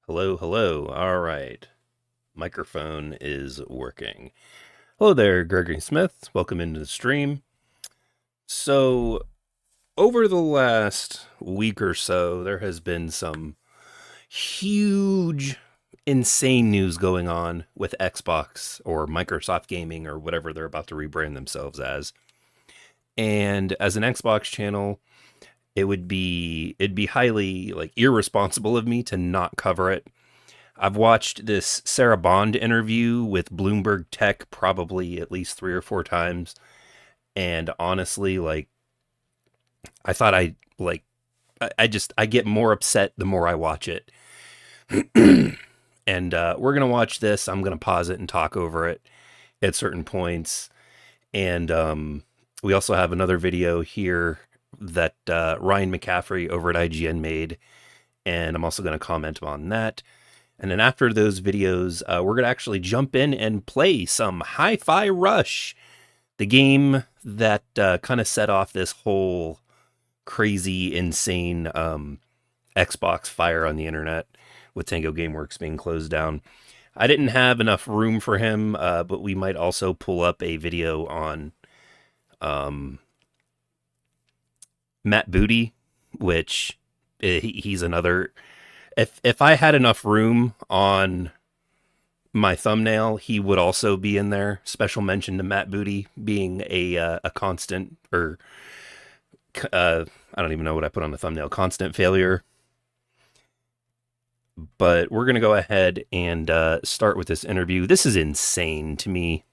Hello, hello. All right. Microphone is working. Hello there, Gregory Smith. Welcome into the stream. So, over the last week or so, there has been some huge, insane news going on with Xbox or Microsoft Gaming or whatever they're about to rebrand themselves as. And as an Xbox channel, it'd be highly like irresponsible of me to not cover it. I've watched this Sarah Bond interview with Bloomberg Tech probably at least 3 or 4 times, and honestly, like I thought I get more upset the more I watch it. And we're gonna watch this. I'm gonna pause it and talk over it at certain points, and we also have another video here that Ryan McCaffrey over at IGN made, and I'm also going to comment on that. And then after those videos, we're going to actually jump in and play some Hi-Fi Rush, the game that kind of set off this whole crazy, insane Xbox fire on the internet with Tango Gameworks being closed down. I didn't have enough room for him, but we might also pull up a video on Matt Booty, which he's another. If I had enough room on my thumbnail, he would also be in there. Special mention to Matt Booty being a constant, or I don't even know what I put on the thumbnail. Constant failure. But we're gonna go ahead and start with this interview. This is insane to me.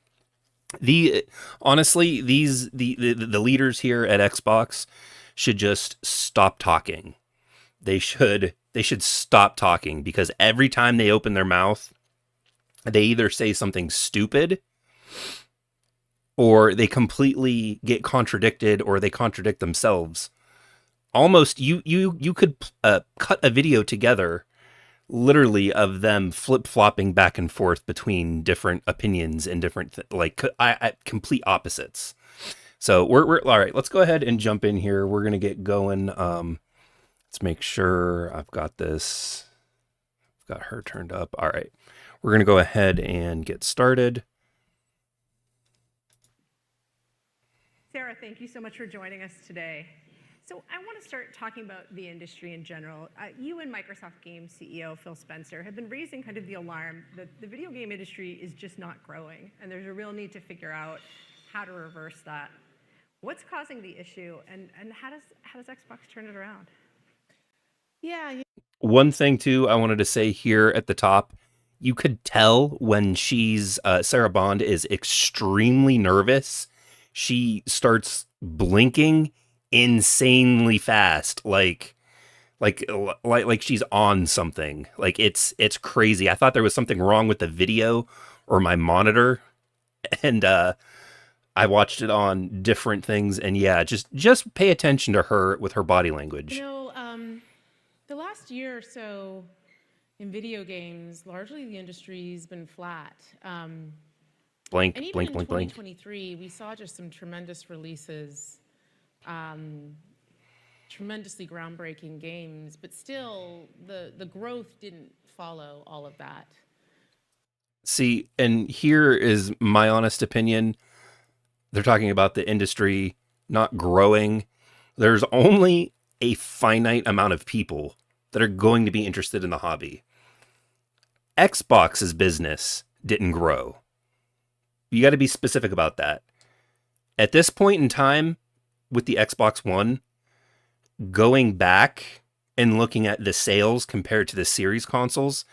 Honestly, the leaders here at Xbox should just stop talking. They should stop talking, because every time they open their mouth, they either say something stupid or they completely get contradicted, or they contradict themselves. Almost you could cut a video together literally of them flip-flopping back and forth between different opinions and different complete opposites. So we're all right. Let's go ahead and jump in here. We're gonna get going. Let's make sure I've got this. I've got her turned up. All right, we're gonna go ahead and get started. Sarah, thank you so much for joining us today. So I want to start talking about the industry in general. You and Microsoft Games CEO Phil Spencer have been raising kind of the alarm that the video game industry is just not growing, and there's a real need to figure out how to reverse that. What's causing the issue, and how does Xbox turn it around? Yeah. One thing too, I wanted to say here at the top, you could tell when Sarah Bond is extremely nervous. She starts blinking insanely fast, like she's on something. Like it's crazy. I thought there was something wrong with the video or my monitor, and I watched it on different things, and yeah, just pay attention to her with her body language. The last year or so in video games, largely the industry's been flat. Blink, and even blink, in blink, blink. 2023, we saw just some tremendous releases, tremendously groundbreaking games, but still the growth didn't follow all of that. See, and here is my honest opinion. They're talking about the industry not growing. There's only a finite amount of people that are going to be interested in the hobby. Xbox's business didn't grow. You got to be specific about that. At this point in time, with the Xbox One, going back and looking at the sales compared to the series consoles,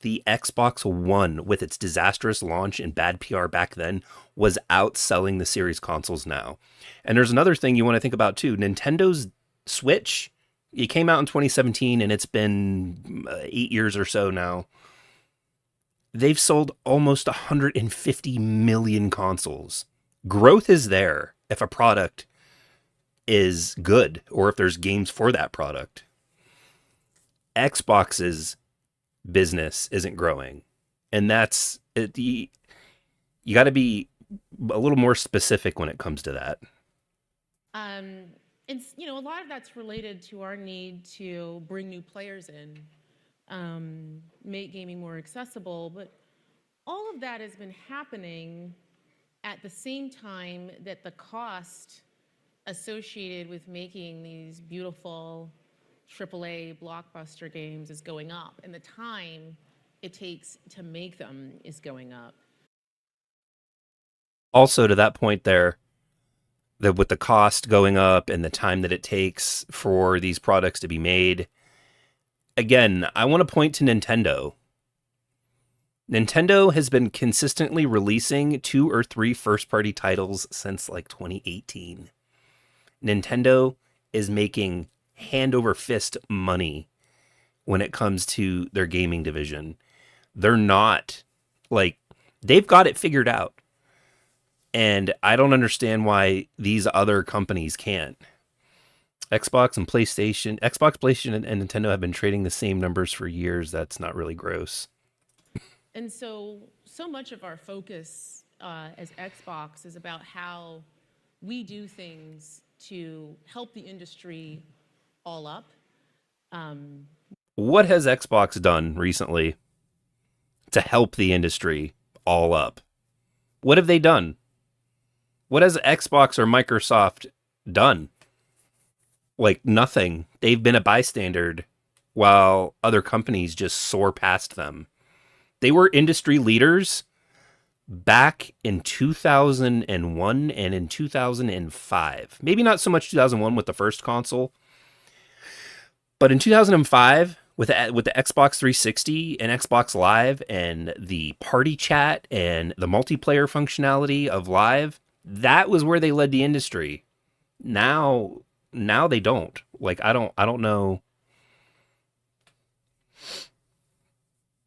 the Xbox One, with its disastrous launch and bad PR back then, was outselling the series consoles now. And there's another thing you want to think about too. Nintendo's Switch, it came out in 2017, and it's been 8 years or so now. They've sold almost 150 million consoles. Growth is there if a product is good, or if there's games for that product. Xbox's business isn't growing, and that's it. You got to be a little more specific when it comes to that. It's, a lot of that's related to our need to bring new players in. make gaming more accessible, but all of that has been happening at the same time that the cost associated with making these beautiful AAA blockbuster games is going up, and the time it takes to make them is going up. Also, to that point there, that with the cost going up and the time that it takes for these products to be made, again, I want to point to Nintendo. Nintendo has been consistently releasing 2 or 3 first-party titles since like 2018. Nintendo is making hand over fist money when it comes to their gaming division. They're not like, they've got it figured out. And I don't understand why these other companies can't. Xbox, PlayStation, and Nintendo have been trading the same numbers for years. That's not really gross. And so much of our focus as Xbox is about how we do things to help the industry all up. What has Xbox done recently to help the industry all up? What have they done? What has Xbox or Microsoft done? Like nothing. They've been a bystander while other companies just soar past them. They were industry leaders back in 2001 and in 2005. Maybe not so much 2001 with the first console, but in 2005 with the Xbox 360 and Xbox Live and the party chat and the multiplayer functionality of Live, that was where they led the industry. Now they don't. Like I don't know.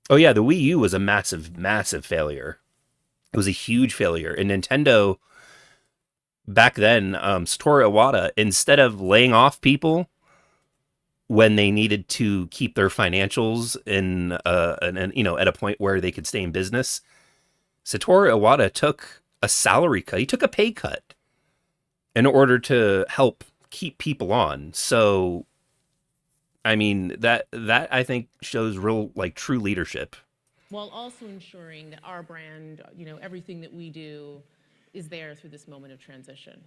Oh yeah, the Wii U was a massive failure. It was a huge failure. And Nintendo back then, Satoru Iwata, instead of laying off people when they needed to keep their financials in at a point where they could stay in business, Satoru Iwata took a salary cut. He took a pay cut in order to help keep people on. So I mean, that I think shows real, like, true leadership. While also ensuring that our brand, everything that we do is there through this moment of transition.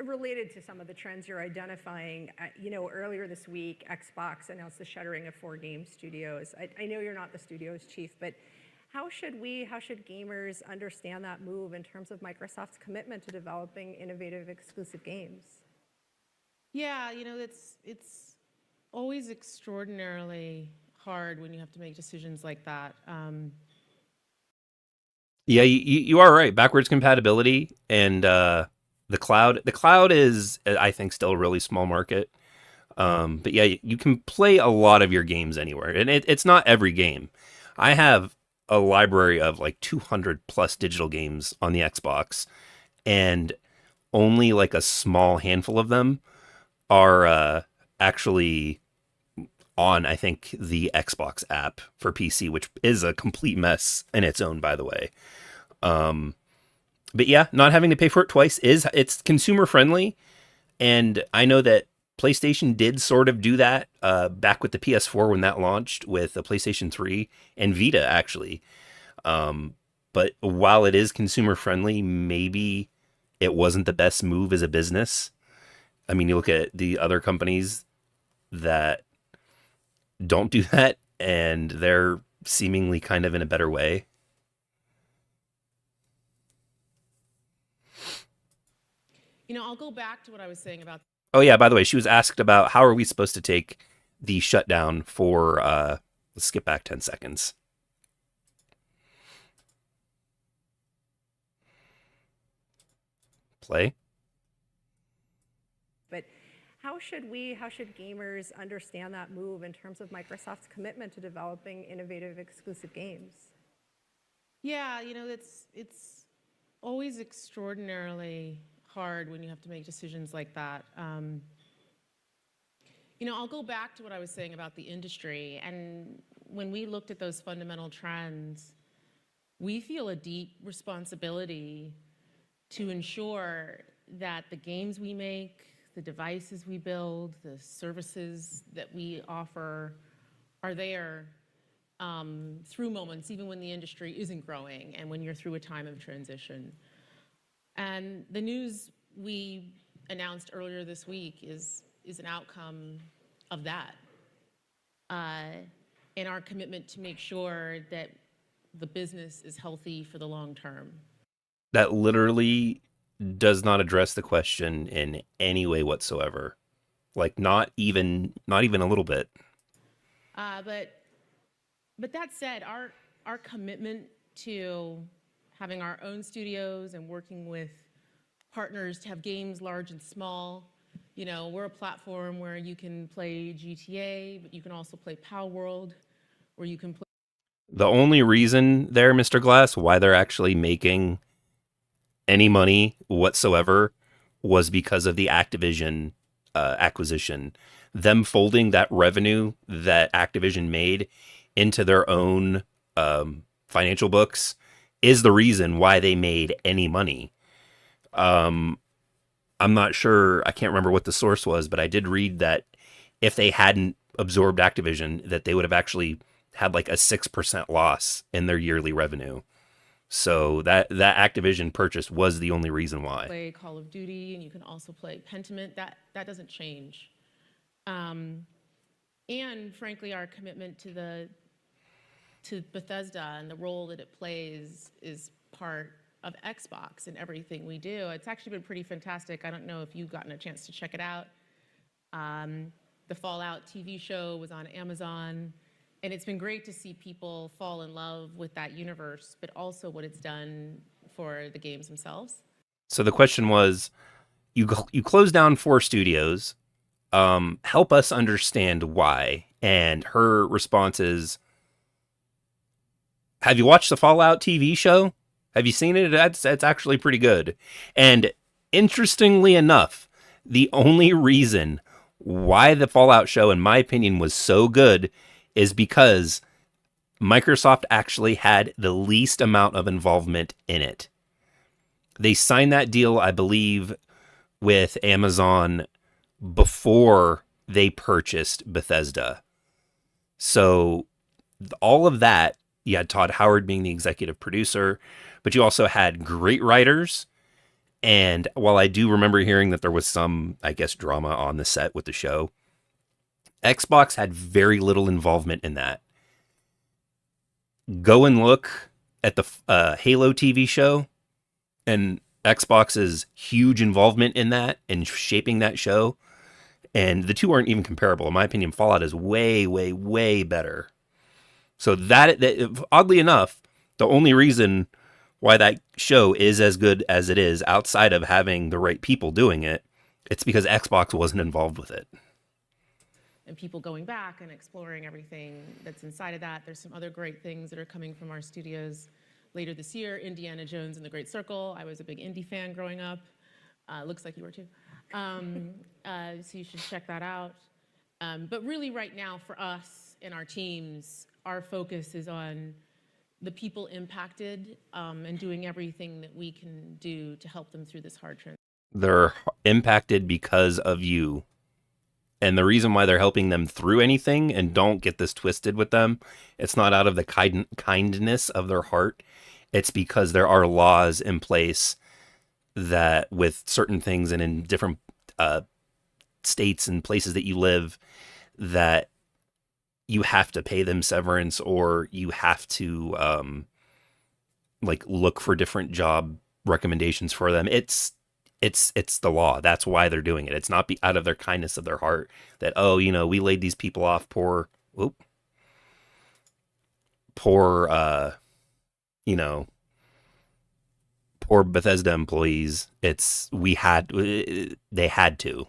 Related to some of the trends you're identifying, earlier this week, Xbox announced the shuttering of 4 game studios. I know you're not the studio's chief, but how should gamers understand that move in terms of Microsoft's commitment to developing innovative exclusive games? Yeah, it's always extraordinarily hard when you have to make decisions like that. Yeah, you are right. Backwards compatibility and the cloud. The cloud is, I think, still a really small market. But yeah, you can play a lot of your games anywhere, and it's not every game. I have a library of like 200 plus digital games on the Xbox, and only like a small handful of them are actually on, I think, the Xbox app for PC, which is a complete mess in its own, by the way. But yeah, not having to pay for it twice it's consumer friendly. And I know that PlayStation did sort of do that back with the PS4 when that launched with the PlayStation 3 and Vita, actually. But while it is consumer friendly, maybe it wasn't the best move as a business. I mean, you look at the other companies that don't do that, and they're seemingly kind of in a better way. I'll go back to what I was saying about. Oh yeah, by the way, she was asked about how are we supposed to take the shutdown for let's skip back 10 seconds. Play. But how should gamers understand that move in terms of Microsoft's commitment to developing innovative exclusive games? Yeah, it's always extraordinarily hard when you have to make decisions like that. I'll go back to what I was saying about the industry. And when we looked at those fundamental trends, we feel a deep responsibility to ensure that the games we make, the devices we build, the services that we offer are there through moments, even when the industry isn't growing and when you're through a time of transition. And the news we announced earlier this week is an outcome of that. And our commitment to make sure that the business is healthy for the long term. That literally does not address the question in any way whatsoever. Like not even a little bit. But that said, our commitment to having our own studios and working with partners to have games large and small. You know, we're a platform where you can play GTA, but you can also play Power World, where you can play. The only reason there, Mr. Glass, why they're actually making any money whatsoever was because of the Activision acquisition. Them folding that revenue that Activision made into their own financial books is the reason why they made any money. I'm not sure, I can't remember what the source was, but I did read that if they hadn't absorbed Activision, that they would have actually had like a 6% loss in their yearly revenue. So that Activision purchase was the only reason why. Play Call of Duty, and you can also play Pentiment. That doesn't change. And frankly, our commitment to Bethesda and the role that it plays is part of Xbox and everything we do. It's actually been pretty fantastic. I don't know if you've gotten a chance to check it out. The Fallout TV show was on Amazon, and it's been great to see people fall in love with that universe, but also what it's done for the games themselves. So the question was, you closed down 4 studios. Help us understand why. And her response is, have you watched the Fallout TV show? Have you seen it? It's actually pretty good. And interestingly enough, the only reason why the Fallout show, in my opinion, was so good is because Microsoft actually had the least amount of involvement in it. They signed that deal, I believe, with Amazon before they purchased Bethesda. So all of that, you had Todd Howard being the executive producer, but you also had great writers. And while I do remember hearing that there was some, I guess, drama on the set with the show, Xbox had very little involvement in that. Go and look at the Halo TV show and Xbox's huge involvement in that and shaping that show. And the two aren't even comparable. In my opinion, Fallout is way, way, way better. So that oddly enough, the only reason why that show is as good as it is, outside of having the right people doing it, it's because Xbox wasn't involved with it. And people going back and exploring everything that's inside of that. There's some other great things that are coming from our studios later this year. Indiana Jones and the Great Circle. I was a big indie fan growing up. Looks like you were too. So you should check that out. But really right now for us and our teams, our focus is on the people impacted and doing everything that we can do to help them through this hard transition. They're impacted because of you. And the reason why they're helping them through anything, and don't get this twisted with them, it's not out of the kindness of their heart. It's because there are laws in place that with certain things and in different states and places that you live, that you have to pay them severance, or you have to look for different job recommendations for them. It's the law. That's why they're doing it. It's not out of their kindness of their heart that, we laid these people off, poor Bethesda employees. They had to.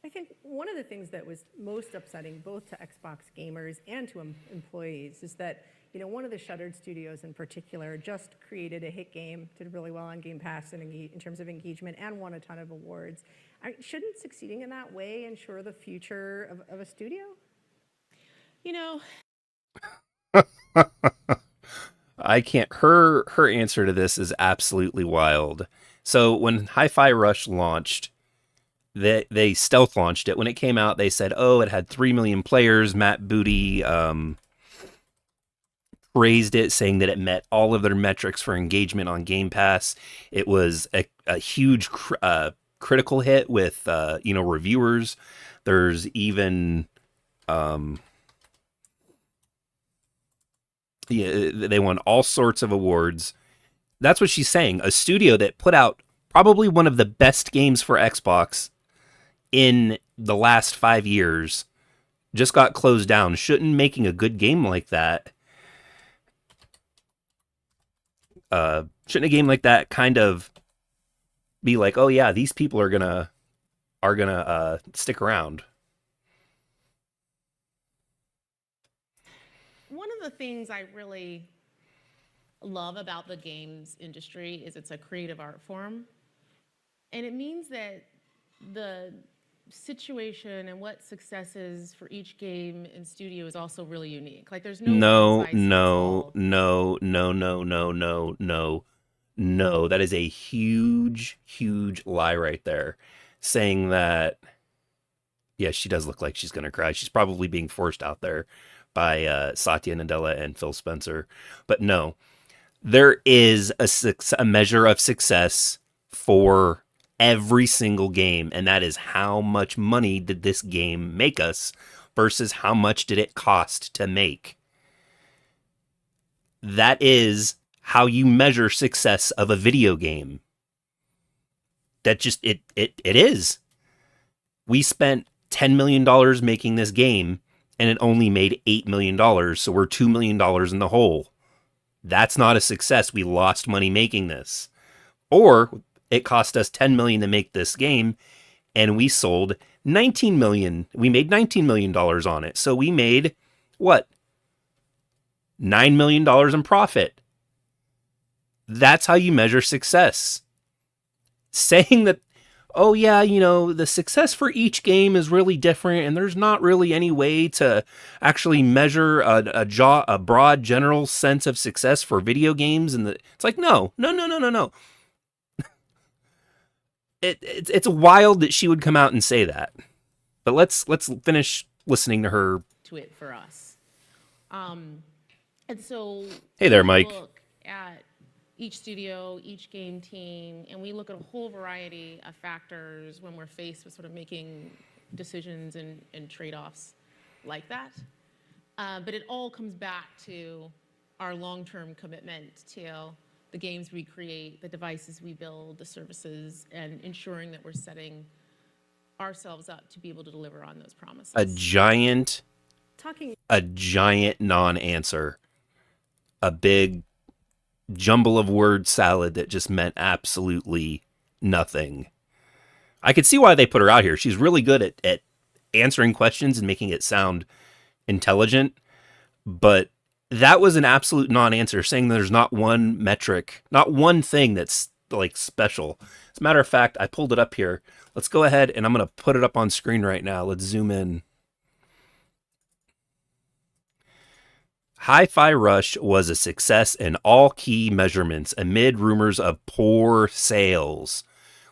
I think one of the things that was most upsetting both to Xbox gamers and to employees is that one of the shuttered studios in particular just created a hit game, did really well on Game Pass in terms of engagement, and won a ton of awards. Shouldn't succeeding in that way ensure the future of a studio? I can't. Her answer to this is absolutely wild. So when Hi-Fi Rush launched, they stealth launched it. When it came out, they said, oh, it had 3 million players. Matt Booty praised it, saying that it met all of their metrics for engagement on Game Pass. It was a huge critical hit with reviewers. There's even they won all sorts of awards. That's what she's saying. A studio that put out probably one of the best games for Xbox in the last 5 years just got closed down. Shouldn't making a good game like that shouldn't a game like that kind of be like, oh yeah, these people are gonna stick around? One of the things I really love about the games industry is it's a creative art form. And it means that the situation and what success is for each game and studio is also really unique. Like there's no one size fits all. No. That is a huge, huge lie right there. Saying that, yeah, she does look like she's going to cry. She's probably being forced out there by Satya Nadella and Phil Spencer. But no, there is a measure of success for every single game, and that is how much money did this game make us versus how much did it cost to make. That is how you measure success of a video game. That just it is. We spent $10 million making this game, and it only made $8 million, so we're $2 million in the hole. That's not a success. We lost money making this. Or it cost us $10 million to make this game, and we sold $19 million. We made $19 million on it. So we made, what? $9 million in profit. That's how you measure success. Saying that, oh yeah, the success for each game is really different, and there's not really any way to actually measure a broad general sense of success for video games. And it's like, no. It's wild that she would come out and say that. But let's finish listening to her. To it for us. And so hey there, Mike. We look at each studio, each game team, and we look at a whole variety of factors when we're faced with sort of making decisions and trade-offs like that. But it all comes back to our long-term commitment to the games we create, the devices we build, the services, and ensuring that we're setting ourselves up to be able to deliver on those promises. A giant non-answer. A big jumble of word salad that just meant absolutely nothing. I could see why they put her out here. She's really good at answering questions and making it sound intelligent, but that was an absolute non-answer, saying there's not one metric, not one thing that's like special. As a matter of fact, I pulled it up here. Let's go ahead and I'm going to put it up on screen right now. Let's zoom in. Hi-Fi Rush was a success in all key measurements amid rumors of poor sales.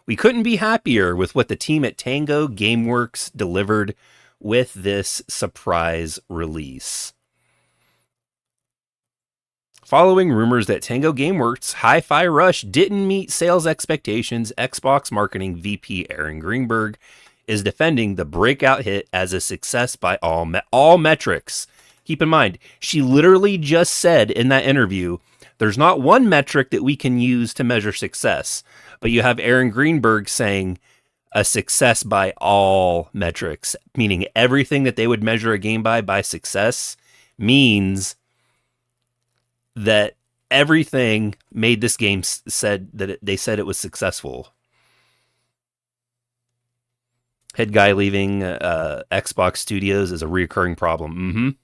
We couldn't be happier with what the team at Tango Gameworks delivered with this surprise release. Following rumors that Tango Gameworks' Hi-Fi Rush didn't meet sales expectations, Xbox marketing VP Aaron Greenberg is defending the breakout hit as a success by all metrics. Keep in mind, she literally just said in that interview, there's not one metric that we can use to measure success. But you have Aaron Greenberg saying a success by all metrics, meaning everything that they would measure a game by success means that everything made this game said that they said it was successful. Head guy leaving Xbox Studios is a reoccurring problem.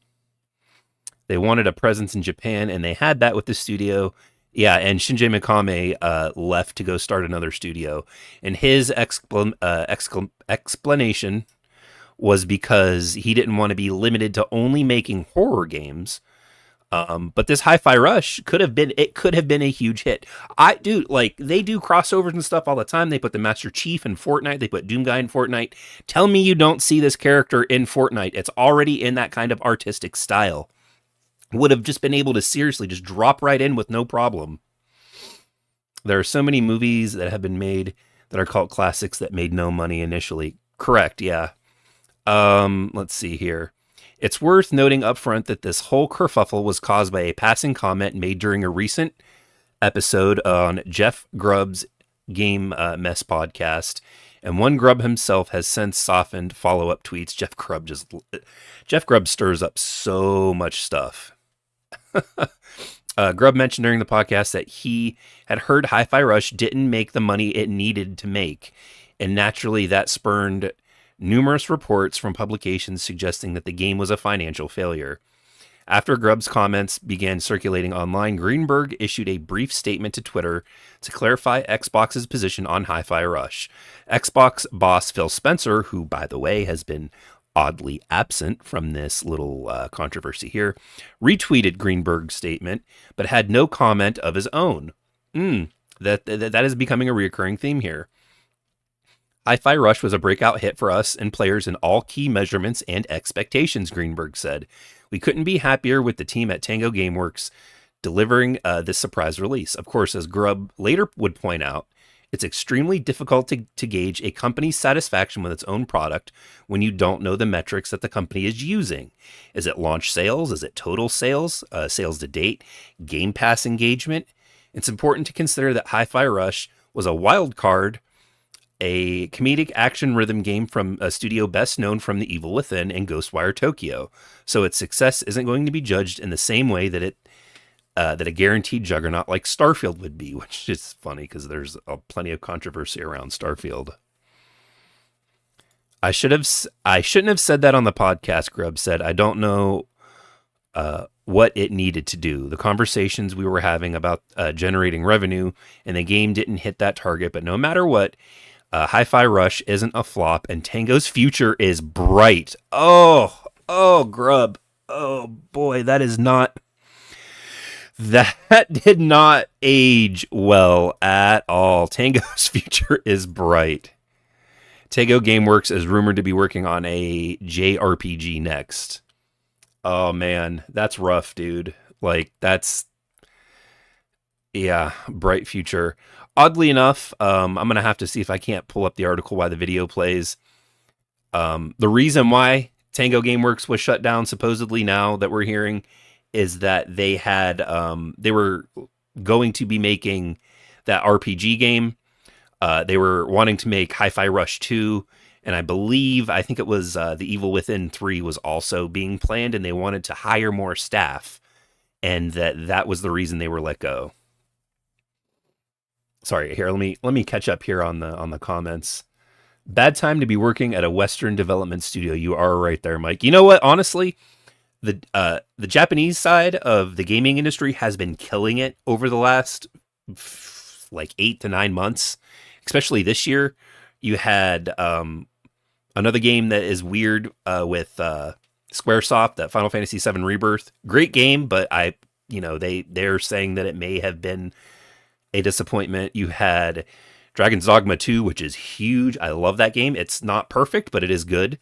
They wanted a presence in Japan, and they had that with the studio. Yeah, and Shinji Mikami left to go start another studio. And his explanation was because he didn't want to be limited to only making horror games. But this Hi-Fi Rush could have been a huge hit. Like they do crossovers and stuff all the time. They put the Master Chief in Fortnite. They put Doom Guy in Fortnite. Tell me you don't see this character in Fortnite. It's already in that kind of artistic style. Would have just been able to seriously just drop right in with no problem. There are so many movies that have been made that are cult classics that made no money initially. Correct, yeah. Let's see here. It's worth noting up front that this whole kerfuffle was caused by a passing comment made during a recent episode on Jeff Grubb's Game Mess podcast, and one Grubb himself has since softened follow-up tweets. Jeff Grubb stirs up so much stuff. Grubb mentioned during the podcast that he had heard Hi-Fi Rush didn't make the money it needed to make, and naturally that spurned numerous reports from publications suggesting that the game was a financial failure. After Grubb's comments began circulating online, Greenberg issued a brief statement to Twitter to clarify Xbox's position on Hi-Fi Rush. Xbox boss Phil Spencer, who, by the way, has been oddly absent from this little controversy here, retweeted Greenberg's statement, but had no comment of his own. That is becoming a recurring theme here. Hi-Fi Rush was a breakout hit for us and players in all key measurements and expectations, Greenberg said. We couldn't be happier with the team at Tango Gameworks delivering this surprise release. Of course, as Grubb later would point out, it's extremely difficult to gauge a company's satisfaction with its own product when you don't know the metrics that the company is using. Is it launch sales? Is it total sales? Sales to date? Game Pass engagement? It's important to consider that Hi-Fi Rush was a wild card, a comedic action rhythm game from a studio best known from The Evil Within and Ghostwire Tokyo. So its success isn't going to be judged in the same way that a guaranteed juggernaut like Starfield would be, which is funny because there's plenty of controversy around Starfield. I shouldn't have said that on the podcast, Grubb said. I don't know what it needed to do. The conversations we were having about generating revenue and the game didn't hit that target, but no matter what, Hi-Fi Rush isn't a flop, and Tango's future is bright. Oh, Grubb. Oh, boy, that did not age well at all. Tango's future is bright. Tango Gameworks is rumored to be working on a JRPG next. Oh, man, that's rough, dude. Like, bright future. Oddly enough, I'm going to have to see if I can't pull up the article while the video plays. The reason why Tango Gameworks was shut down, supposedly now that we're hearing, is that they were going to be making that RPG game. They were wanting to make Hi-Fi Rush 2, and I think it was The Evil Within 3 was also being planned, and they wanted to hire more staff, and that was the reason they were let go. Sorry, here, let me catch up here on the comments. Bad time to be working at a Western development studio. You are right there, Mike. You know what? Honestly, the Japanese side of the gaming industry has been killing it over the last like 8 to 9 months, especially this year. You had another game that is weird with Squaresoft, that Final Fantasy VII Rebirth. Great game, but they're saying that it may have been a disappointment. You had Dragon's Dogma 2, which is huge. I love that game. It's not perfect, but it is good.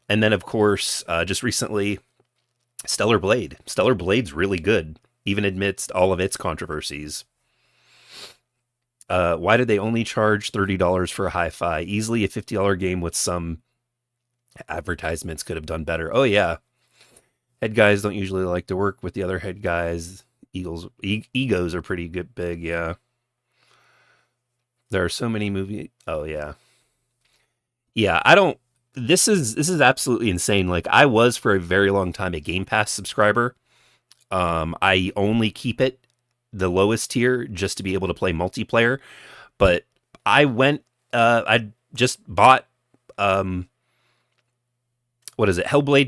And then, of course, just recently, Stellar Blade. Stellar Blade's really good, even amidst all of its controversies. Why did they only charge $30 for a Hi-Fi? Easily a $50 game with some advertisements could have done better. Oh, yeah. Head guys don't usually like to work with the other head guys. Egos are pretty big, yeah. There are so many movies. Oh, yeah. Yeah, this is absolutely insane. Like, I was for a very long time a Game Pass subscriber. I only keep it the lowest tier just to be able to play multiplayer. But I just bought, Hellblade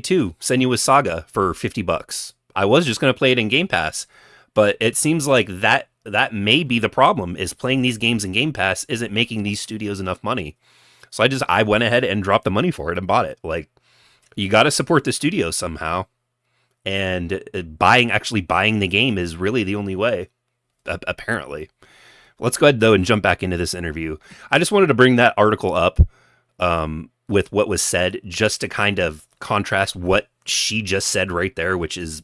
2, Senua's Saga for $50. I was just going to play it in Game Pass, but it seems like that may be the problem, is playing these games in Game Pass isn't making these studios enough money. So I went ahead and dropped the money for it and bought it. Like, you got to support the studio somehow. And actually buying the game is really the only way, apparently. Let's go ahead, though, and jump back into this interview. I just wanted to bring that article up with what was said, just to kind of contrast what she just said right there, which is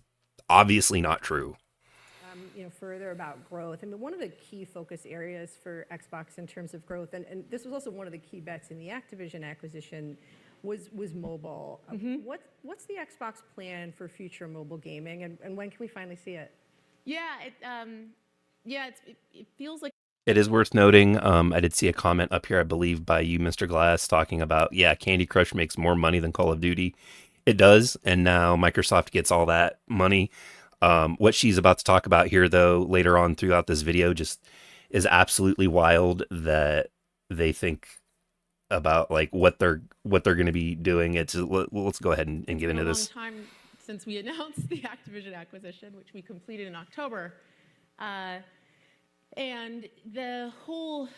obviously not true. Further about growth. I mean, one of the key focus areas for Xbox in terms of growth, and this was also one of the key bets in the Activision acquisition, was mobile. What's the Xbox plan for future mobile gaming, and when can we finally see it? It feels like. It is worth noting, I did see a comment up here, I believe, by you, Mr. Glass, talking about, Candy Crush makes more money than Call of Duty. It does, and now Microsoft gets all that money. What she's about to talk about here, though, later on throughout this video, just is absolutely wild that they think about like what they're going to be doing. Let's go ahead and get into this. It's been a long time since we announced the Activision acquisition, which we completed in October, and the whole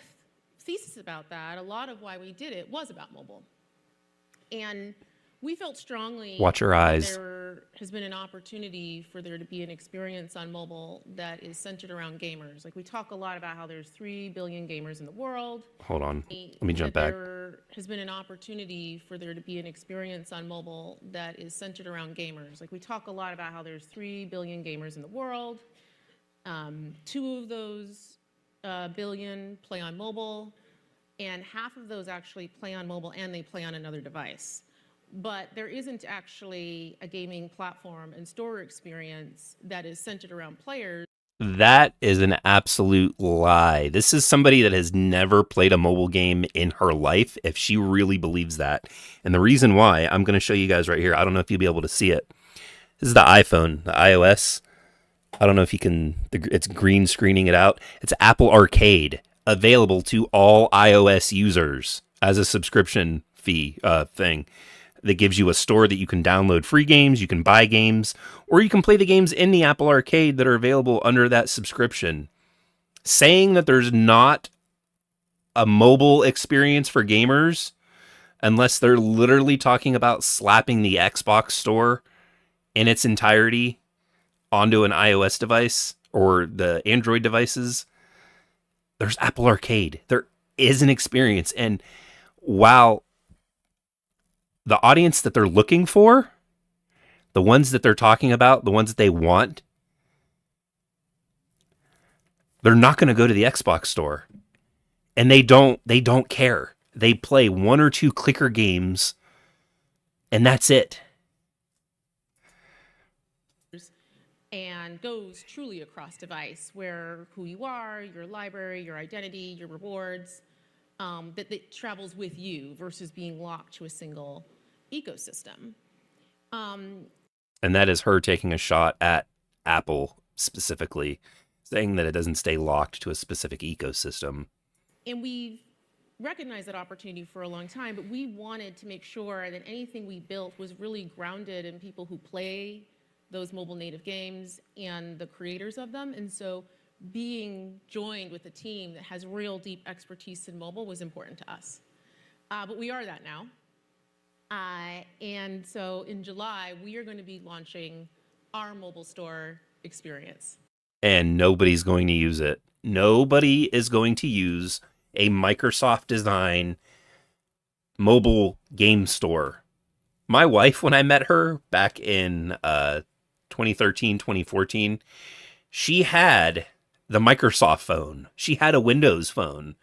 thesis about that, a lot of why we did it, was about mobile, and we felt strongly. Watch your eyes. There has been an opportunity for there to be an experience on mobile that is centered around gamers. Like, we talk a lot about how there's 3 billion gamers in the world. Hold on. Let me jump back. There has been an opportunity for there to be an experience on mobile that is centered around gamers. Like, we talk a lot about how there's 3 billion gamers in the world. 2 of those billion play on mobile, and half of those actually play on mobile and they play on another device. But there isn't actually a gaming platform and store experience that is centered around players. That is an absolute lie. This is somebody that has never played a mobile game in her life, if she really believes that. And the reason why, I'm going to show you guys right here. I don't know if you'll be able to see it. This is the iPhone, the iOS. I don't know if you can, it's green screening it out. It's Apple Arcade, available to all iOS users as a subscription fee thing. That gives you a store that you can download free games, you can buy games, or you can play the games in the Apple Arcade that are available under that subscription. Saying that there's not a mobile experience for gamers, unless they're literally talking about slapping the Xbox store in its entirety onto an iOS device or the Android devices, there's Apple Arcade. There is an experience. And while the audience that they're looking for, the ones that they're talking about, the ones that they want, they're not going to go to the Xbox store. And they don't care. They play 1 or 2 clicker games, and that's it. And goes truly across device, where who you are, your library, your identity, your rewards, that travels with you versus being locked to a single ecosystem. And that is her taking a shot at Apple specifically, saying that it doesn't stay locked to a specific ecosystem. And we've recognized that opportunity for a long time, but we wanted to make sure that anything we built was really grounded in people who play those mobile native games and the creators of them. And so being joined with a team that has real deep expertise in mobile was important to us. But we are that now. And so in July, we are going to be launching our mobile store experience. And nobody's going to use it. Nobody is going to use a Microsoft design mobile game store. My wife, when I met her back in 2013, 2014, she had the Microsoft phone. She had a Windows phone.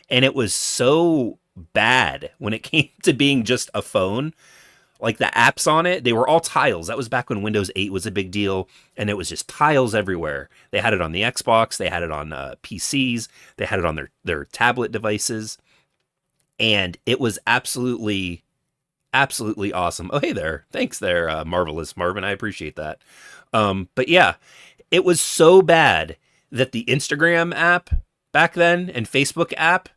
And it was so bad when it came to being just a phone. Like, the apps on it, they were all tiles. That was back when Windows 8 was a big deal, and it was just tiles everywhere. They had it on the Xbox, they had it on PCs, they had it on their tablet devices, and it was absolutely awesome. Oh, hey there. Thanks there, Marvelous Marvin. I appreciate that. But yeah, it was so bad that the Instagram app back then and Facebook app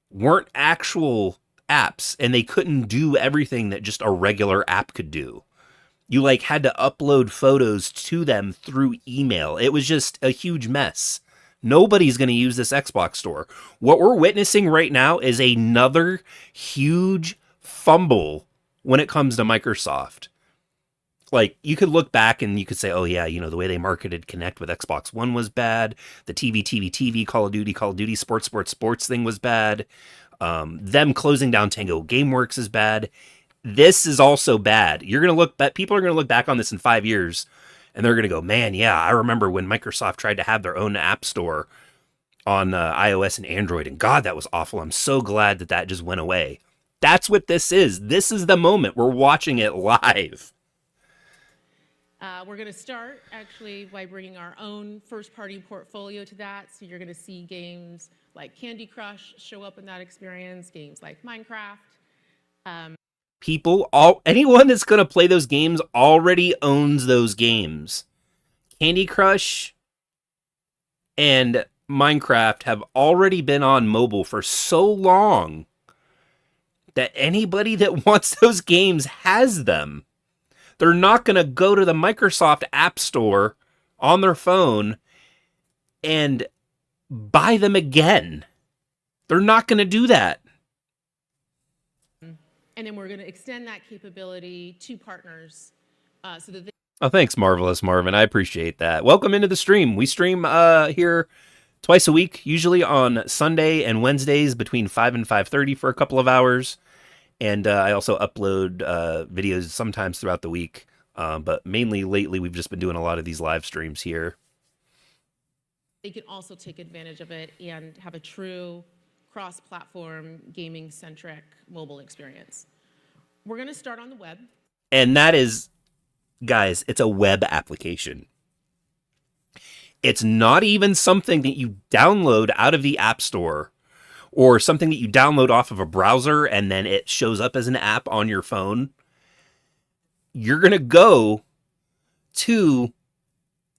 weren't actual apps, and they couldn't do everything that just a regular app could do. You like had to upload photos to them through email. It was just a huge mess. Nobody's going to use this Xbox store. What we're witnessing right now is another huge fumble when it comes to Microsoft. like, you could look back and you could say, oh yeah, the way they marketed Connect with Xbox One was bad. The TV, Call of Duty, sports thing was bad. Them closing down Tango Gameworks is bad. This is also bad. People are going to look back on this in 5 years and they're going to go, man, yeah, I remember when Microsoft tried to have their own app store on iOS and Android, and God, that was awful. I'm so glad that just went away. That's what this is. This is the moment. We're watching it live. We're going to start actually by bringing our own first-party portfolio to that. So you're going to see games like Candy Crush show up in that experience, games like Minecraft. Anyone that's going to play those games already owns those games. Candy Crush and Minecraft have already been on mobile for so long that anybody that wants those games has them. They're not going to go to the Microsoft App Store on their phone and buy them again. They're not going to do that. And then we're going to extend that capability to partners so that they... Oh, thanks, Marvelous Marvin. I appreciate that. Welcome into the stream. We stream here twice a week, usually on Sunday and Wednesdays between 5 and 5:30 for a couple of hours. And I also upload videos sometimes throughout the week. But mainly lately, we've just been doing a lot of these live streams here. They can also take advantage of it and have a true cross-platform, gaming-centric mobile experience. We're going to start on the web. And that is, guys, it's a web application. It's not even something that you download out of the App Store or something that you download off of a browser and then it shows up as an app on your phone. You're going to go to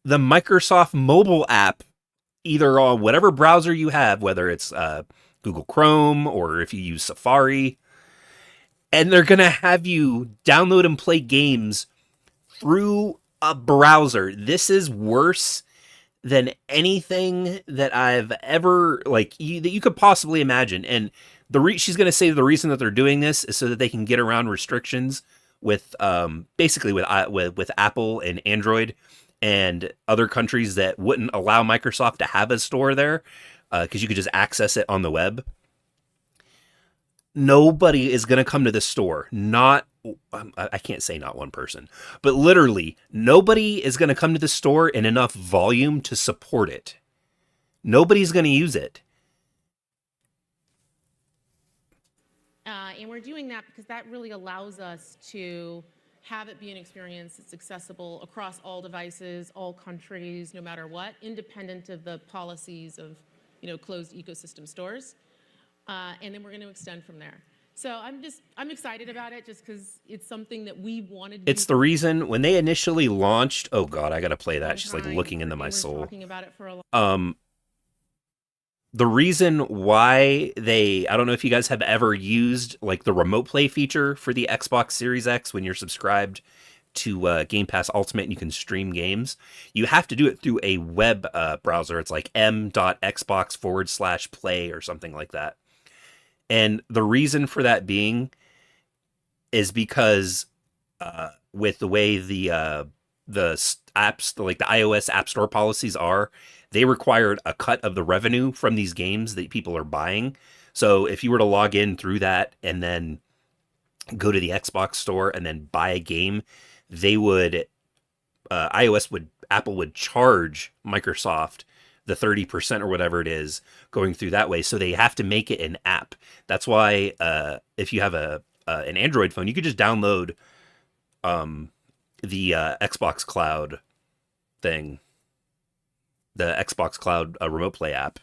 the Microsoft mobile app, either on whatever browser you have, whether it's Google Chrome or if you use Safari, and they're going to have you download and play games through a browser. This is worse than anything that I've ever, that you could possibly imagine. And she's going to say the reason that they're doing this is so that they can get around restrictions with basically with Apple and Android and other countries that wouldn't allow Microsoft to have a store there, because you could just access it on the web. Nobody is going to come to this store. I can't say not one person, but literally nobody is going to come to the store in enough volume to support it. Nobody's going to use it. And we're doing that because that really allows us to have it be an experience that's accessible across all devices, all countries, no matter what, independent of the policies of, closed ecosystem stores. And then we're going to extend from there. So I'm excited about it just because it's something that we wanted to do. It's the reason when they initially launched, oh God, I got to play that. Just like looking into my soul. Talking about it for a long The reason why I don't know if you guys have ever used like the remote play feature for the Xbox Series X when you're subscribed to Game Pass Ultimate and you can stream games. You have to do it through a web browser. It's like m.xbox/play or something like that. And the reason for that being is because with the way the apps, like the iOS App Store policies are, they required a cut of the revenue from these games that people are buying. So if you were to log in through that and then go to the Xbox store and then buy a game, they would, Apple would charge Microsoft the 30% or whatever it is going through that way. So they have to make it an app. That's why if you have an Android phone, you could just download the Xbox Cloud thing. The Xbox Cloud remote play app.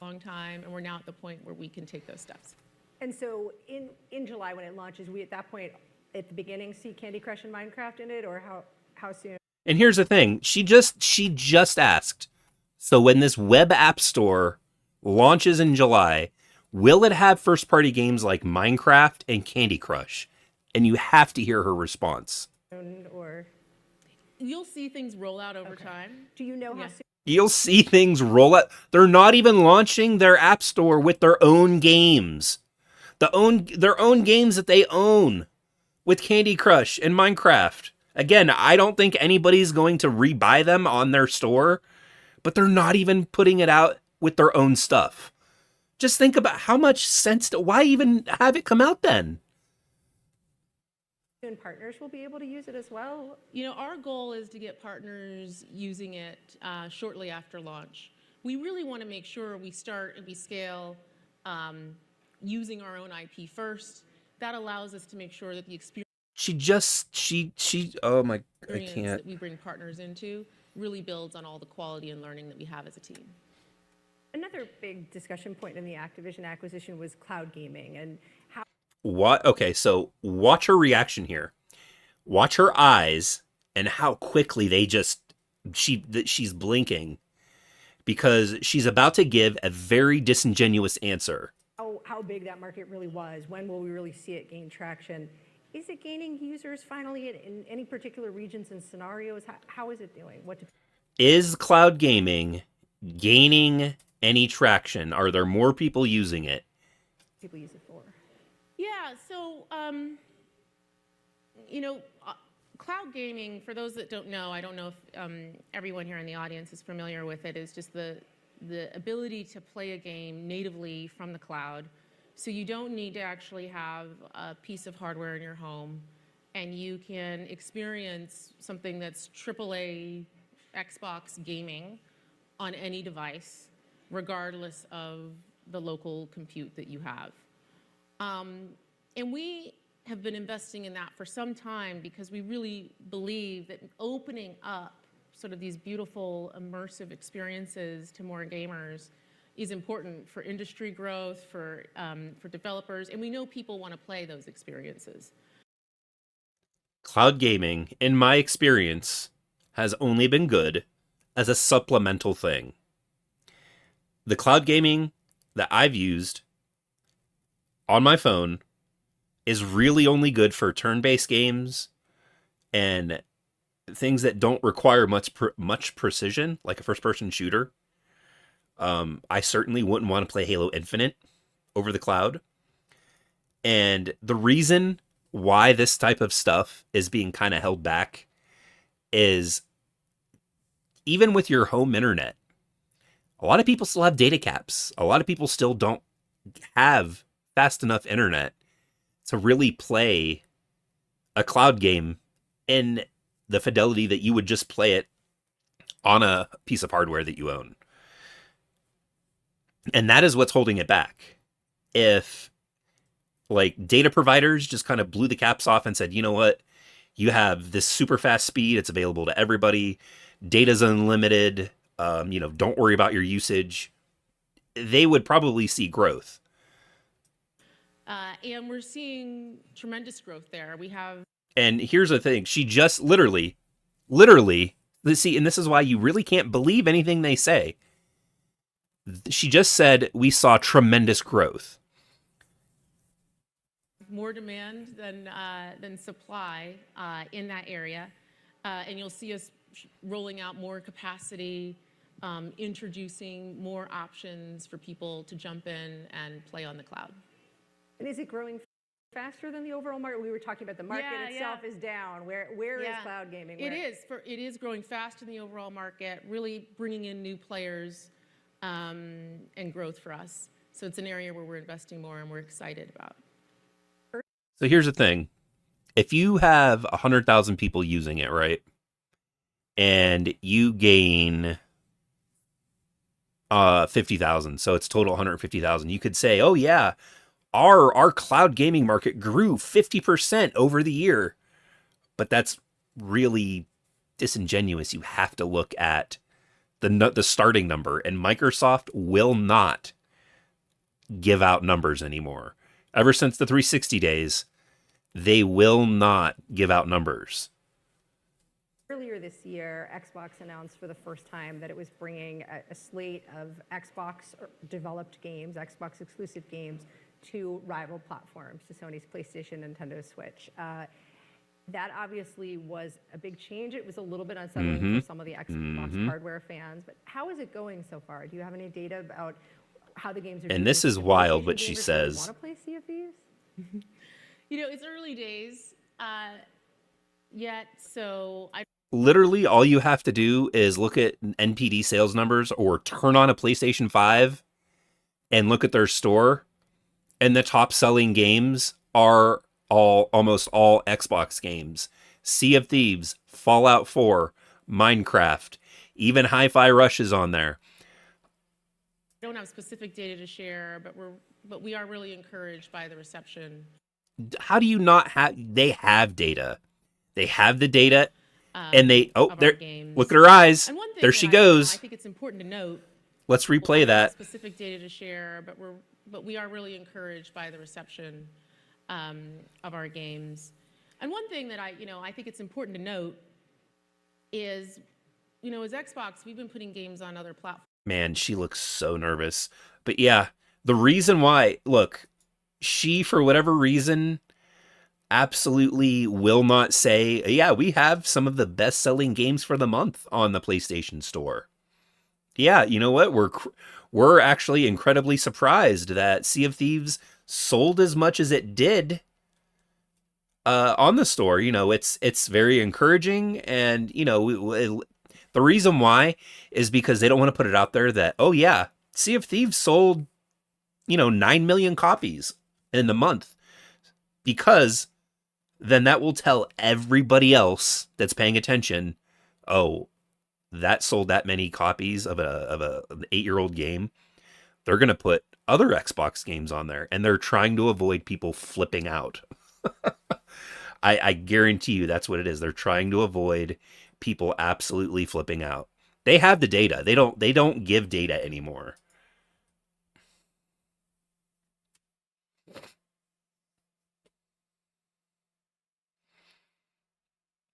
long time, and we're now at the point where we can take those steps. And so in July when it launches, we at that point at the beginning see Candy Crush and Minecraft in it, or how soon? And here's the thing, she just asked, so when this web app store launches in July, will it have first-party games like Minecraft and Candy Crush? And you have to hear her response. Or you'll see things roll out over time. do you know how soon? You'll see things roll out. They're not even launching their app store with their own games. Their own games that they own. with Candy Crush and Minecraft. Again, I don't think anybody's going to rebuy them on their store, but they're not even putting it out with their own stuff. Just think about how much sense, why even have it come out then? And partners will be able to use it as well. You know, our goal is to get partners using it shortly after launch. We really want to make sure we start and we scale using our own IP first. That allows us to make sure that the experience Oh my, I can't. that we bring partners into really builds on all the quality and learning that we have as a team. Another big discussion point in the Activision acquisition was cloud gaming and how. What? Okay, so watch her reaction here. Watch her eyes and how quickly she's blinking, because she's about to give a very disingenuous answer. How big that market really was. When will we really see it gain traction? Is it gaining users finally in any particular regions and scenarios? How is it doing? Is cloud gaming gaining any traction? Are there more people using it? People use it for? Yeah, so, you know, cloud gaming, for those that don't know, I don't know if everyone here in the audience is familiar with it, is just the ability to play a game natively from the cloud. So you don't need to actually have a piece of hardware in your home, and you can experience something that's AAA Xbox gaming on any device, regardless of the local compute that you have. And we have been investing in that for some time because we really believe that opening up sort of these beautiful immersive experiences to more gamers is important for industry growth, for developers, and we know people want to play those experiences. Cloud gaming, in my experience, has only been good as a supplemental thing. The cloud gaming that I've used on my phone is really only good for turn-based games and things that don't require much precision, like a first-person shooter. I certainly wouldn't want to play Halo Infinite over the cloud. And the reason why this type of stuff is being kind of held back is even with your home internet, a lot of people still have data caps. A lot of people still don't have fast enough internet to really play a cloud game in the fidelity that you would just play it on a piece of hardware that you own. And that is what's holding it back. If like data providers just kind of blew the caps off and said, you know what, you have this super fast speed, it's available to everybody, data's unlimited, don't worry about your usage, they would probably see growth. And we're seeing tremendous growth there. And here's the thing, she just literally, see, and this is why you really can't believe anything they say. She just said, we saw tremendous growth. More demand than supply in that area. And you'll see us rolling out more capacity, introducing more options for people to jump in and play on the cloud. And is it growing faster than the overall market? We were talking about the market itself is down. Where is cloud gaming? It is growing faster than the overall market, really bringing in new players and growth for us. So it's an area where we're investing more and we're excited about. So here's the thing. If you have 100,000 people using it, right? And you gain 50,000, so it's total 150,000. You could say, oh yeah, our cloud gaming market grew 50% over the year. But that's really disingenuous. You have to look at the starting number, and Microsoft will not give out numbers anymore. Ever since the 360 days, they will not give out numbers. Earlier this year, Xbox announced for the first time that it was bringing a slate of Xbox-developed games, Xbox-exclusive games, to rival platforms, to Sony's PlayStation, Nintendo Switch. That obviously was a big change. It was a little bit unsettling for some of the Xbox hardware fans. But how is it going so far? Do you have any data about how the games are doing? And this is wild what she says. Want to play Sea of Thieves? You know, it's early days. yet, so I Literally, all you have to do is look at NPD sales numbers or turn on a PlayStation 5 and look at their store, and the top selling games are almost all Xbox games. Sea of Thieves, Fallout 4, Minecraft, even Hi-Fi Rush is on there. don't have specific data to share, but we are really encouraged by the reception. How do you not have? They have data. They have the data, and they of our there. games. Look at her eyes. And one thing There that she I goes. think it's important to note. Let's I replay don't have that. specific data to share, but we are really encouraged by the reception of our games. And one thing that I think it's important to note is, as Xbox, we've been putting games on other platforms. Man, she looks so nervous. But yeah, the reason why, look, she, for whatever reason, absolutely will not say, yeah, we have some of the best-selling games for the month on the PlayStation Store. Yeah, you know what? We're actually incredibly surprised that Sea of Thieves sold as much as it did on the store. It's very encouraging, and the reason why is because they don't want to put it out there that, oh yeah, Sea of Thieves sold 9 million copies in the month, because then that will tell everybody else that's paying attention, oh, that sold that many copies of an 8-year-old game. They're going to put other Xbox games on there, and they're trying to avoid people flipping out. I guarantee you that's what it is. They're trying to avoid people absolutely flipping out. They have the data. They don't give data anymore.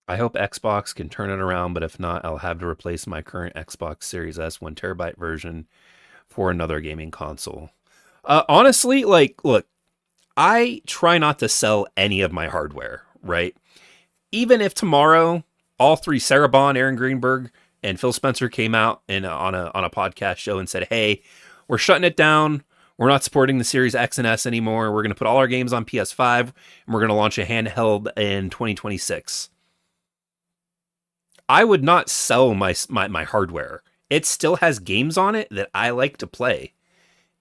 I hope Xbox can turn it around, but if not, I'll have to replace my current Xbox Series S 1 terabyte version for another gaming console. Honestly, look, I try not to sell any of my hardware, right? Even if tomorrow all three, Sarah Bond, Aaron Greenberg, and Phil Spencer, came out and on a podcast show and said, hey, we're shutting it down. We're not supporting the Series X and S anymore. We're going to put all our games on PS5, and we're going to launch a handheld in 2026. I would not sell my hardware. It still has games on it that I like to play,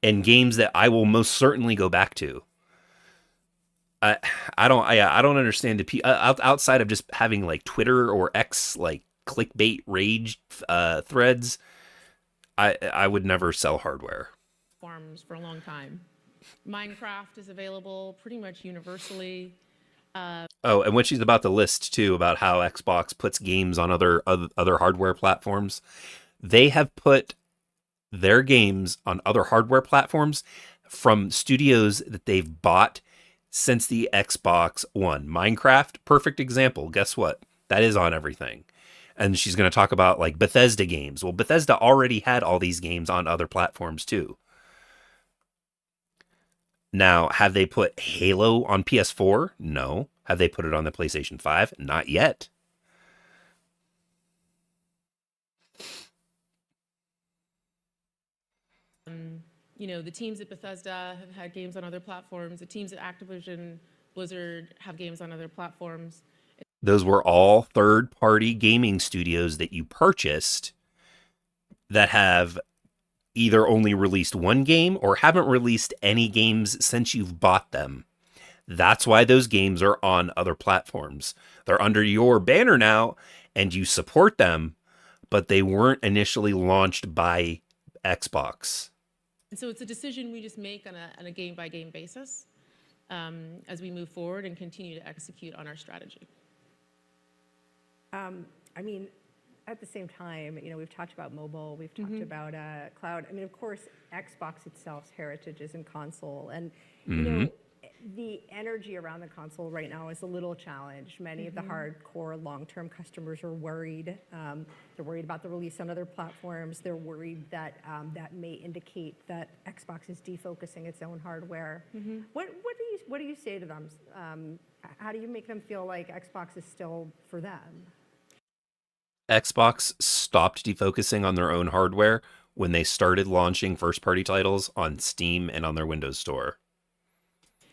and games that I will most certainly go back to. I don't understand outside of just having like Twitter or X like clickbait rage threads. I would never sell hardware. Forms for a long time. Minecraft is available pretty much universally. Oh, and what she's about to list too about how Xbox puts games on other hardware platforms. They have put their games on other hardware platforms from studios that they've bought since the Xbox One. Minecraft, perfect example. Guess what? That is on everything. And she's going to talk about like Bethesda games. Well, Bethesda already had all these games on other platforms too. Now, have they put Halo on PS4? No. Have they put it on the PlayStation 5? Not yet. The teams at Bethesda have had games on other platforms. The teams at Activision, Blizzard have games on other platforms. Those were all third-party gaming studios that you purchased that have either only released one game or haven't released any games since you've bought them. That's why those games are on other platforms. They're under your banner now, and you support them, but they weren't initially launched by Xbox. And so it's a decision we just make on a game-by-game basis as we move forward and continue to execute on our strategy. At the same time, we've talked about mobile, we've talked about cloud. Of course, Xbox itself's heritage is in console, and the energy around the console right now is a little challenged. Many of the hardcore long-term customers are worried. They're worried about the release on other platforms. They're worried that that may indicate that Xbox is defocusing its own hardware. What do you say to them? How do you make them feel like Xbox is still for them? Xbox stopped defocusing on their own hardware when they started launching first-party titles on Steam and on their Windows Store.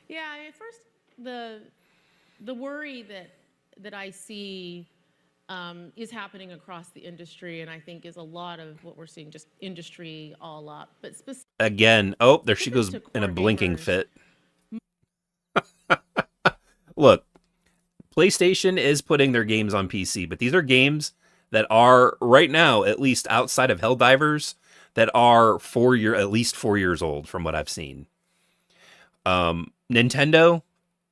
Yeah, at first the the worry that I see is happening across the industry, and I think is a lot of what we're seeing, just industry all up. But Again, oh, there she goes specific to in a core blinking gamers, fit. Look, PlayStation is putting their games on PC, but these are games that are right now, at least outside of Helldivers, that are at least 4 years old from what I've seen. Nintendo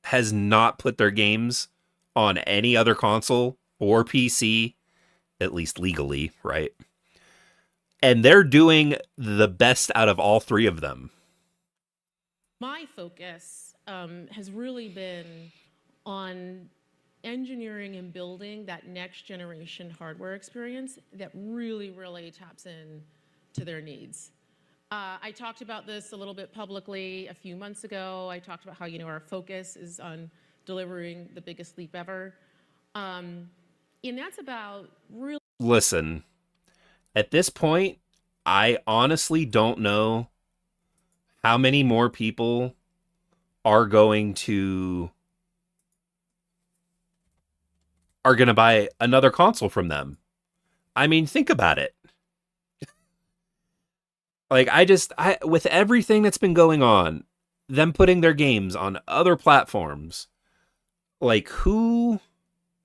has not put their games on any other console or PC, at least legally, right? And they're doing the best out of all three of them. my focus has really been on engineering and building that next generation hardware experience that really, really taps in to their needs. I talked about this a little bit publicly a few months ago. I talked about how, our focus is on delivering the biggest leap ever. And that's about really. Listen, at this point, I honestly don't know how many more people are going to buy another console from them. I mean, think about it. Like, with everything that's been going on, them putting their games on other platforms, like, who,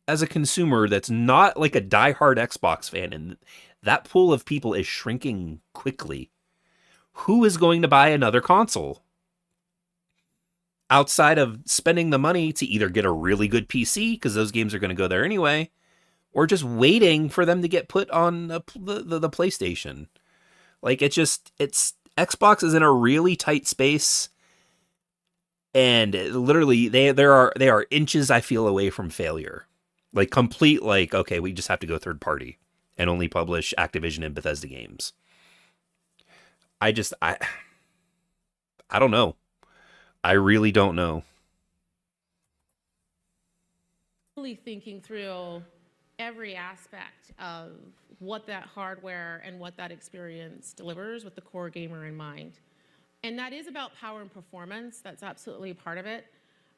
as a consumer that's not like a diehard Xbox fan, and that pool of people is shrinking quickly, who is going to buy another console? Outside of spending the money to either get a really good PC, because those games are going to go there anyway, or just waiting for them to get put on the PlayStation. Like, it's Xbox is in a really tight space, and literally they are inches, I feel, away from failure. Like, complete, like, okay, we just have to go third party and only publish Activision and Bethesda games. I don't know. I really don't know. Really thinking through every aspect of what that hardware and what that experience delivers with the core gamer in mind. And that is about power and performance. That's absolutely a part of it.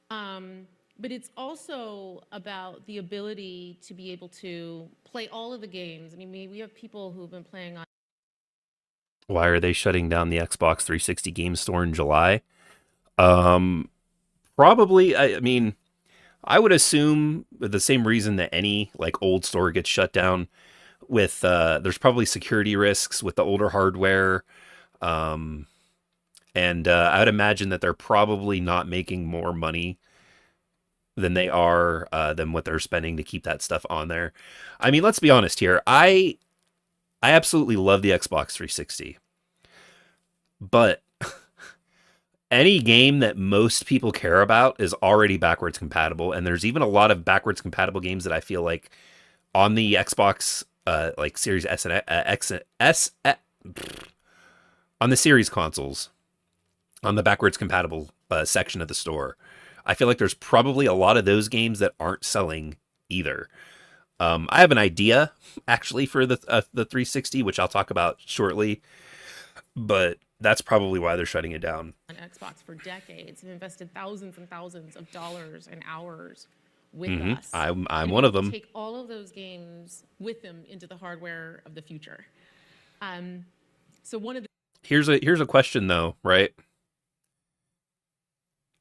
But it's also about the ability to be able to play all of the games. I mean, we have people who've been playing on. Why are they shutting down the Xbox 360 game store in July? Probably, I mean, I would assume the same reason that any like old store gets shut down, with there's probably security risks with the older hardware. And I would imagine that they're probably not making more money than they are than what they're spending to keep that stuff on there. I mean, let's be honest here. I absolutely love the Xbox 360. But any game that most people care about is already backwards compatible, and there's even a lot of backwards compatible games that I feel like on the Xbox like Series S and on the Series consoles, on the backwards compatible section of the store, I feel like there's probably a lot of those games that aren't selling either. I have an idea actually for the 360, which I'll talk about shortly, but that's probably why they're shutting it down. On Xbox for decades, have invested thousands and thousands of dollars and hours with us. I'm and one of them. Take all of those games with them into the hardware of the future. So one of the here's a question though, right?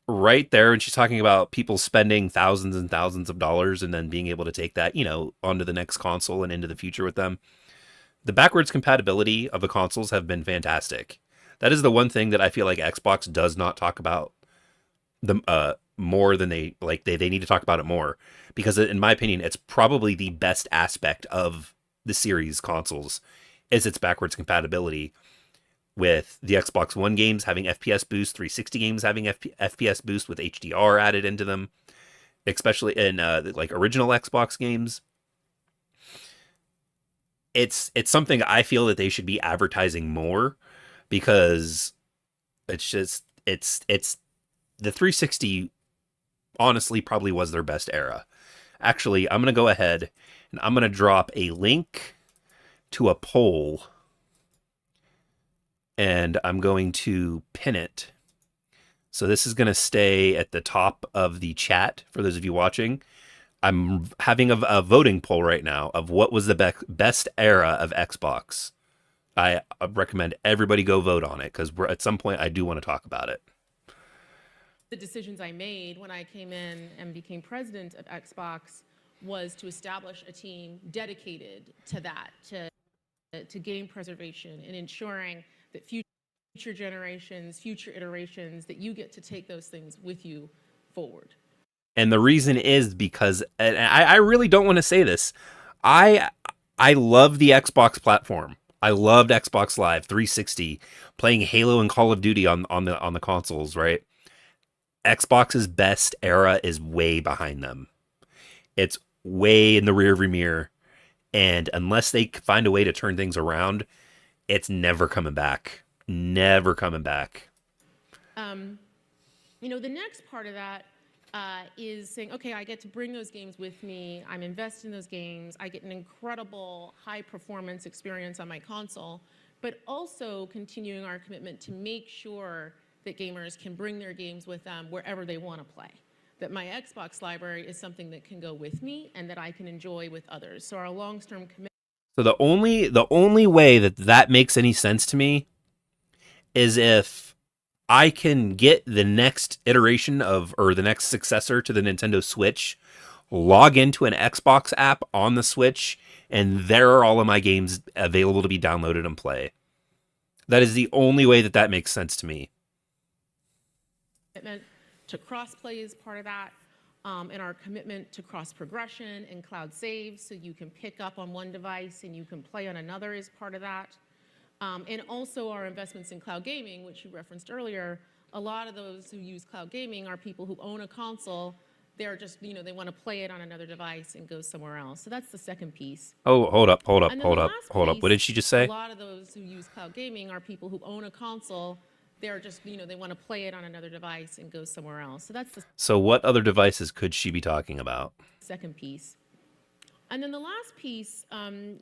Right there, and she's talking about people spending thousands and thousands of dollars and then being able to take that, onto the next console and into the future with them. The backwards compatibility of the consoles have been fantastic. That is the one thing that I feel like Xbox does not talk about more than they need to talk about it more, because in my opinion, it's probably the best aspect of the series consoles is its backwards compatibility, with the Xbox One games having FPS boost, 360 games having FPS boost with HDR added into them, especially in like original Xbox games. It's something I feel that they should be advertising more, because it's the 360 honestly probably was their best era. Actually, I'm going to go ahead and I'm going to drop a link to a poll, and I'm going to pin it So this is going to stay at the top of the chat for those of you watching. I'm having a voting poll right now of what was the best era of Xbox. I recommend everybody go vote on it because at some point I do want to talk about it. The decisions I made when I came in and became president of Xbox was to establish a team dedicated to that, to game preservation and ensuring that future generations, future iterations, that you get to take those things with you forward. And the reason is because, and I really don't want to say this, I love the Xbox platform. I loved Xbox Live 360, playing Halo and Call of Duty on the consoles, right? Xbox's best era is way behind them. It's way in the rearview mirror, and unless they find a way to turn things around, it's never coming back. Never coming back. The next part of that is saying, okay, I get to bring those games with me. I'm invested in those games. I get an incredible high-performance experience on my console, but also continuing our commitment to make sure that gamers can bring their games with them wherever they want to play. That my Xbox library is something that can go with me and that I can enjoy with others. So our long-term commitment. So the only way that makes any sense to me is if I can get the next iteration or the next successor to the Nintendo Switch, log into an Xbox app on the Switch, and there are all of my games available to be downloaded and play. That is the only way that makes sense to me. Commitment to cross-play is part of that, and our commitment to cross-progression and cloud saves, so you can pick up on one device and you can play on another is part of that. And also our investments in cloud gaming, which you referenced earlier. A lot of those who use cloud gaming are people who own a console. They're just, they want to play it on another device and go somewhere else. So that's the second piece. Oh, hold up. What did she just say? A lot of those who use cloud gaming are people who own a console. They're just, they want to play it on another device and go somewhere else. So that's the So what other devices could she be talking about? second piece. And then the last piece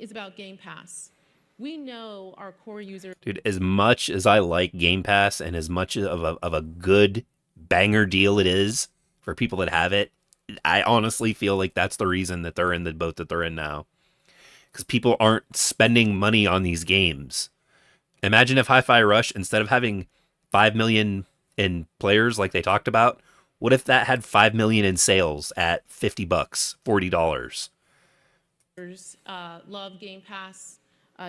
is about Game Pass. We know our core users. Dude, as much as I like Game Pass and as much of a good banger deal it is for people that have it, I honestly feel like that's the reason that they're in the boat that they're in now. Because people aren't spending money on these games. Imagine if Hi-Fi Rush, instead of having 5 million in players like they talked about, what if that had 5 million in sales at $50, $40? Love Game Pass.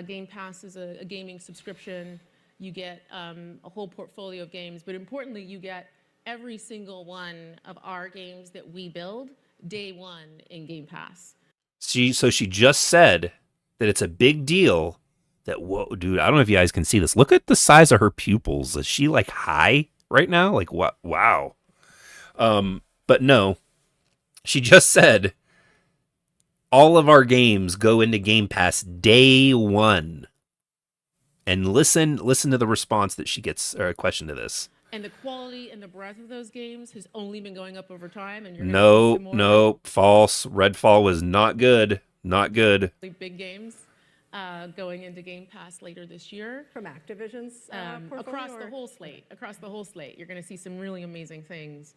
Game Pass is a gaming subscription. You get a whole portfolio of games, but importantly, you get every single one of our games that we build day one in Game Pass. So she just said that it's a big deal that, whoa, dude, I don't know if you guys can see this. Look at the size of her pupils. Is she like high right now? Like what? Wow. But no, she just said all of our games go into Game Pass day one. And listen to the response that she gets, or a question to this. And the quality and the breadth of those games has only been going up over time. And you're no, false. Redfall was not good. Not good. Big games going into Game Pass later this year. From Activision's across the whole slate. Across the whole slate, you're going to see some really amazing things.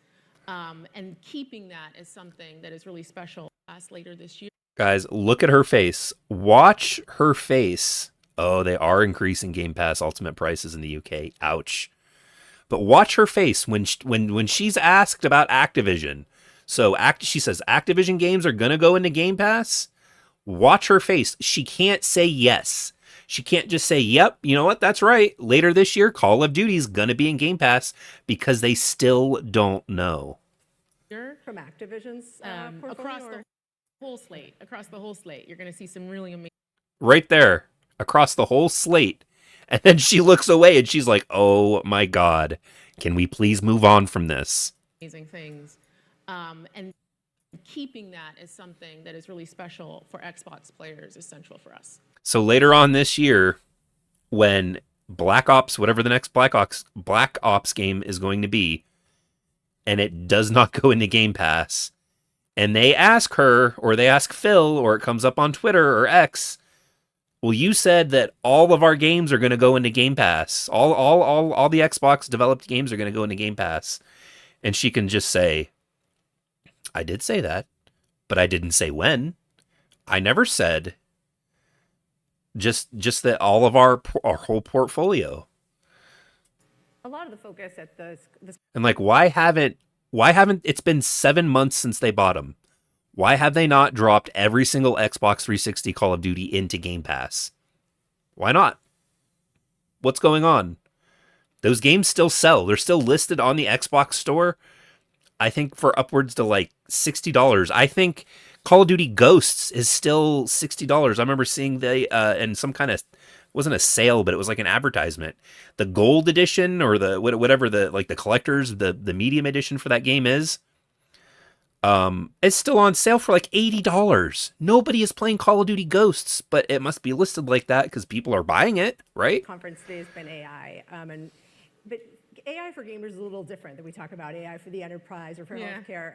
And keeping that as something that is really special later this year. Guys, look at her face. Watch her face. Oh, they are increasing Game Pass Ultimate prices in the UK. Ouch. But watch her face when she's asked about Activision. So she says Activision games are going to go into Game Pass. Watch her face. She can't say yes. She can't just say, yep, you know what? That's right. Later this year, Call of Duty is going to be in Game Pass because they still don't know. From Activision's across the whole slate. Across the whole slate, you're going to see some really amazing. Right there. Across the whole slate. And then she looks away and she's like, oh my God, can we please move on from this? Amazing things. And keeping that as something that is really special for Xbox players is central for us. So later on this year, when Black Ops, whatever the next Black Ops game is going to be, and it does not go into Game Pass, and they ask her, or they ask Phil, or it comes up on Twitter or X, Well, you said that all of our games are going to go into Game Pass. All the Xbox developed games are going to go into Game Pass. And she can just say, I did say that, but I didn't say when. I never said just that all of our whole portfolio. A lot of the focus at this And like, why haven't it's been 7 months since they bought them? Why have they not dropped every single Xbox 360 Call of Duty into Game Pass? Why not? What's going on? Those games still sell. They're still listed on the Xbox store, I think, for upwards to like $60. I think Call of Duty Ghosts is still $60. I remember seeing they in some kind of, wasn't a sale, but it was like an advertisement. The gold edition or the whatever the like the collectors, the medium edition for that game is still on sale for like $80. Nobody is playing Call of Duty Ghosts, but it must be listed like that because people are buying it, right? conference today has been AI, but AI for gamers is a little different than we talk about AI for the enterprise or for healthcare.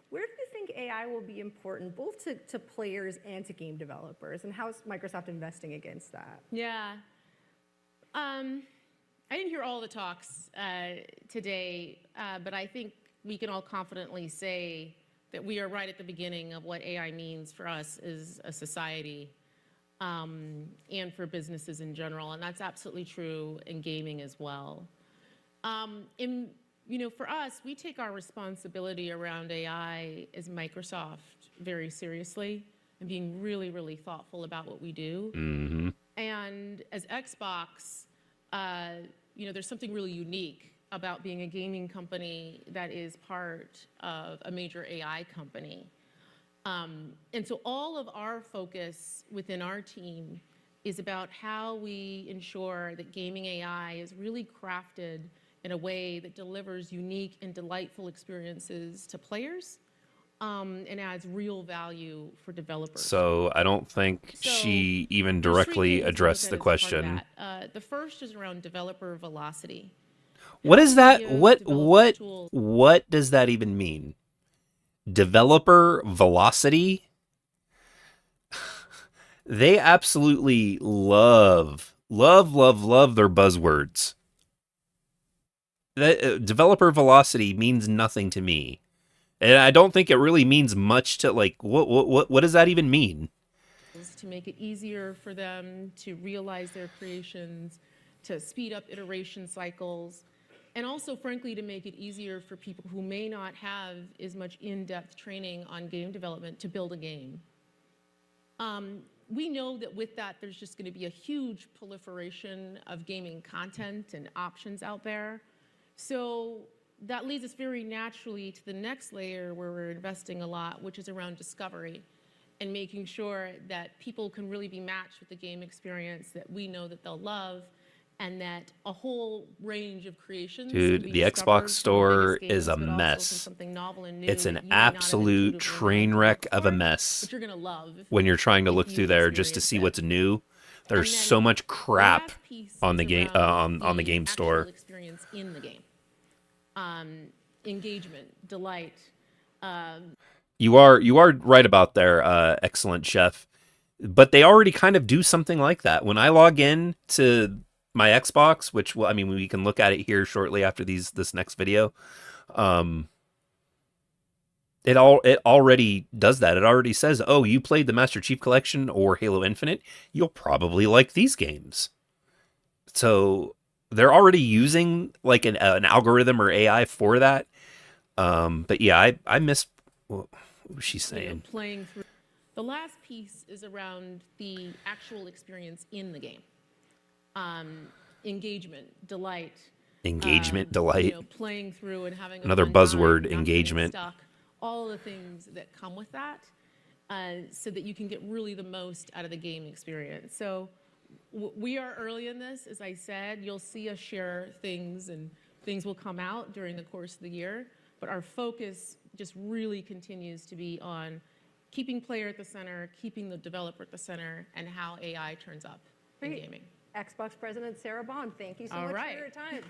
Where do you think AI will be important both to players and to game developers, and how is Microsoft investing against that? Yeah. I didn't hear all the talks today, but I think we can all confidently say that we are right at the beginning of what AI means for us as a society, and for businesses in general, and that's absolutely true in gaming as well. For us, we take our responsibility around AI as Microsoft very seriously and being really, really thoughtful about what we do. Mm-hmm. And as Xbox, there's something really unique about being a gaming company that is part of a major AI company. And so all of our focus within our team is about how we ensure that gaming AI is really crafted in a way that delivers unique and delightful experiences to players, and adds real value for developers. So I don't think she even directly addressed the question. The first is around developer velocity. What is that? What does that even mean? Developer velocity? They absolutely love their buzzwords. That developer velocity means nothing to me. And I don't think it really means much to like what does that even mean? To make it easier for them to realize their creations, to speed up iteration cycles, and also, frankly, to make it easier for people who may not have as much in-depth training on game development to build a game. We know that with that, there's just going to be a huge proliferation of gaming content and options out there. So that leads us very naturally to the next layer where we're investing a lot, which is around discovery and making sure that people can really be matched with the game experience that we know that they'll love, and that a whole range of creations. Dude, the Xbox store is a mess. It's an absolute train wreck of a mess. But you're gonna love when you're trying to look through there just to see what's new. There's so much crap on the game on the game store. Experience in the game, engagement, delight. You are right about there, excellent chef. But they already kind of do something like that. When I log in to my Xbox, which, well, I mean, we can look at it here shortly after this next video. It already does that. It already says, oh, you played the Master Chief Collection or Halo Infinite, you'll probably like these games. So they're already using like an algorithm or AI for that. But yeah, I miss what was she saying? Playing through. The last piece is around the actual experience in the game. Engagement, delight. Engagement, delight. Playing through and having another buzzword, engagement. Stuck, all the things that come with that, so that you can get really the most out of the game experience. So we are early in this, as I said. You'll see us share things, and things will come out during the course of the year. But our focus just really continues to be on keeping player at the center, keeping the developer at the center, and how AI turns up in gaming. Xbox President Sarah Bond, thank you so much for your time.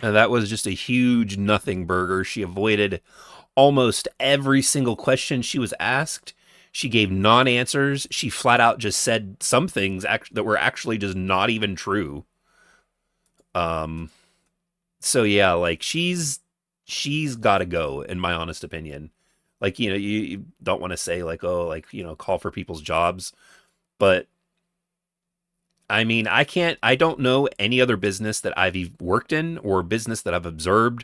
That was just a huge nothing burger. She avoided almost every single question she was asked. She gave non-answers. She flat out just said some things that were actually just not even true. So yeah, like she's got to go, in my honest opinion. Like, you don't want to say like, oh, like, call for people's jobs, but I mean, I don't know any other business that I've worked in or business that I've observed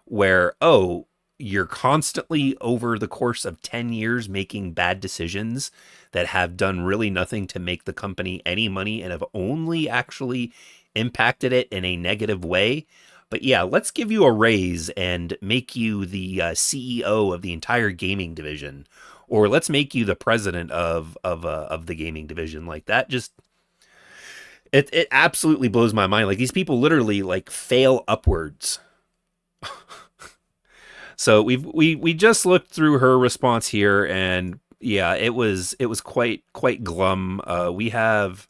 where, oh, you're constantly over the course of 10 years making bad decisions that have done really nothing to make the company any money and have only actually impacted it in a negative way. But yeah, let's give you a raise and make you the CEO of the entire gaming division, or let's make you the president of the gaming division. Like that, just it absolutely blows my mind. Like these people literally like fail upwards. So we just looked through her response here, and yeah, it was quite glum. We have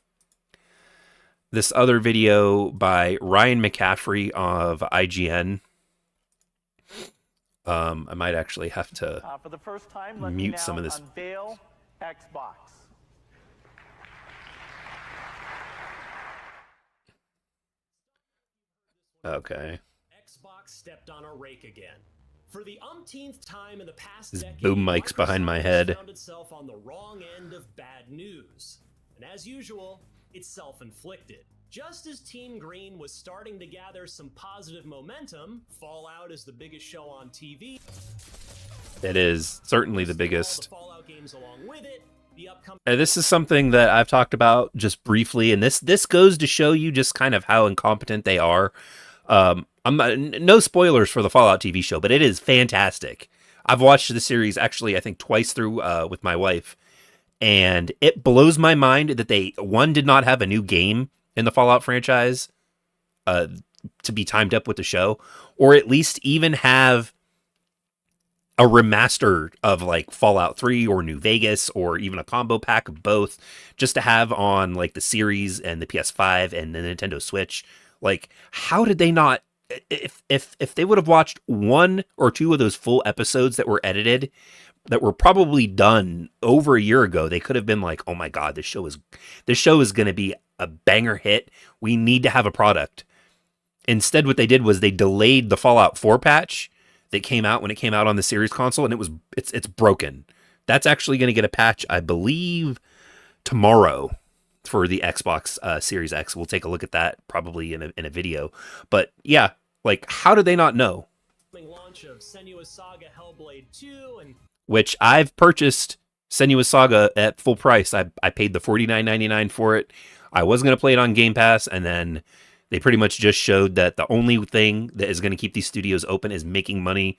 this other video by Ryan McCaffrey of IGN. I might actually have to for the first time, let mute me some of this. Unveil Xbox. Okay. Xbox stepped on a rake again. For the umpteenth time in the past This decade, boom mic's behind my head. found itself on the wrong end of bad news. And as usual, it's self-inflicted. Just as Team Green was starting to gather some positive momentum, Fallout is the biggest show on TV. It is certainly the biggest. All the Fallout games along with it, the upcoming This is something that I've talked about just briefly, and this goes to show you just kind of how incompetent they are. I'm not, no spoilers for the Fallout TV show, but it is fantastic. I've watched the series actually, I think twice through with my wife, and it blows my mind that they did not have a new game in the Fallout franchise to be timed up with the show, or at least even have a remaster of like Fallout 3 or New Vegas, or even a combo pack of both, just to have on like the series and the PS5 and the Nintendo Switch. Like, how did they not? If they would have watched one or two of those full episodes that were edited, that were probably done over a year ago, they could have been like, "Oh my God, this show is going to be a banger hit. We need to have a product." Instead, what they did was they delayed the Fallout 4 patch that came out when it came out on the series console, and it's broken. That's actually going to get a patch, I believe, tomorrow for the Xbox Series X. We'll take a look at that probably in a video. But yeah, like, how did they not know? launch of Senua's Saga Hellblade 2 and Which I've purchased Senua's Saga at full price. I paid the $49.99 for it. I was going to play it on Game Pass, and then they pretty much just showed that the only thing that is going to keep these studios open is making money.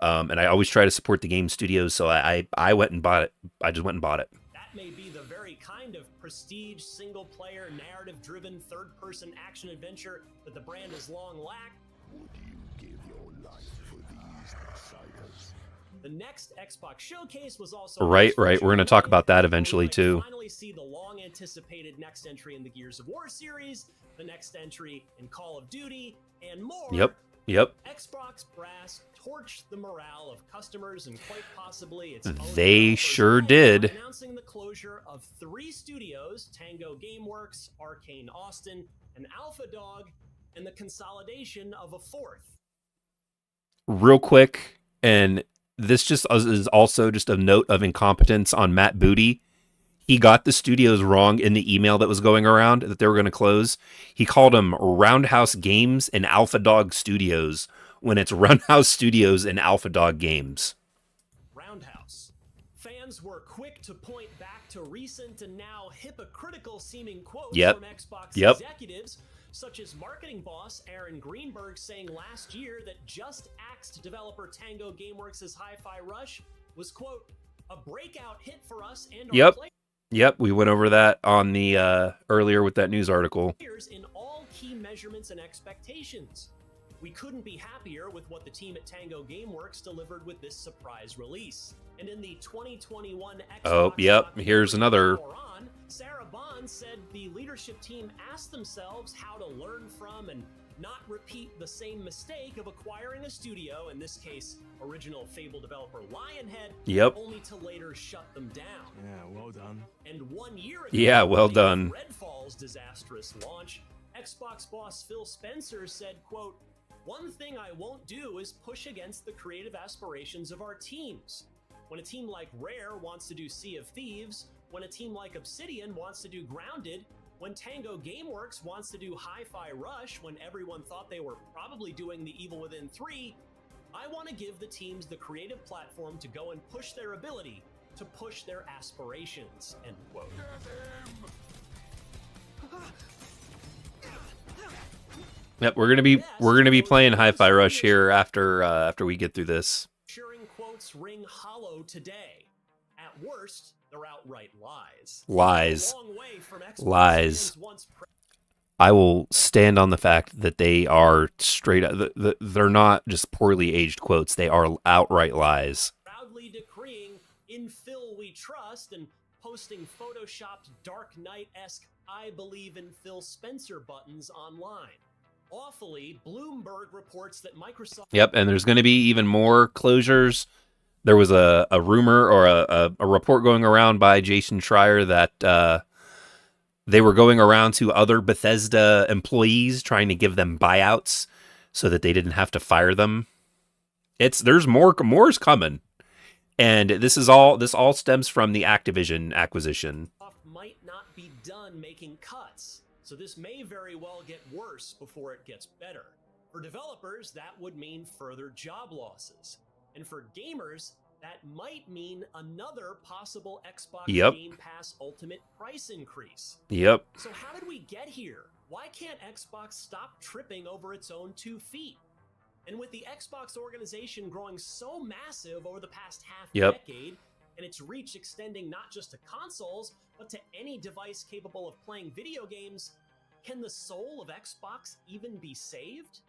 And I always try to support the game studios, so I went and bought it. I just went and bought it. that may be the very kind of prestige, single-player, narrative-driven, third-person action-adventure that the brand has long lacked. Would you give your life for these outsiders? The next Xbox showcase was also Right. We're going to talk about that eventually too. Finally, see the long-anticipated next entry in the Gears of War series, the next entry in Call of Duty, and more. Yep. Xbox brass torched the morale of customers and quite possibly its own They developers sure by did. announcing the closure of 3 studios, Tango Gameworks, Arcane Austin, and Alpha Dog, and the consolidation of a 4th. Real quick, and this just is also just a note of incompetence on Matt Booty. He got the studios wrong in the email that was going around that they were going to close. He called them Roundhouse Games and Alpha Dog Studios when it's Roundhouse Studios and Alpha Dog Games. Roundhouse. Fans were quick to point back to recent and now hypocritical seeming quotes Yep. from Xbox Yep. executives, such as marketing boss Aaron Greenberg saying last year that just axed developer Tango Gameworks' Hi-Fi Rush was, quote, a breakout hit for us and our Yep, we went over that on the earlier with that news article. players in all key measurements and expectations. We couldn't be happier with what the team at Tango Gameworks delivered with this surprise release. And in the 2021 Xbox Oh, yep, documentary here's another. On, Sarah Bond said the leadership team asked themselves how to learn from and not repeat the same mistake of acquiring a studio, in this case, original Fable developer Lionhead, Yep. only to later shut them down. Yeah, well done. And 1 year ago, Yeah, well done. Redfall's disastrous launch, Xbox boss Phil Spencer said, quote, "One thing I won't do is push against the creative aspirations of our teams. When a team like Rare wants to do Sea of Thieves, when a team like Obsidian wants to do Grounded, when Tango Gameworks wants to do Hi-Fi Rush, when everyone thought they were probably doing The Evil Within 3, I want to give the teams the creative platform to go and push their ability, to push their aspirations," end quote. Yep, we're gonna be playing Hi-Fi Rush here after we get through this. Ensuring quotes ring hollow today. At worst, they're outright lies. Lies. A long way from Xbox Lies. fans once I will stand on the fact that they are straight up. They're not just poorly aged quotes. They are outright lies. proudly decreeing "In Phil we trust" and posting photoshopped Dark Knight-esque "I believe in Phil Spencer" buttons online. Awfully, Bloomberg reports that Microsoft Yep, and there's going to be even more closures. There was a rumor or a report going around by Jason Schreier that they were going around to other Bethesda employees trying to give them buyouts so that they didn't have to fire them. There's more's coming. And this all stems from the Activision acquisition. might not be done making cuts, so this may very well get worse before it gets better. For developers, that would mean further job losses. And for gamers, that might mean another possible Xbox Yep. Game Pass Ultimate price increase. Yep. So how did we get here? Why can't Xbox stop tripping over its own 2 feet? And with the Xbox organization growing so massive over the past half Yep. decade, and its reach extending not just to consoles, but to any device capable of playing video games, can the soul of Xbox even be saved?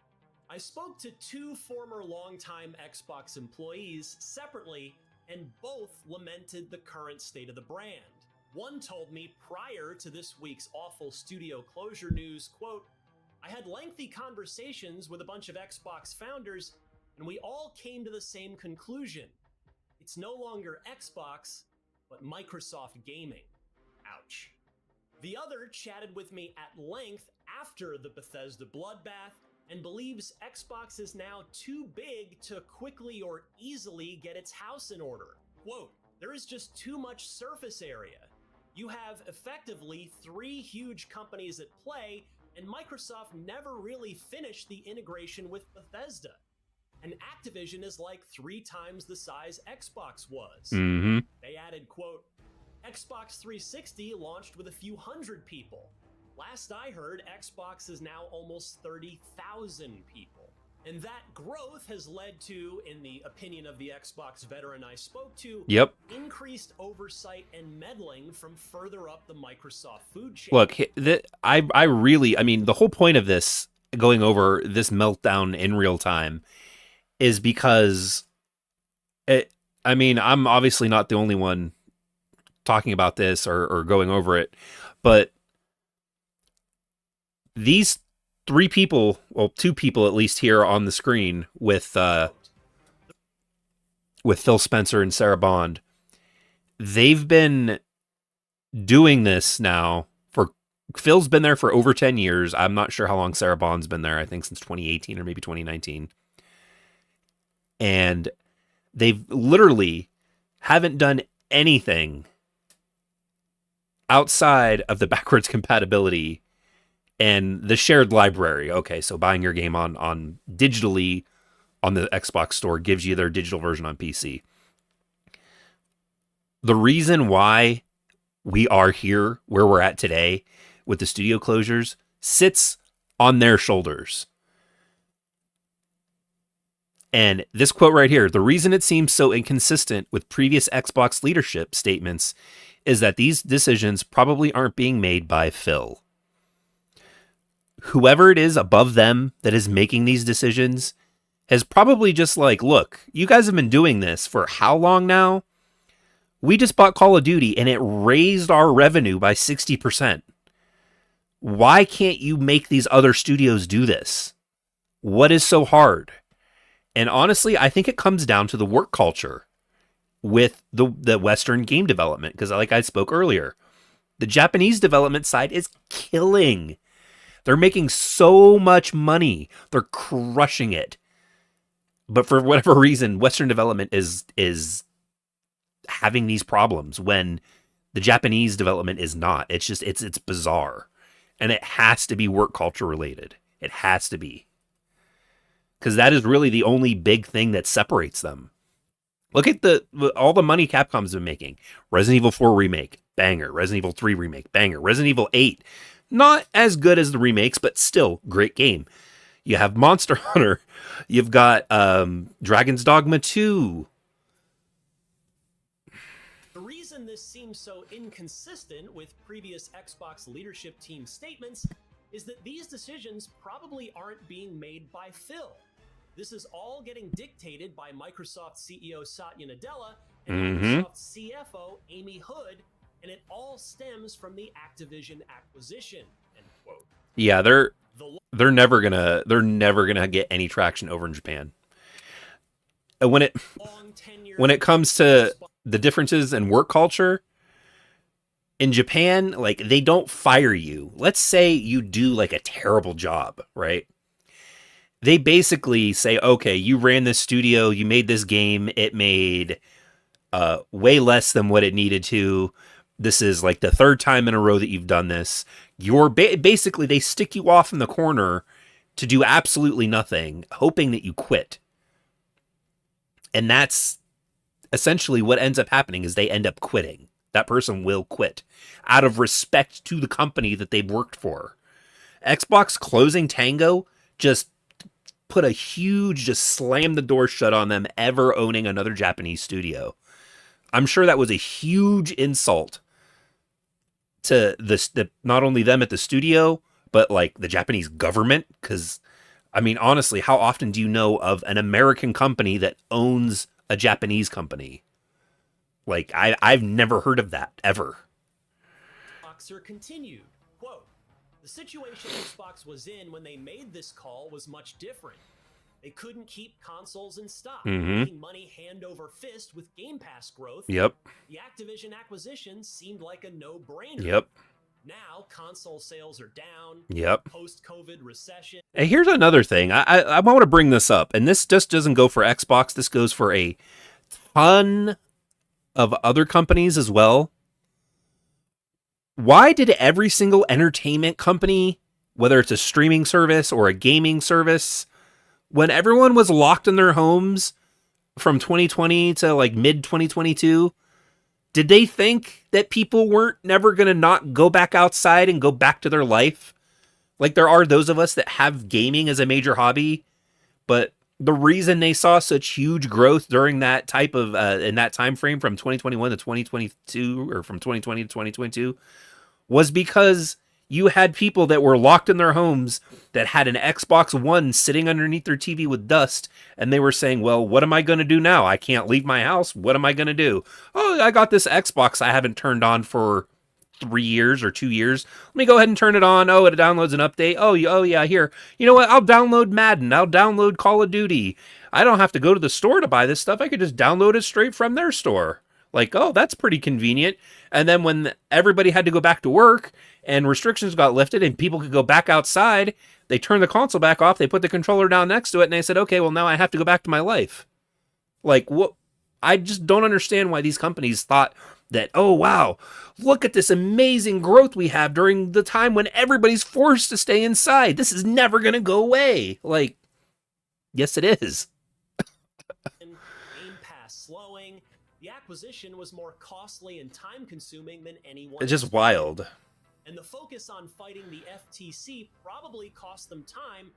I spoke to 2 former longtime Xbox employees separately, and both lamented the current state of the brand. One told me prior to this week's awful studio closure news, quote, "I had lengthy conversations with a bunch of Xbox founders, and we all came to the same conclusion. It's no longer Xbox, but Microsoft Gaming. Ouch." The other chatted with me at length after the Bethesda bloodbath and believes Xbox is now too big to quickly or easily get its house in order. Quote, "There is just too much surface area. You have effectively 3 huge companies at play, and Microsoft never really finished the integration with Bethesda. And Activision is like 3 times the size Xbox was." Mm-hmm. They added, quote, "Xbox 360 launched with a few hundred people. Last I heard, Xbox is now almost 30,000 people. And that growth has led to, in the opinion of the Xbox veteran I spoke to, Yep. increased oversight and meddling from further up the Microsoft food chain." Look, I mean, the whole point of this, going over this meltdown in real time, is because I'm obviously not the only one talking about this or going over it, but these 3 people, well, 2 people at least here on the screen with Phil Spencer and Sarah Bond, they've been doing this now for, Phil's been there for over 10 years. I'm not sure how long Sarah Bond's been there. I think since 2018 or maybe 2019. And they've literally haven't done anything outside of the backwards compatibility and the shared library. Okay, so buying your game on digitally on the Xbox store gives you their digital version on PC. The reason why we are here where we're at today with the studio closures sits on their shoulders. And this quote right here, "The reason it seems so inconsistent with previous Xbox leadership statements is that these decisions probably aren't being made by Phil. Whoever it is above them that is making these decisions has probably just like, look, you guys have been doing this for how long now? We just bought Call of Duty and it raised our revenue by 60%. Why can't you make these other studios do this? What is so hard? And honestly, I think it comes down to the work culture with the Western game development. Because like I spoke earlier, the Japanese development side is killing. They're making so much money. They're crushing it. But for whatever reason, Western development is having these problems when the Japanese development is not. It's just it's bizarre. And it has to be work culture related. It has to be. Because that is really the only big thing that separates them. Look at all the money Capcom's been making. Resident Evil 4 remake, banger. Resident Evil 3 remake, banger. Resident Evil 8, not as good as the remakes, but still great game. You have Monster Hunter. You've got Dragon's Dogma 2. The reason this seems so inconsistent with previous Xbox leadership team statements is that these decisions probably aren't being made by Phil. This is all getting dictated by Microsoft CEO Satya Nadella and Microsoft CFO Amy Hood, and it all stems from the Activision acquisition. End quote. Yeah, they're never gonna get any traction over in Japan. When it comes to the differences in work culture in Japan, like they don't fire you. Let's say you do like a terrible job, right? They basically say, okay, you ran this studio, you made this game, it made way less than what it needed to. This is like the third time in a row that you've done this. You're basically, they stick you off in the corner to do absolutely nothing, hoping that you quit. And that's essentially what ends up happening is they end up quitting. That person will quit out of respect to the company that they've worked for. Xbox closing Tango just put a huge, just slam the door shut on them ever owning another Japanese studio. I'm sure that was a huge insult to not only them at the studio, but like the Japanese government. Because, I mean, honestly, how often do you know of an American company that owns a Japanese company? Like, I've never heard of that, ever. Boxer continued, quote, "The situation Xbox was in when they made this call was much different. They couldn't keep consoles in stock, making money hand over fist with Game Pass growth. Yep. The Activision acquisition seemed like a no-brainer. Yep. Now console sales are down. Yep. Post-COVID recession." And here's another thing. I want to bring this up, and this just doesn't go for Xbox. This goes for a ton of other companies as well. Why did every single entertainment company, whether it's a streaming service or a gaming service, when everyone was locked in their homes from 2020 to like mid 2022, did they think that people weren't never going to not go back outside and go back to their life? Like there are those of us that have gaming as a major hobby, but the reason they saw such huge growth during that type of in that time frame from 2021 to 2022 or from 2020 to 2022 was because you had people that were locked in their homes that had an Xbox One sitting underneath their TV with dust, and they were saying, well, what am I going to do now? I can't leave my house. What am I going to do? Oh, I got this Xbox I haven't turned on for 3 years or 2 years. Let me go ahead and turn it on. Oh, it downloads an update. Oh yeah, here. You know what? I'll download Madden. I'll download Call of Duty. I don't have to go to the store to buy this stuff. I could just download it straight from their store. Like, oh, that's pretty convenient. And then when everybody had to go back to work and restrictions got lifted and people could go back outside, they turned the console back off, they put the controller down next to it, and they said, okay, well, now I have to go back to my life. Like, what? I just don't understand why these companies thought that, oh, wow, look at this amazing growth we have during the time when everybody's forced to stay inside. This is never going to go away. Like, yes, it is. Game Pass slowing. The acquisition was more costly and time-consuming than anyone It's just expected. wild. And the focus on fighting the FTC probably cost them time.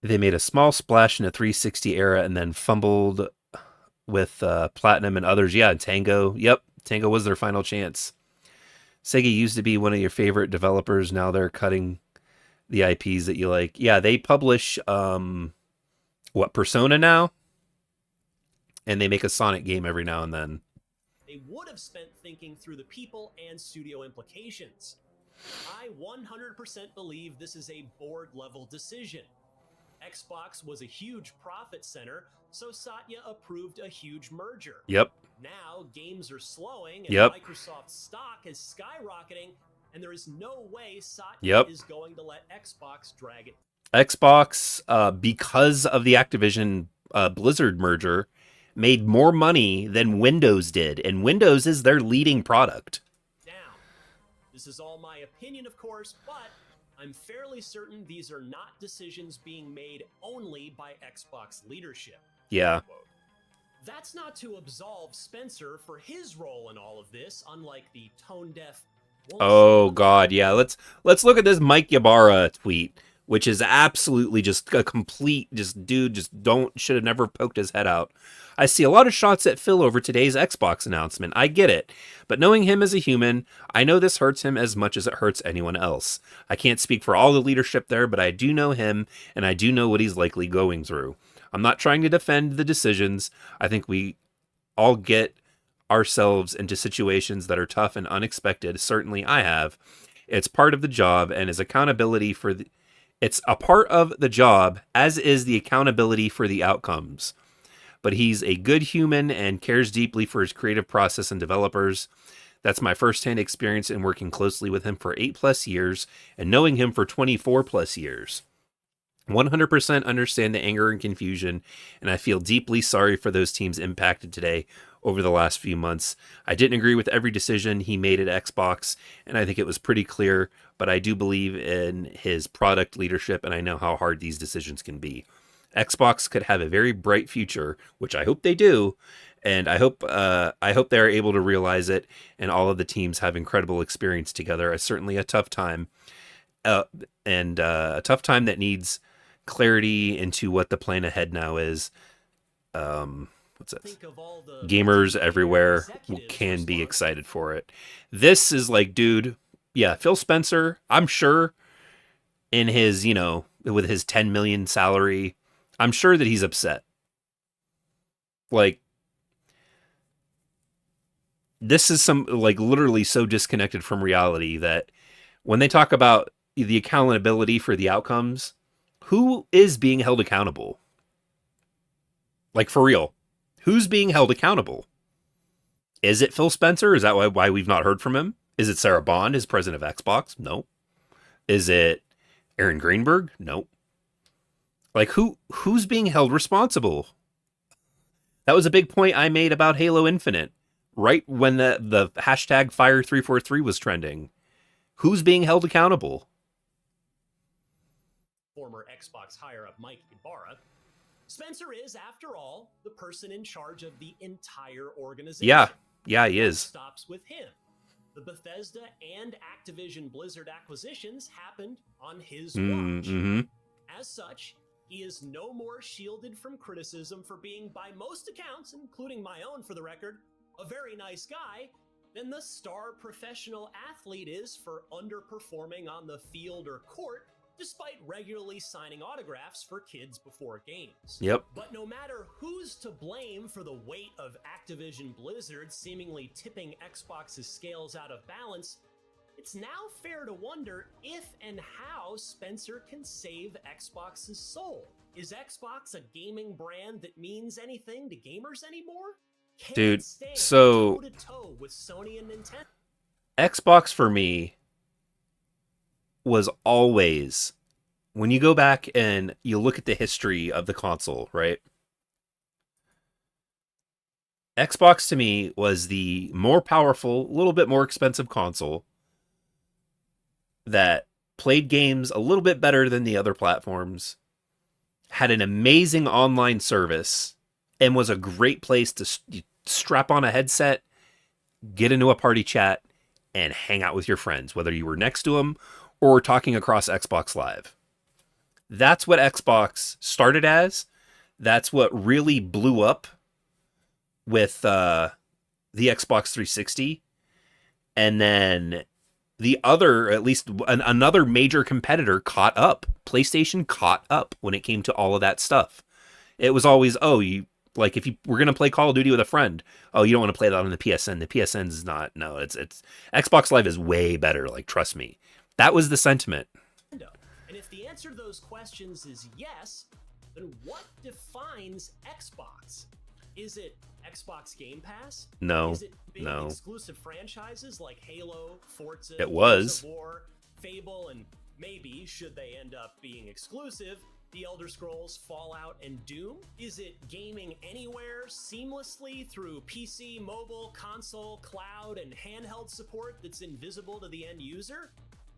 They made a small splash in the 360 era and then fumbled with Platinum and others. Yeah, Tango. Yep, Tango was their final chance. Sega used to be one of your favorite developers. Now they're cutting the IPs that you like. Yeah, they publish Persona now? And they make a Sonic game every now and then. They would have spent thinking through the people and studio implications. I 100% believe this is a board-level decision. Xbox was a huge profit center, so Satya approved a huge merger. Yep. Now, games are slowing, and Yep. Microsoft's stock is skyrocketing, and there is no way Satya Yep. is going to let Xbox drag it. Xbox, because of the Activision Blizzard merger, made more money than Windows did, and Windows is their leading product. Down. This is all my opinion, of course, but I'm fairly certain these are not decisions being made only by Xbox leadership. Yeah. That's not to absolve Spencer for his role in all of this, unlike the tone-deaf. Oh God, yeah. Let's look at this Mike Ybarra tweet, which is absolutely just a complete should have never poked his head out. I see a lot of shots at Phil over today's Xbox announcement. I get it. But knowing him as a human, I know this hurts him as much as it hurts anyone else. I can't speak for all the leadership there, but I do know him, and I do know what he's likely going through. I'm not trying to defend the decisions. I think we all get ourselves into situations that are tough and unexpected. Certainly I have. It's part of the job, and is accountability for the... It's a part of the job, as is the accountability for the outcomes. But he's a good human and cares deeply for his creative process and developers. That's my firsthand experience in working closely with him for 8+ years and knowing him for 24+ years. 100% understand the anger and confusion, and I feel deeply sorry for those teams impacted today over the last few months. I didn't agree with every decision he made at Xbox, and I think it was pretty clear, but I do believe in his product leadership, and I know how hard these decisions can be. Xbox could have a very bright future, which I hope they do, and I hope they're able to realize it, and all of the teams have incredible experience together. It's certainly a tough time, and a tough time that needs clarity into what the plan ahead now is. What's this? Gamers everywhere can be excited for it. This is like, dude, yeah, Phil Spencer, I'm sure in his, with his 10 million salary, I'm sure that he's upset. Like, this is literally so disconnected from reality that when they talk about the accountability for the outcomes, who is being held accountable? Like, for real, who's being held accountable? Is it Phil Spencer? Is that why we've not heard from him? Is it Sarah Bond, his president of Xbox? No. Is it Aaron Greenberg? No. Like, who's being held responsible? That was a big point I made about Halo Infinite, right when the hashtag Fire343 was trending. Who's being held accountable? Former Xbox higher-up Mike Ybarra, Spencer is, after all, the person in charge of the entire organization. Yeah, he is. Stops with him. The Bethesda and Activision Blizzard acquisitions happened on his watch. Mm-hmm. As such, he is no more shielded from criticism for being, by most accounts, including my own for the record, a very nice guy, than the star professional athlete is for underperforming on the field or court, despite regularly signing autographs for kids before games. Yep. But no matter who's to blame for the weight of Activision Blizzard seemingly tipping Xbox's scales out of balance, it's now fair to wonder if and how Spencer can save Xbox's soul. Is Xbox a gaming brand that means anything to gamers anymore? Can Dude, it stand so toe-to-toe with Sony and Nintendo? Xbox for me was always, when you go back and you look at the history of the console, right? Xbox to me was the more powerful, a little bit more expensive console that played games a little bit better than the other platforms, had an amazing online service, and was a great place to strap on a headset, get into a party chat, and hang out with your friends, whether you were next to them or talking across Xbox Live. That's what Xbox started as. That's what really blew up with the Xbox 360. And then the other, at least another major competitor caught up. PlayStation caught up when it came to all of that stuff. It was always, if you were going to play Call of Duty with a friend, you don't want to play that on the PSN. The PSN is not, no, it's Xbox Live is way better. Like, trust me. That was the sentiment. And if the answer to those questions is yes, then what defines Xbox? Is it Xbox Game Pass? No. Is it big No. exclusive franchises like Halo, Forza, It was. Gears of War, Fable, and maybe, should they end up being exclusive, The Elder Scrolls, Fallout, and Doom? Is it gaming anywhere seamlessly through PC, mobile, console, cloud, and handheld support that's invisible to the end user?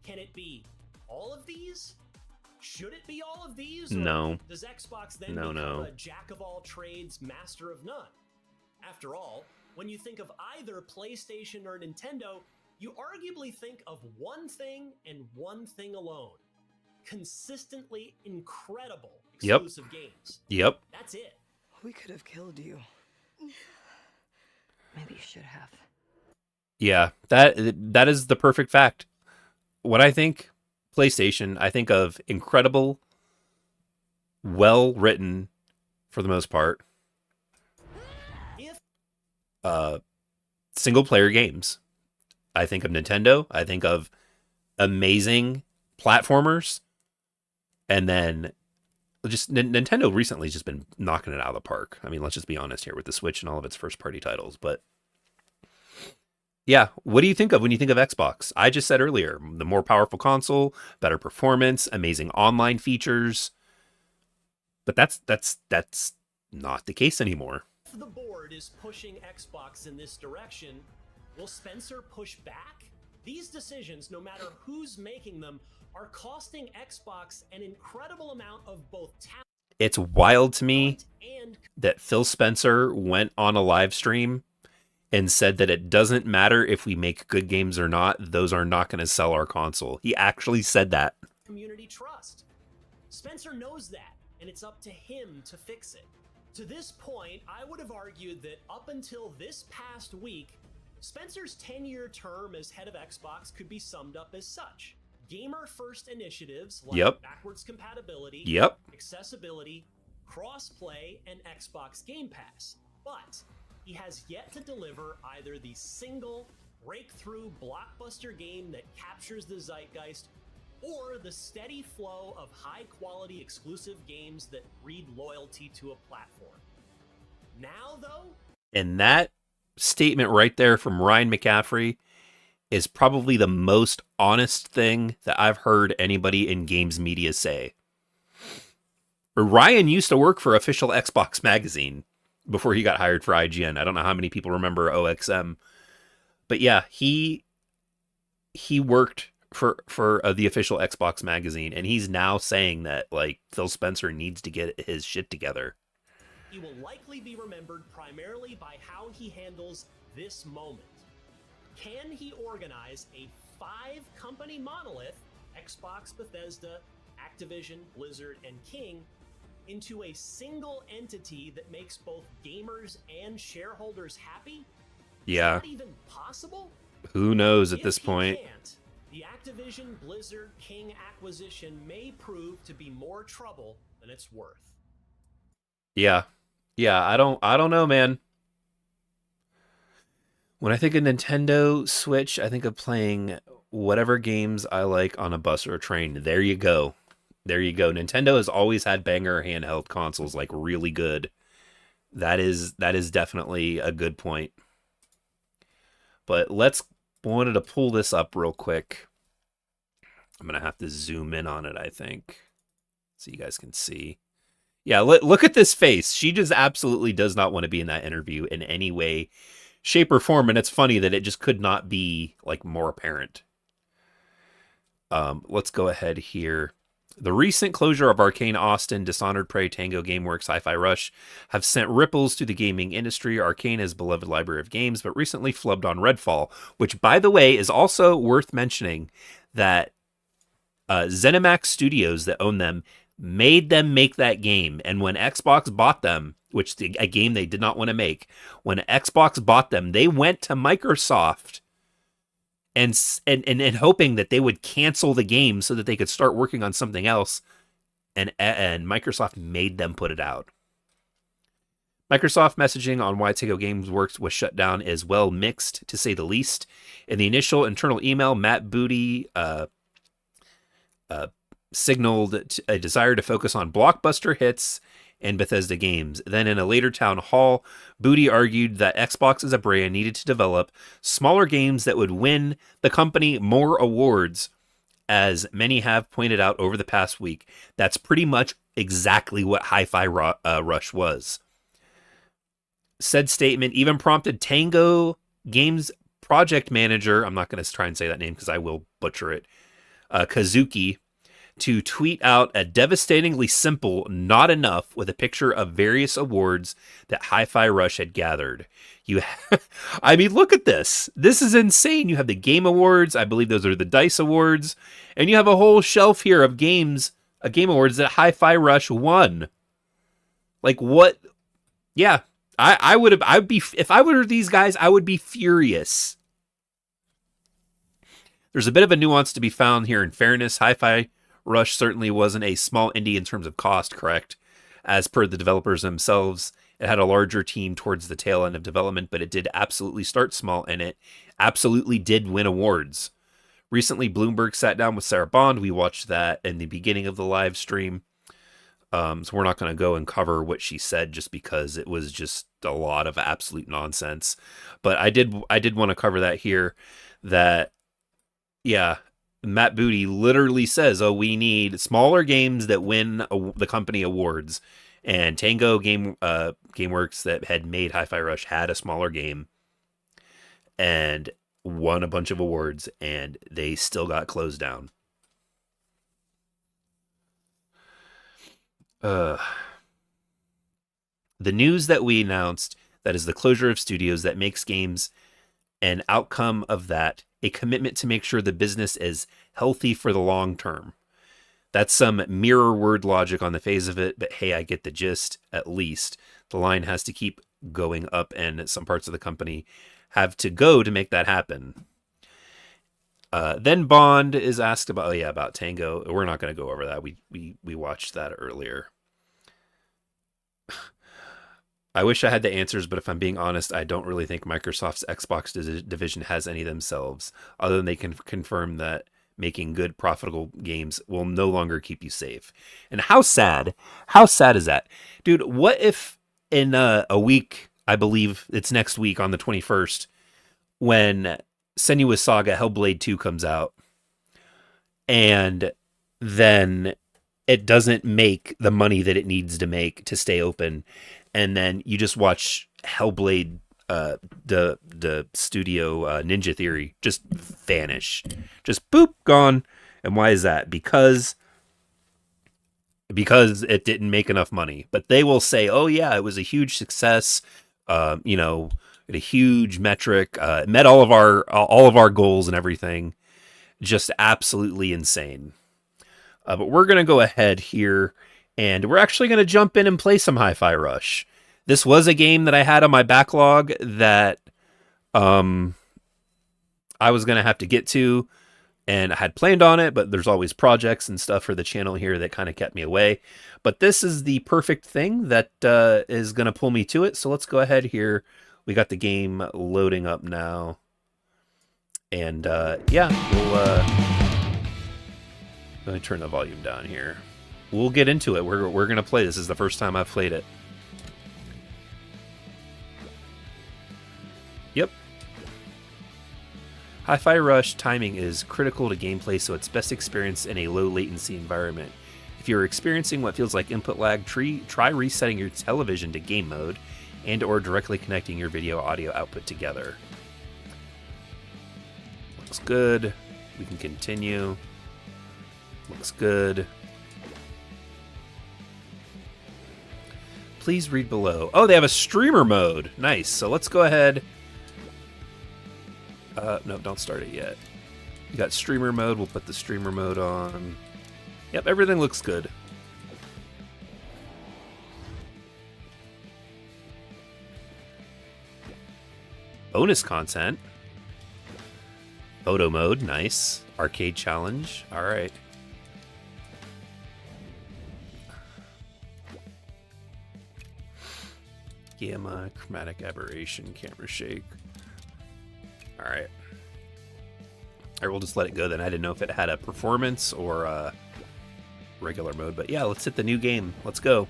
Can it be all of these? Should it be all of these? Or No. does Xbox then No, become no. a jack of all trades, master of none? After all, when you think of either PlayStation or Nintendo, you arguably think of one thing and one thing alone: consistently incredible Yep. exclusive games. Yep. That's it. We could have killed you. Maybe you should have. Yeah, that is the perfect fact. When I think PlayStation, I think of incredible, well written, for the most part, If single player games. I think of Nintendo. I think of amazing platformers, and then just Nintendo recently has just been knocking it out of the park. I mean, let's just be honest here with the Switch and all of its first party titles. But yeah, what do you think of when you think of Xbox? I just said earlier, the more powerful console, better performance, amazing online features. But that's not the case anymore. the board is pushing Xbox in this direction, will Spencer push back? These decisions, no matter who's making them, are costing Xbox an incredible amount of both talent It's wild to me and that Phil Spencer went on a live stream and said that it doesn't matter if we make good games or not, those are not going to sell our console. He actually said that. community trust. Spencer knows that, and it's up to him to fix it. To this point, I would have argued that up until this past week, Spencer's 10-year term as head of Xbox could be summed up as such: gamer-first initiatives like Yep. backwards compatibility, Yep. accessibility, cross-play, and Xbox Game Pass. But he has yet to deliver either the single breakthrough blockbuster game that captures the zeitgeist, or the steady flow of high-quality exclusive games that breed loyalty to a platform. Now, though, And that statement right there from Ryan McCaffrey is probably the most honest thing that I've heard anybody in games media say. Ryan used to work for Official Xbox Magazine before he got hired for IGN. I don't know how many people remember OXM, but yeah, he worked for the Official Xbox Magazine, and he's now saying that like Phil Spencer needs to get his shit together. he will likely be remembered primarily by how he handles this moment. Can he organize a 5-company monolith, Xbox, Bethesda, Activision, Blizzard, and King, into a single entity that makes both gamers and shareholders happy? Yeah, Is that even possible? who knows at If this he point? can't, the Activision Blizzard King acquisition may prove to be more trouble than it's worth. Yeah, I don't know, man. When I think of Nintendo Switch, I think of playing whatever games I like on a bus or a train. There you go. Nintendo has always had banger handheld consoles, like really good. That is definitely a good point. But wanted to pull this up real quick. I'm gonna have to zoom in on it, I think, so you guys can see. Yeah, look at this face. She just absolutely does not want to be in that interview in any way, shape, or form. And it's funny that it just could not be like more apparent. Let's go ahead here. The recent closure of Arcane Austin, Dishonored Prey, Tango Gameworks, Hi-Fi Rush have sent ripples through the gaming industry. Arcane has a beloved library of games, but recently flubbed on Redfall, which, by the way, is also worth mentioning that ZeniMax Studios that own them made them make that game. And when Xbox bought them, a game they did not want to make, when Xbox bought them, they went to Microsoft and hoping that they would cancel the game so that they could start working on something else. And Microsoft made them put it out. Microsoft messaging on why Tango Gameworks was shut down is well mixed, to say the least. In the initial internal email, Matt Booty signaled a desire to focus on blockbuster hits and Bethesda games. Then in a later town hall, Booty argued that Xbox as a brand needed to develop smaller games that would win the company more awards, as many have pointed out over the past week. That's pretty much exactly what Hi-Fi Rush was. Said statement even prompted Tango Games project manager, I'm not going to try and say that name because I will butcher it, Kazuki, to tweet out a devastatingly simple "not enough" with a picture of various awards that Hi-Fi Rush had gathered. I mean, look at this. This is insane. You have the Game Awards. I believe those are the DICE Awards. And you have a whole shelf here of games, Game Awards that Hi-Fi Rush won. Like, what? Yeah, I'd be, if I were these guys, I would be furious. There's a bit of a nuance to be found here in fairness. Hi-Fi Rush certainly wasn't a small indie in terms of cost, correct? As per the developers themselves, it had a larger team towards the tail end of development, but it did absolutely start small, and it absolutely did win awards. Recently, Bloomberg sat down with Sarah Bond. We watched that in the beginning of the live stream. So we're not going to go and cover what she said just because it was just a lot of absolute nonsense. But I did want to cover that here, that, yeah, Matt Booty literally says, oh, we need smaller games that win the company awards. And Tango Gameworks that had made Hi-Fi Rush had a smaller game and won a bunch of awards, and they still got closed down. The news that we announced, that is the closure of studios that makes games, an outcome of that, a commitment to make sure the business is healthy for the long term. That's some mirror word logic on the face of it, but hey, I get the gist, at least. The line has to keep going up, and some parts of the company have to go to make that happen. Then Bond is asked about Tango. We're not going to go over that. We watched that earlier. I wish I had the answers, but if I'm being honest, I don't really think Microsoft's Xbox division has any themselves, other than they can confirm that making good, profitable games will no longer keep you safe. And how sad is that? Dude, what if in a week, I believe it's next week on the 21st, when Senua's Saga Hellblade 2 comes out, and then it doesn't make the money that it needs to make to stay open, and then you just watch Hellblade, the studio Ninja Theory, just vanish, just boop, gone. And why is that? Because it didn't make enough money. But they will say, oh yeah, it was a huge success, a huge metric, met all of our goals and everything. Just absolutely insane. But we're going to go ahead here, and we're actually going to jump in and play some Hi-Fi Rush. This was a game that I had on my backlog that I was going to have to get to, and I had planned on it, but there's always projects and stuff for the channel here that kind of kept me away. But this is the perfect thing that is going to pull me to it. So let's go ahead here. We got the game loading up now. And we'll... Let me turn the volume down here. We'll get into it. We're going to play. This is the first time I've played it. Yep. Hi-Fi Rush timing is critical to gameplay, so it's best experienced in a low latency environment. If you're experiencing what feels like input lag, try resetting your television to game mode and or directly connecting your video audio output together. Looks good. We can continue. Looks good. Please read below. Oh, they have a streamer mode. Nice. So let's go ahead. No, don't start it yet. You got streamer mode. We'll put the streamer mode on. Yep, everything looks good. Bonus content. Photo mode. Nice. Arcade challenge. All right. Gamma, chromatic aberration, camera shake. All right. All right, we'll just let it go then. I didn't know if it had a performance or regular mode. But yeah, let's hit the new game. Let's go.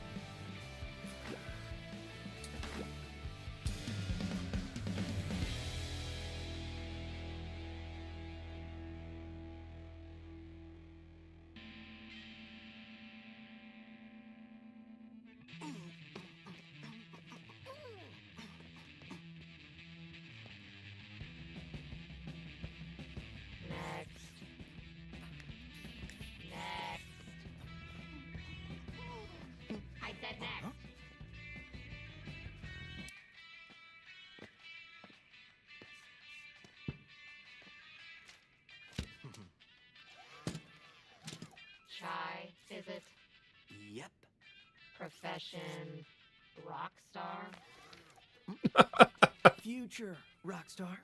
I said next. Shy, is it? Yep. Profession, rock star? Future rock star.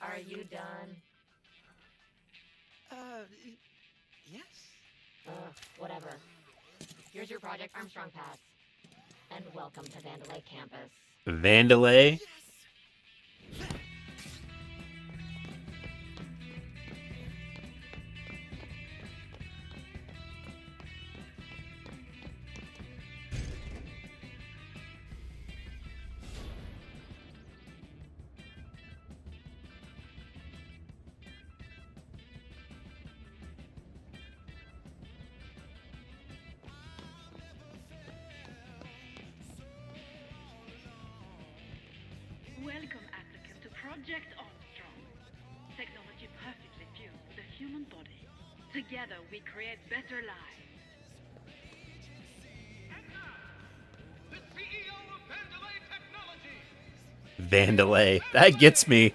Are you done? Yes. Whatever. Here's your Project Armstrong pass. And welcome to Vandalay campus. Vandalay? Welcome, applicant, to Project Armstrong. Technology perfectly fused with the human body. Together, we create better lives. And now, the CEO of Vandalay Technology. Vandalay. That gets me.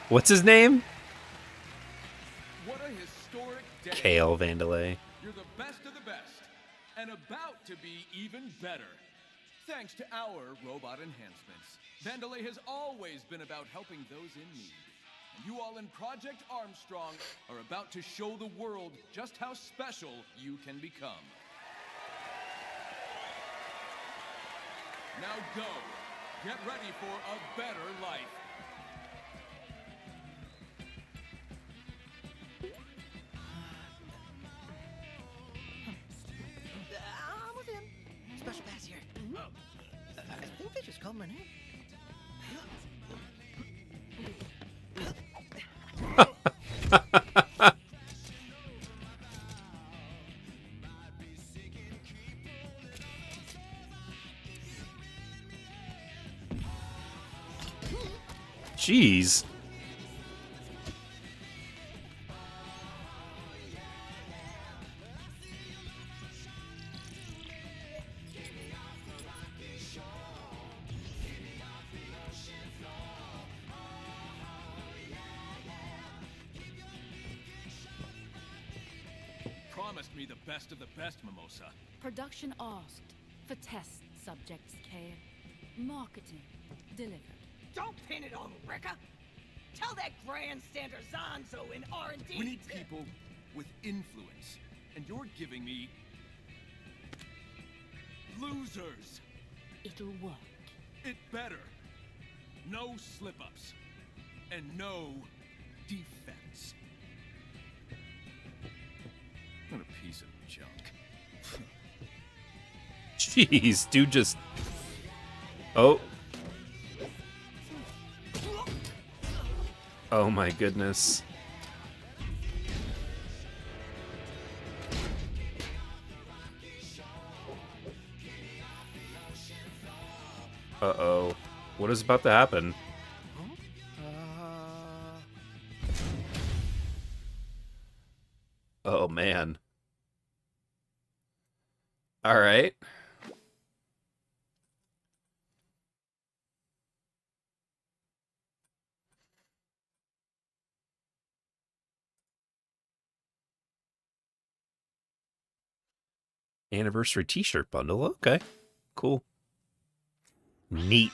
What's his name? What a historic day. Kale Vandalay. You're the best of the best, and about to be even better. Thanks to our robot enhancements, Vandalay has always been about helping those in need. And you all in Project Armstrong are about to show the world just how special you can become. Now go. Get ready for a better life. I'm within. Special pass here. I think they just called my name. Jeez. Promised me the best of the best, Mimosa. Production asked for test subjects care. Marketing delivered. Don't pin it on Rekka. Tell that grandstander Zonzo in R&D. We need people with influence, and you're giving me losers. It'll work. It better. No slip-ups, and no defense. What a piece of junk. Jeez, dude just... Oh. Oh my goodness. Uh-oh. What is about to happen? Oh man. All right. Anniversary t-shirt bundle. Okay. Cool. Neat.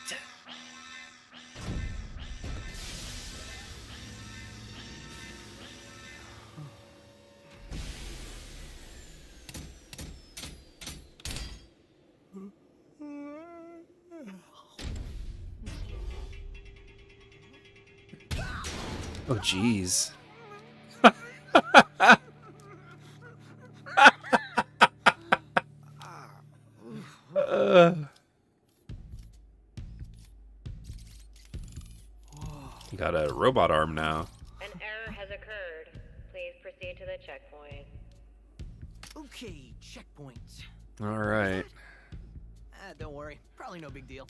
Oh, jeez. Got a robot arm now. An error has occurred. Please proceed to the checkpoint. Okay, checkpoint. All right. Don't worry. Probably no big deal.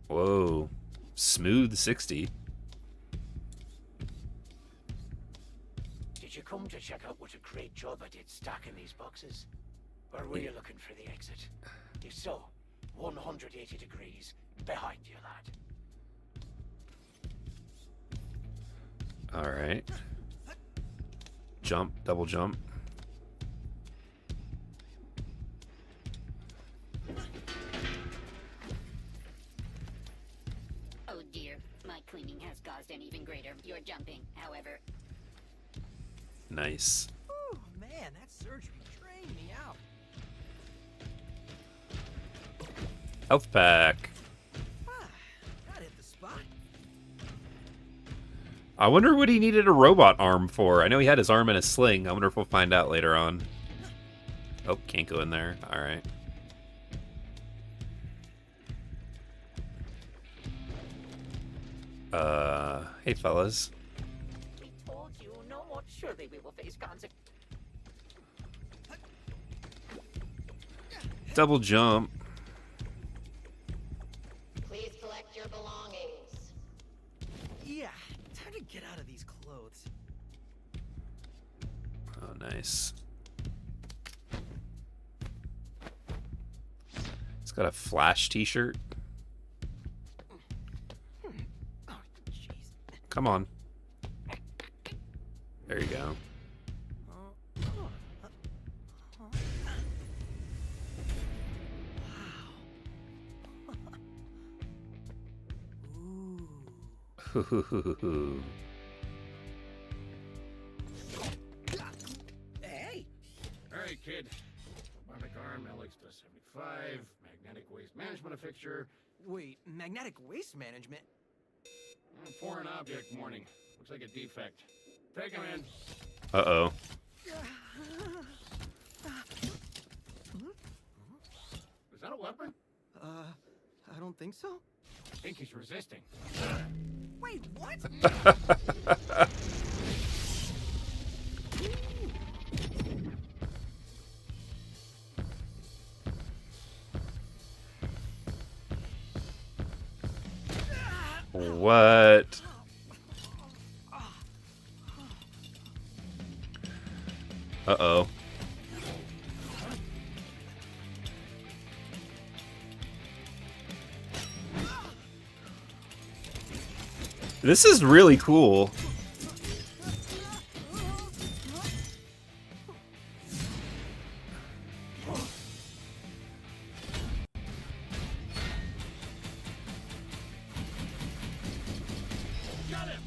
Whoa. Smooth 60. Did you come to check out what a great job I did stacking these boxes? Or were you looking for the exit? If so, 180 degrees behind you, lad. All right. Jump, double jump. Oh dear, my cleaning has caused an even greater. You're jumping, however. Nice. Oh man, that surgery drained me out. Health pack. That hit the spot. I wonder what he needed a robot arm for. I know he had his arm in a sling. I wonder if we'll find out later on. Oh, can't go in there. All right. Hey fellas. We told you no more. Surely we will face consequences. Double jump. Please collect your belongings. Yeah, time to get out of these clothes. Oh, nice. It's got a Flash t-shirt. Oh, jeez. Come on. There you go. Hey! Alright, kid. Robotic arm, LX plus 75, magnetic waste management fixture. Wait, magnetic waste management? Foreign object warning. Looks like a defect. Take him in. Uh-oh. Is that a weapon? I don't think so. I think he's resisting. Wait, what? What? Uh-oh. This is really cool. Got him!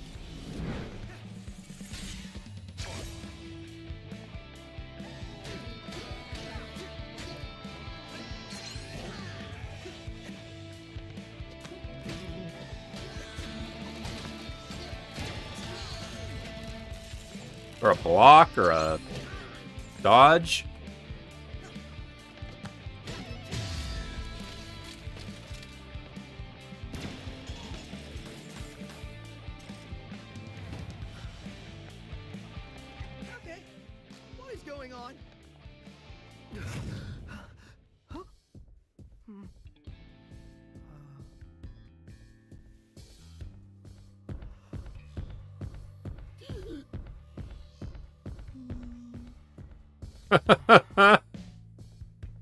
Or a block or a dodge. Okay, what is going on? Huh?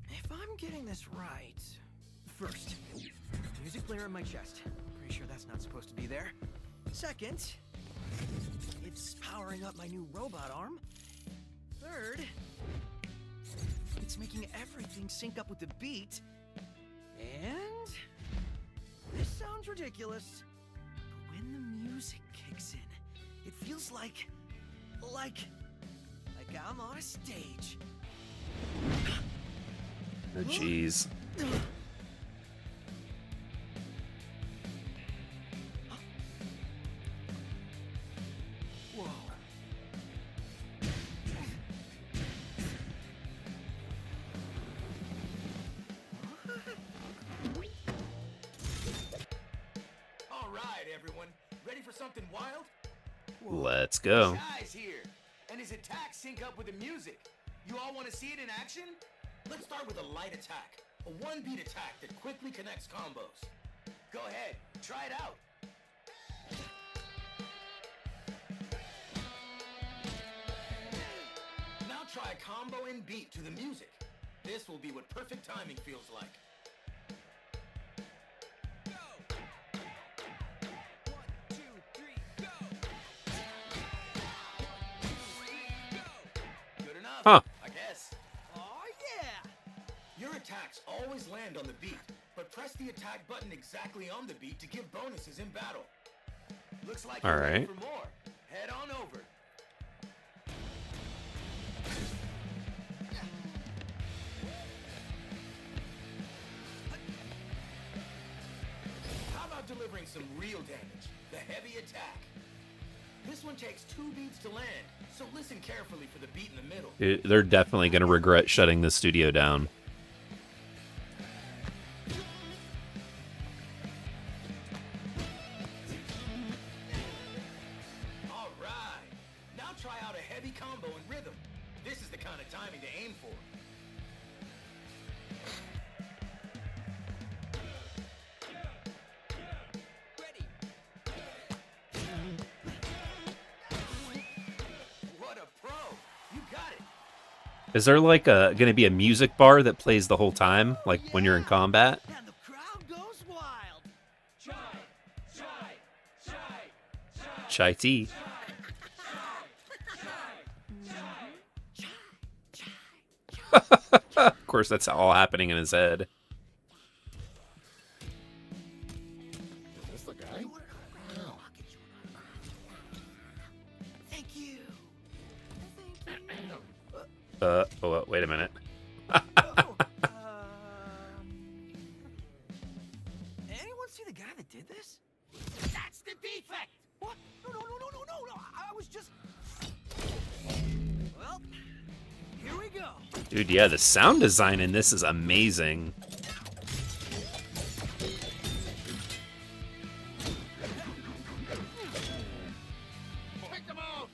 If I'm getting this right, first, music player in my chest. Pretty sure that's not supposed to be there. Second, it's powering up my new robot arm. Third, it's making everything sync up with the beat. And this sounds ridiculous, but when the music kicks in, it feels like I'm on a stage. Oh, jeez. something wild? Let's go. Shy's here, and his attacks sync up with the music. You all want to see it in action? Let's start with a light attack. A one-beat attack that quickly connects combos. Go ahead, try it out. Now try a combo and beat to the music. This will be what perfect timing feels like. Huh. I guess. Oh, yeah! Your attacks always land on the beat, but press the attack button exactly on the beat to give bonuses in battle. Looks like you're ready for more. Head on over. How about delivering some real damage? The heavy attack. This one takes 2 beats to land, so listen carefully for the beat in the middle. They're definitely going to regret shutting the studio down. All right. Now try out a heavy combo and rhythm. This is the kind of timing to aim for. What a pro! You got it. Is there like going to be a music bar that plays the whole time, like when you're in combat? And the crowd goes wild. Chai tea. Of course, that's all happening in his head. Is this the guy? Thank you. Oh, wait a minute. Anyone see the guy that did this? That's the defect! What? No. I was just... Well, here we go. Dude, yeah, the sound design in this is amazing. Pick them out!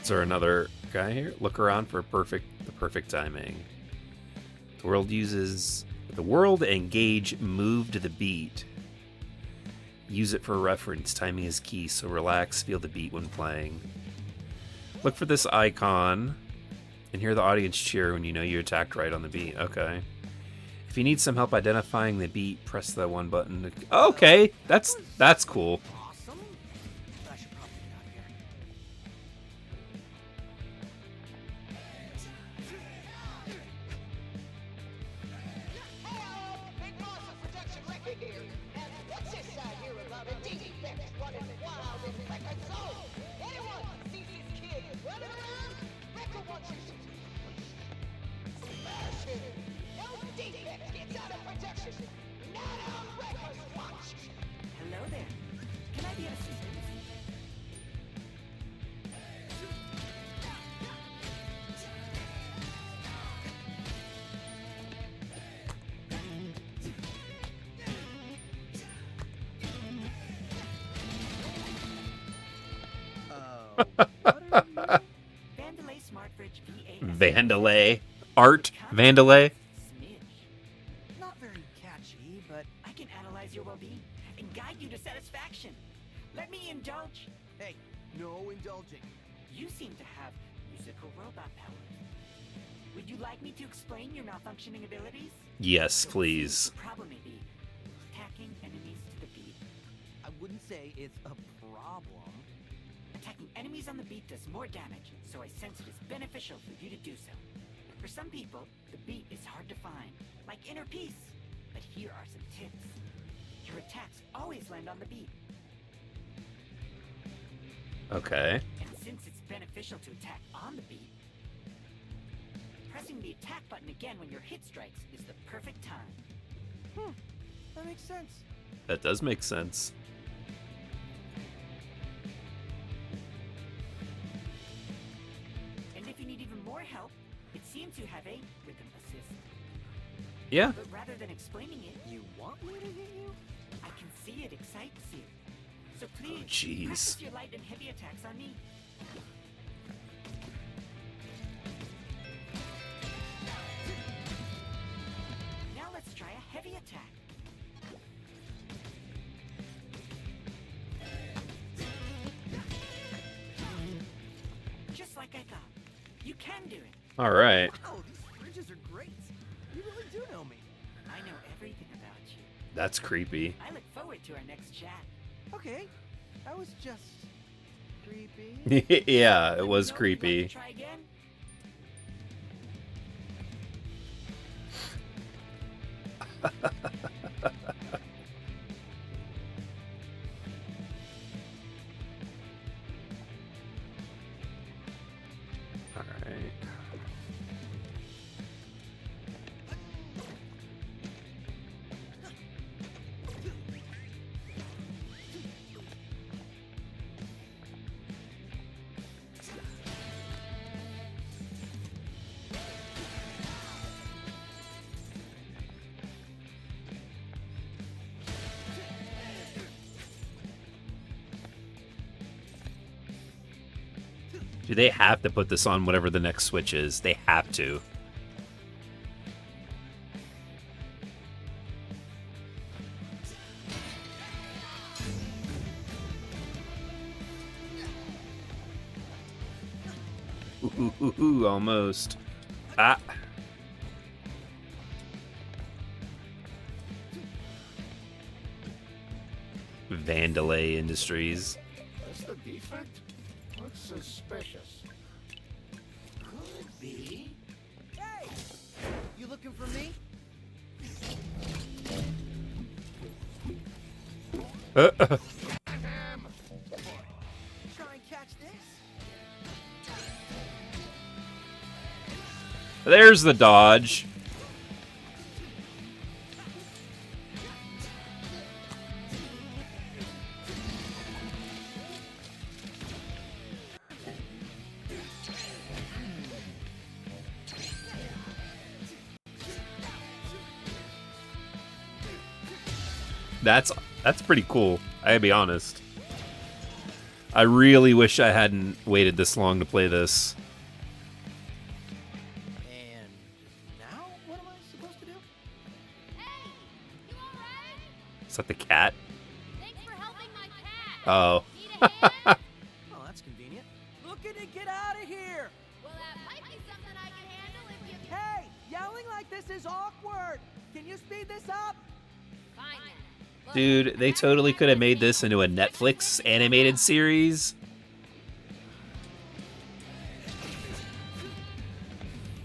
Is there another guy here? Look around for the perfect timing. The world engage move to the beat. Use it for reference. Timing is key, so relax, feel the beat when playing. Look for this icon and hear the audience cheer when you know you attacked right on the beat. Okay. If you need some help identifying the beat, press the one button. Okay, that's cool. Awesome. I should probably get out of here. Big boss of production record here. And what's this I hear about a defect running wild in record zone? Anyone sees this kid running around? Record wants you to smash him. No defect gets out of production. Not on Record's watch. Hello there. Can I be of assistance? Vandalay Smartfridge VA. Vandalay. Art Vandalay. Not very catchy, but I can analyze your well-being and guide you to satisfaction. Let me indulge. Hey, no indulging. You seem to have musical robot powers. Would you like me to explain your malfunctioning abilities? Yes, please. The problem may be attacking enemies to the beat. I wouldn't say it's a problem. Attacking enemies on the beat does more damage, so I sense it is beneficial for you to do so. For some people, the beat is hard to find, like inner peace. But here are some tips. Your attacks always land on the beat. Okay. And since it's beneficial to attack on the beat, pressing the attack button again when your hit strikes is the perfect time. That makes sense. That does make sense. And if you need even more help, it seems you have a rhythm assist. Yeah. But rather than explaining it, you want me to hit you? I can see it excites you. So please, jeez. practice your light and heavy attacks on me. Now let's try a heavy attack. Just like I thought. You can do it. All right. Wow, these fridges are great. You really do know me. I know everything about you. That's creepy. I look forward to our next chat. Okay, that was just creepy. Yeah, it was Know creepy. you'd like to try again? All right. Do they have to put this on whatever the next Switch is? They have to. Ooh, almost. Ah. Vandalay Industries. That's the defect? Looks suspicious. Could be. Hey! You looking for me? Uh. Try and catch this? There's the dodge. That's pretty cool. I gotta be honest. I really wish I hadn't waited this long to play this. And now, what am I supposed to do? Is that the cat? Thanks for helping my cat. Oh. Need a hand? Oh, that's convenient. Looking to get out of here! Well, that might be something I can handle if you... Hey, yelling like this is awkward. Can you speed this up? Fine then. Look, Dude, they totally could have made this into a Netflix animated series.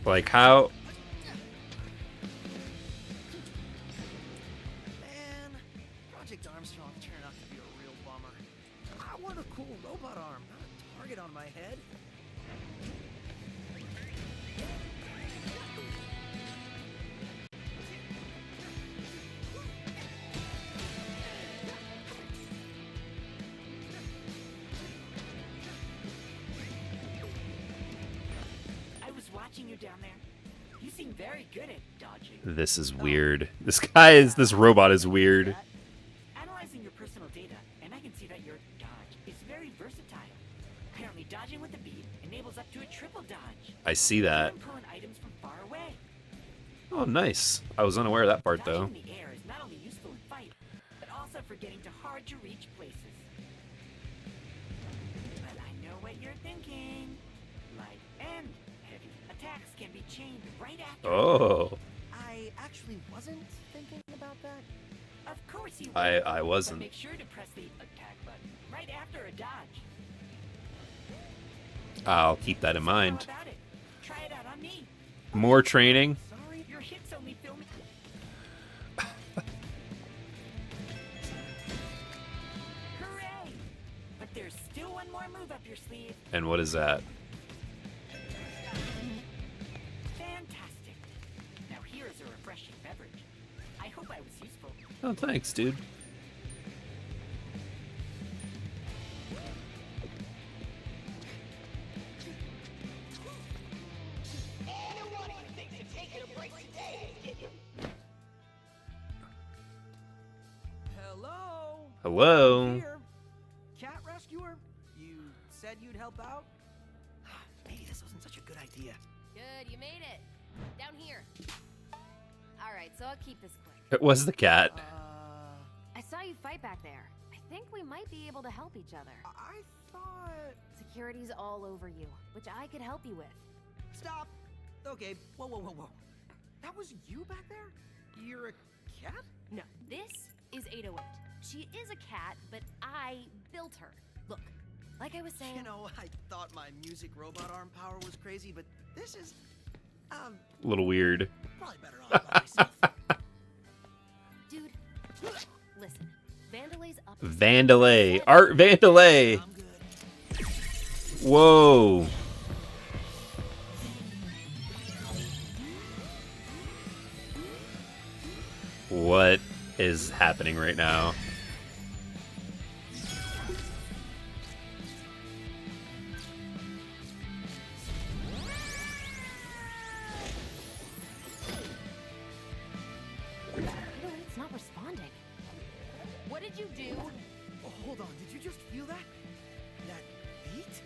Like how... Man, Project Armstrong turned out to be a real bummer. I want a cool robot arm, not a target on my head. I was watching you down there. You seem very good at dodging. This is weird. This robot is weird. Analyzing your personal data, and I can see that your dodge is very versatile. Apparently, dodging with the beat enables up to a triple dodge. I see that. Even pulling items from far away. Oh, nice. I was unaware of that part, though. Dodging in the air is not only useful in fight, but also for getting to hard-to-reach places. But I know what you're thinking. Light and heavy attacks can be chained right after. Oh. I actually wasn't thinking about that. Of course you I will, wasn't. But make sure to press the attack button right after a dodge. I'll keep that in How mind. about it? Try it out on me. More training. Sorry, your hits only fill me. Hooray! But there's still one more move up your sleeve. And what is that? Fantastic. Now here is a refreshing beverage. I hope I was useful. Oh, thanks, dude. Anyone who thinks of taking a break today is getting Hello? Hello. Here. Cat rescuer? You said you'd help out? Maybe this wasn't such a good idea. Good, you made it. Down here. All right, so I'll keep this quick. It was the cat. I saw you fight back there. I think we might be able to help each other. I thought... Security's all over you, which I could help you with. Stop! Okay, whoa. That was you back there? You're a cat? No, this is 808. She is a cat, but I built her. Look, like I was saying... You know, I thought my music robot arm power was crazy, but this is... A little weird. Probably better off by myself. Dude, listen. Vandelay's up. Vandelay. Art Vandelay. Whoa. What is happening right now? It's not responding. What did you do? Oh, hold on, did you just feel that? That beat?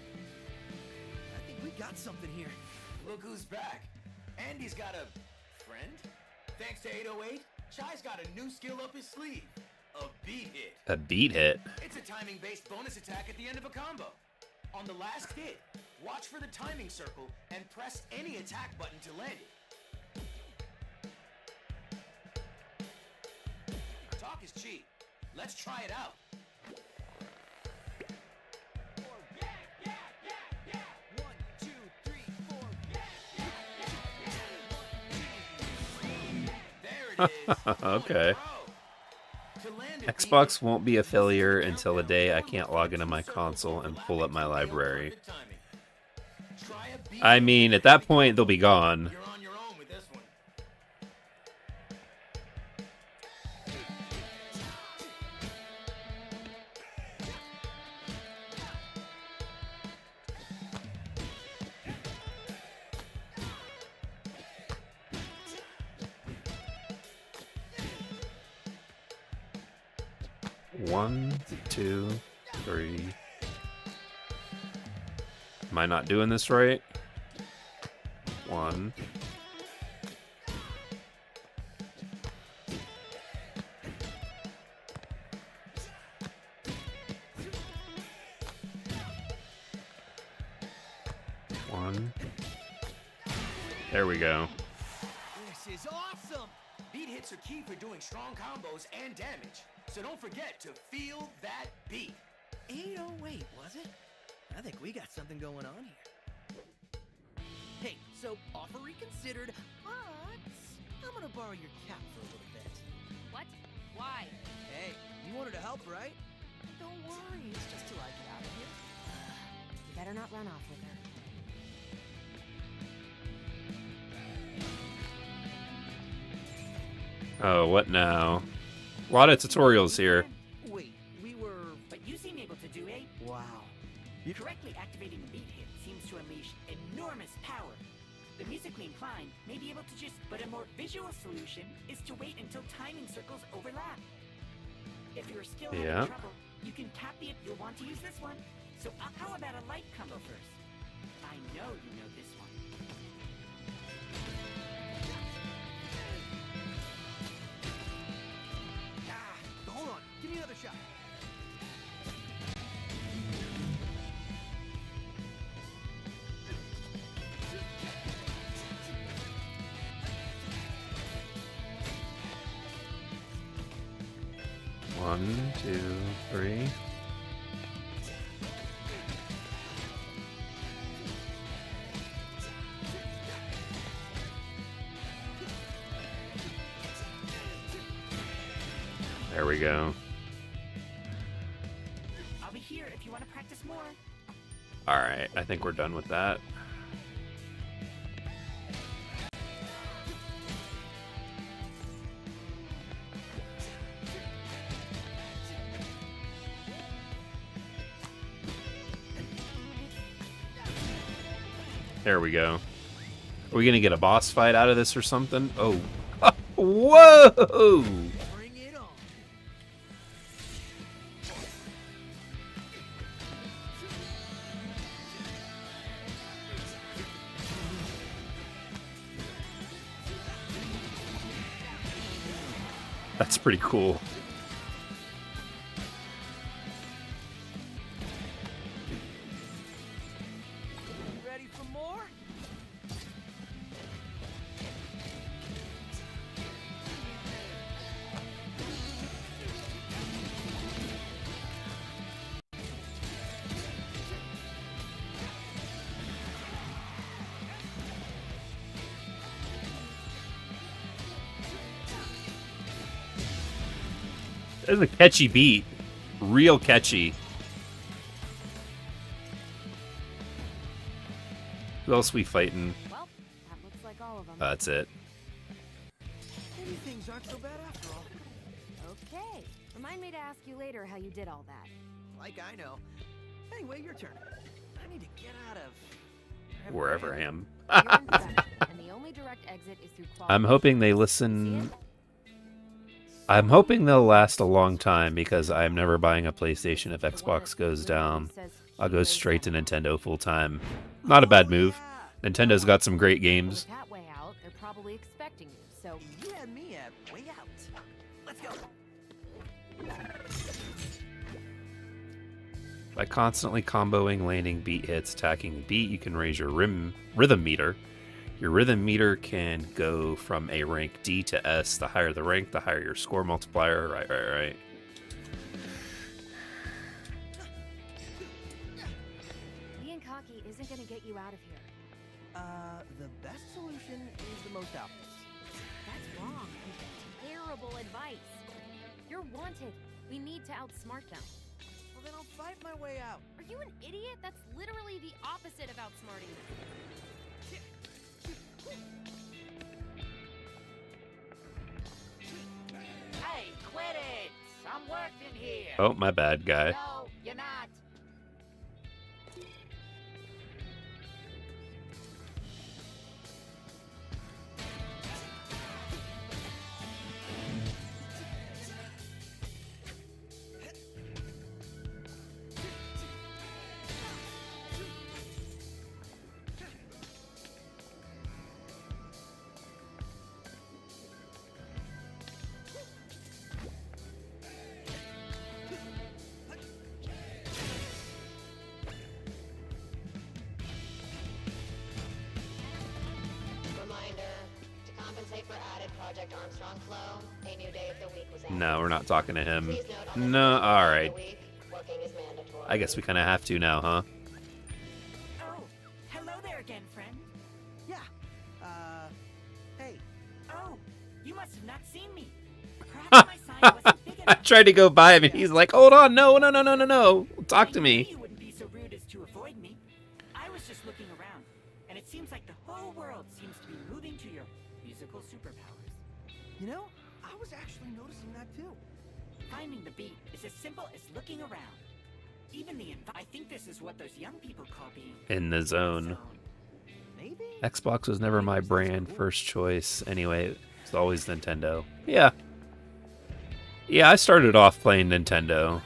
I think we got something here. Look who's back. Andy's got a friend? Thanks to 808, Chai's got a new skill up his sleeve. A beat hit. A beat hit. It's a timing-based bonus attack at the end of a combo. On the last hit, watch for the timing circle and press any attack button to land it. Talk is cheap. Let's try it out. Okay. Xbox won't be a failure until the day I can't log into my console and pull up my library. I mean, at that point, they'll be gone. You're on your own with this one. One, two, three. Am I not doing this right? One. One. There we go. This is awesome! Beat hits are key for doing strong combos and damage. So don't forget to feel that beat. 808, was it? I think we got something going on here. Hey, so offer reconsidered, but I'm gonna borrow your cap for a little bit. What? Why? Hey, you wanted to help, right? Don't worry, it's just till I get out of here. You better not run off with her. Oh, what now? A lot of tutorials here. Wait, we were... But you seem able to do it. Wow. Correctly activating a beat hit seems to unleash enormous power. The musically inclined may be able to just... But a more visual solution is to wait until timing circles overlap. If you're still having trouble, you can tap the... You'll want to use this one. So how about a light combo first? I know you know this one. Hold on, give me another shot. One, two, three. There we go. I'll be here if you want to practice more. Alright, I think we're done with that. There we go. Are we gonna get a boss fight out of this or something? Oh. Whoa! Bring it on. That's pretty cool. Ready for more? This is a catchy beat. Real catchy. Who else we fighting? Well, that looks like all of them. That's it. Maybe things aren't so bad after all. Okay. Remind me to ask you later how you did all that. Like I know. Anyway, your turn. I need to get out of Wherever I am. You're in possession, and the only direct exit is through quality. I'm hoping they listen. I'm hoping they'll last a long time because I'm never buying a PlayStation if Xbox goes down. I'll go straight to Nintendo full time. Not a bad move. Nintendo's got some great games. That way out, they're probably expecting you. So you had me at way out. Let's go. By constantly comboing, landing beat hits, attacking the beat, you can raise your rhythm meter. Your rhythm meter can go from a rank D to S. The higher the rank, the higher your score multiplier. Right. being cocky isn't going to get you out of here. The best solution is the most obvious. That's wrong. Terrible advice. You're wanted. We need to outsmart them. Well, then I'll fight my way out. Are you an idiot? That's literally the opposite of outsmarting them. Hey, quit it! I'm working here. Oh, my bad, guy. No, you're not. No, we're not talking to him. No, alright. I guess we kind of have to now, huh? Oh, hello there again, friend. Yeah. Hey. Oh, you must have not seen me. Perhaps my sign wasn't big I enough. tried to go by him and he's like, hold on, no. Talk to me. You wouldn't be so rude as to avoid me. I was just looking around, and it seems like the whole world seems to be moving to your musical superpowers. You know, I was actually noticing that too. Finding the beat is as simple as looking around. Even I think this is what those young people call being In the zone. Maybe? Xbox was never my brand, first choice. Anyway, it's always Nintendo. Yeah, I started off playing Nintendo.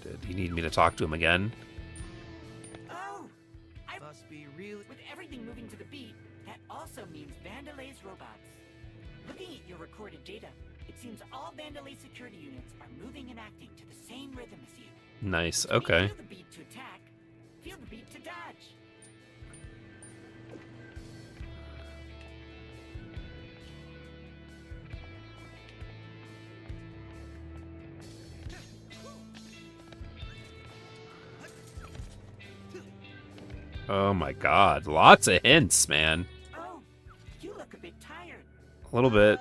Did he need me to talk to him again? Oh! Must be really... With everything moving to the beat, that also means Vandelay's robots. Looking at your recorded data, it seems all Vandelay security units are moving and acting to the same rhythm as you. Nice, okay. Feel the beat to attack, feel the beat to dodge. Oh my god, lots of hints, man. Oh, you look a bit tired. A little bit.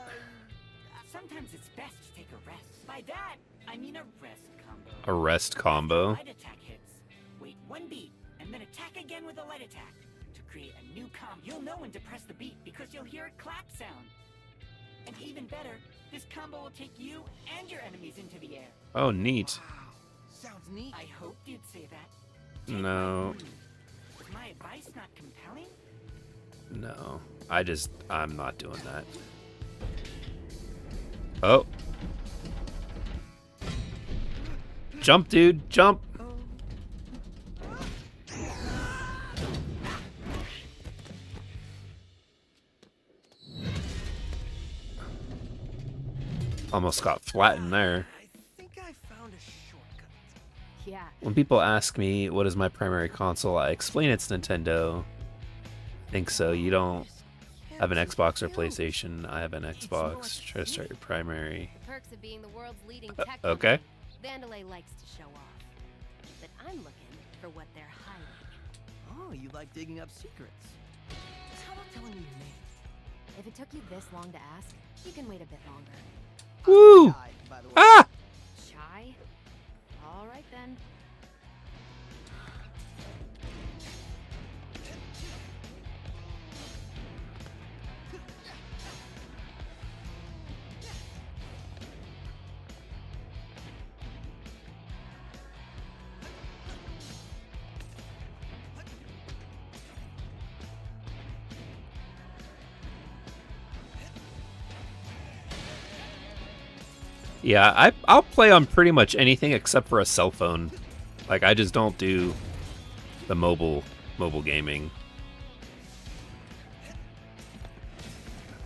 Sometimes it's best to take a rest. By mean a rest combo. A rest combo. Light attack hits. Wait 1 beat, and then attack again with a light attack. To create a new combo, you'll know when to press the beat because you'll hear a clap sound. And even better, this combo will take you and your enemies into the air. Oh, neat. Sounds neat. I hoped you'd say that. No. Was my advice not compelling? No. I'm not doing that. Oh. Jump, dude. Jump. Almost got flattened there. Yeah. When people ask me what is my primary console, I explain it's Nintendo. I think so. You don't have an Xbox or PlayStation. I have an Xbox. Try to start your primary. The perks of being the world's leading tech Okay. company, Vandalay likes to show off. But I'm looking for what they're hiding. Oh, you like digging up secrets. How about telling me your name? If it took you this long to ask, you can wait a bit longer. Woo! Ah! Shy? All right then. Yeah, I'll play on pretty much anything except for a cell phone. Like, I just don't do the mobile gaming.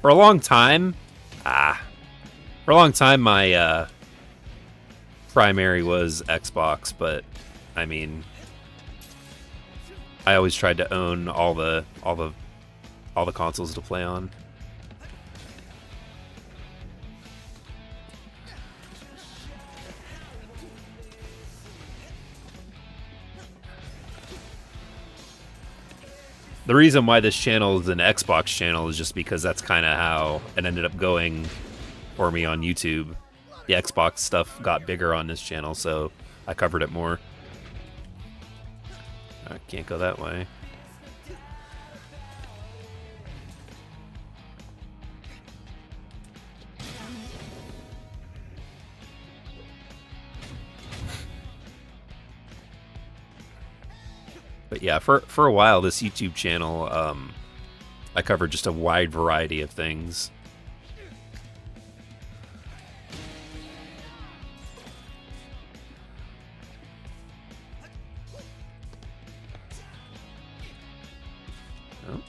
For a long time, my primary was Xbox, but I mean, I always tried to own all the consoles to play on. The reason why this channel is an Xbox channel is just because that's kind of how it ended up going for me on YouTube. The Xbox stuff got bigger on this channel, so I covered it more. I can't go that way. But yeah, for a while, this YouTube channel, I covered just a wide variety of things. Oh.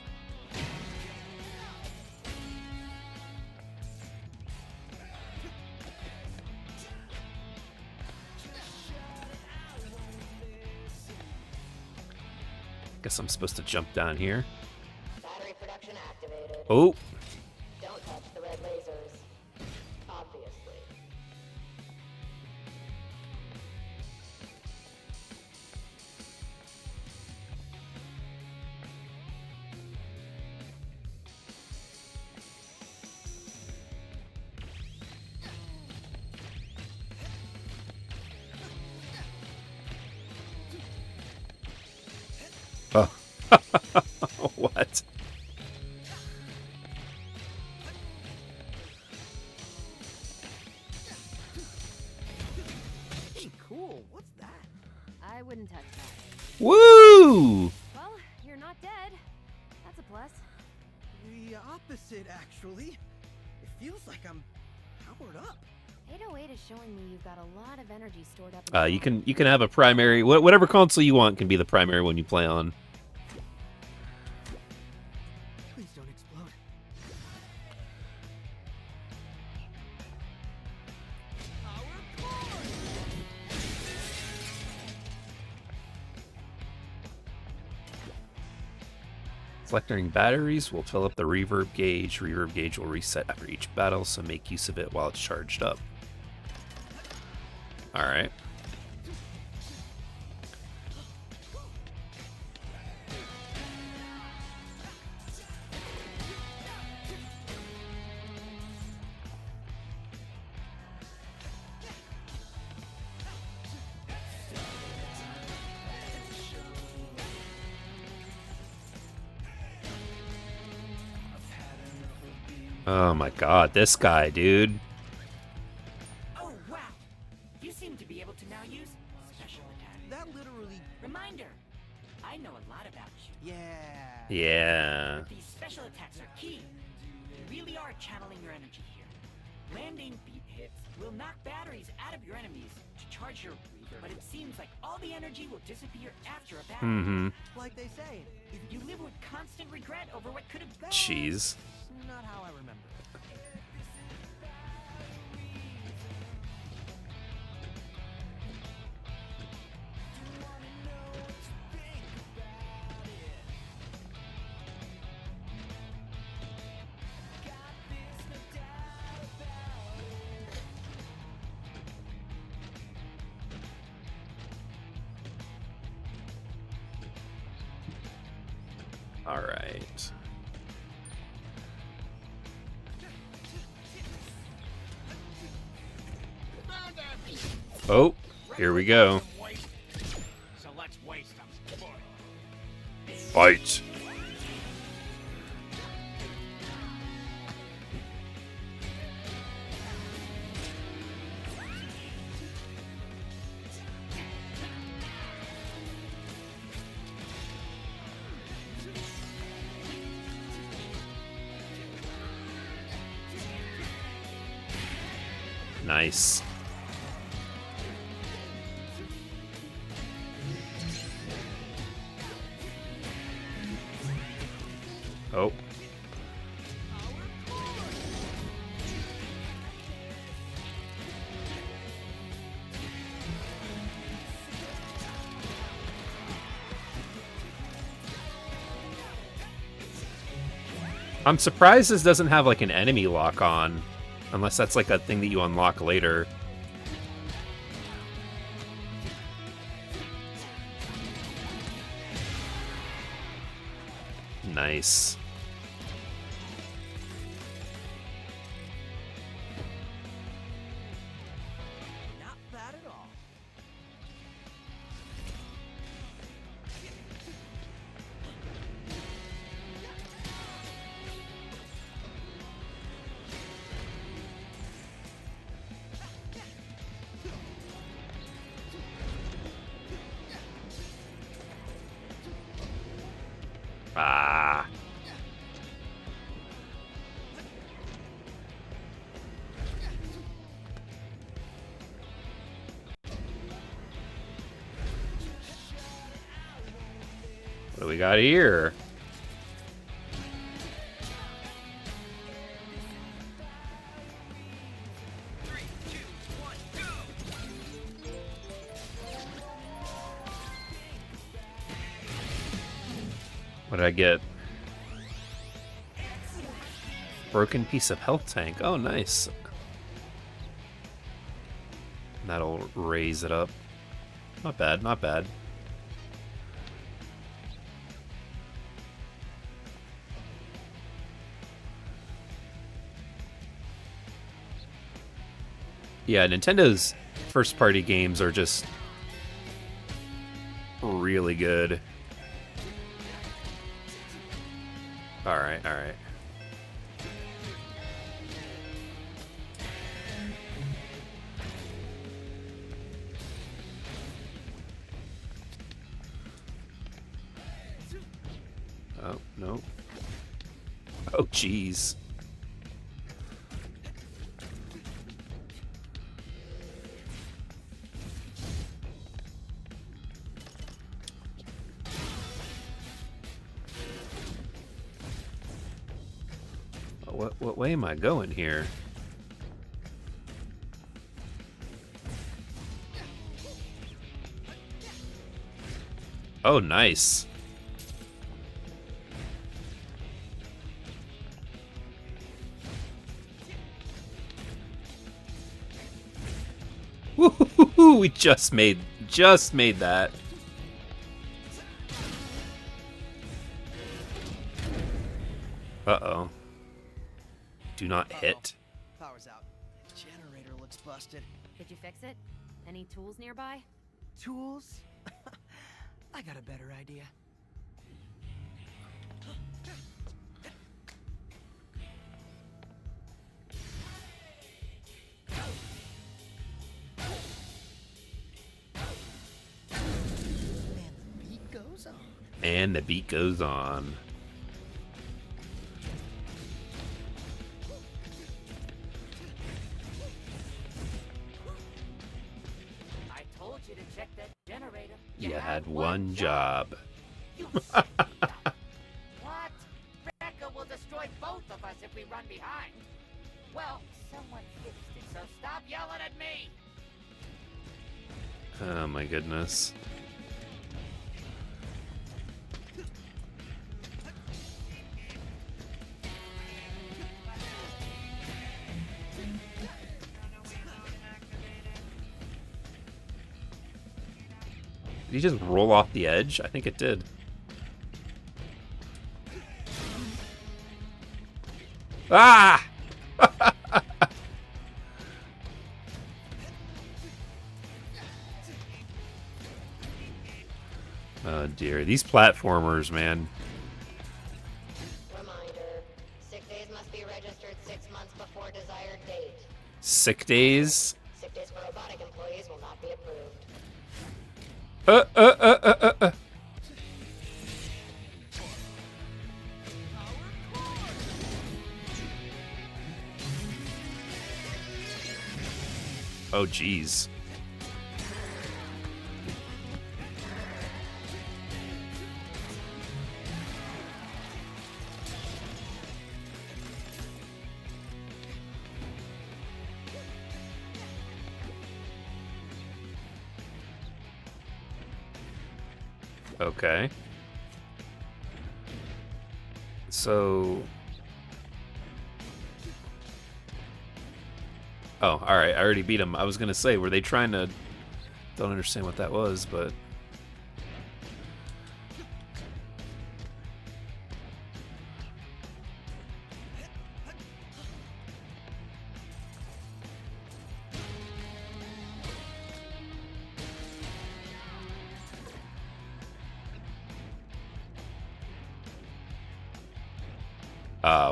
Guess I'm supposed to jump down here. Battery production activated. Oh. Don't touch the red lasers. Obviously. Oh. What? Hey, cool. What's that? I wouldn't touch that. Woo! Well, you're not dead. That's a plus. The opposite, actually. It feels like I'm powered up. 808 is showing me you've got a lot of energy stored up. You can have a primary, whatever console you want can be the primary one you play on. Please don't explode. Selecting batteries will fill up the reverb gauge. Reverb gauge will reset after each battle, so make use of it while it's charged up. Alright. Oh my god, this guy, dude. Oh, wow. You seem to be able to now use special attack. That literally... Reminder, I know a lot about you. Yeah. Yeah. But these special attacks are key. You really are channeling your energy here. Landing beat hits will knock batteries out of your enemies to charge your breather, but it seems like all the energy will disappear after a battle. Mm-hmm. Like they say, if you live with constant regret over what could have been. Jeez. Not how I remember. All right. Oh, here we go. So let's waste them. Fight. Nice. Oh. I'm surprised this doesn't have like an enemy lock on, unless that's like a thing that you unlock later. Nice. Not bad at all. Ah. What do we got here? What did I get? Broken piece of health tank. Oh, nice. That'll raise it up. Not bad, not bad. Yeah, Nintendo's first-party games are just really good. Alright, alright. Oh, no. Oh, jeez. What way am I going here? Oh, nice. Woo-hoo-hoo-hoo, we just made that. Uh-oh. Do not hit. Power's out. Generator looks busted. Did you fix it? Any tools nearby? Tools? I got a better idea. And the beat goes on. I told you to check that generator. You had one job. You set me up. What? Rebecca will destroy both of us if we run behind. Well, someone fixed it, so stop yelling at me. Oh my goodness. Did he just roll off the edge? I think it did. Ah! Oh dear, these platformers, man. Reminder, sick days must be registered 6 months before desired date. Sick days? Sick days for robotic employees will not be approved. Oh, jeez. Okay. So... Oh, alright, I already beat him. I was gonna say, were they trying to... Don't understand what that was, but...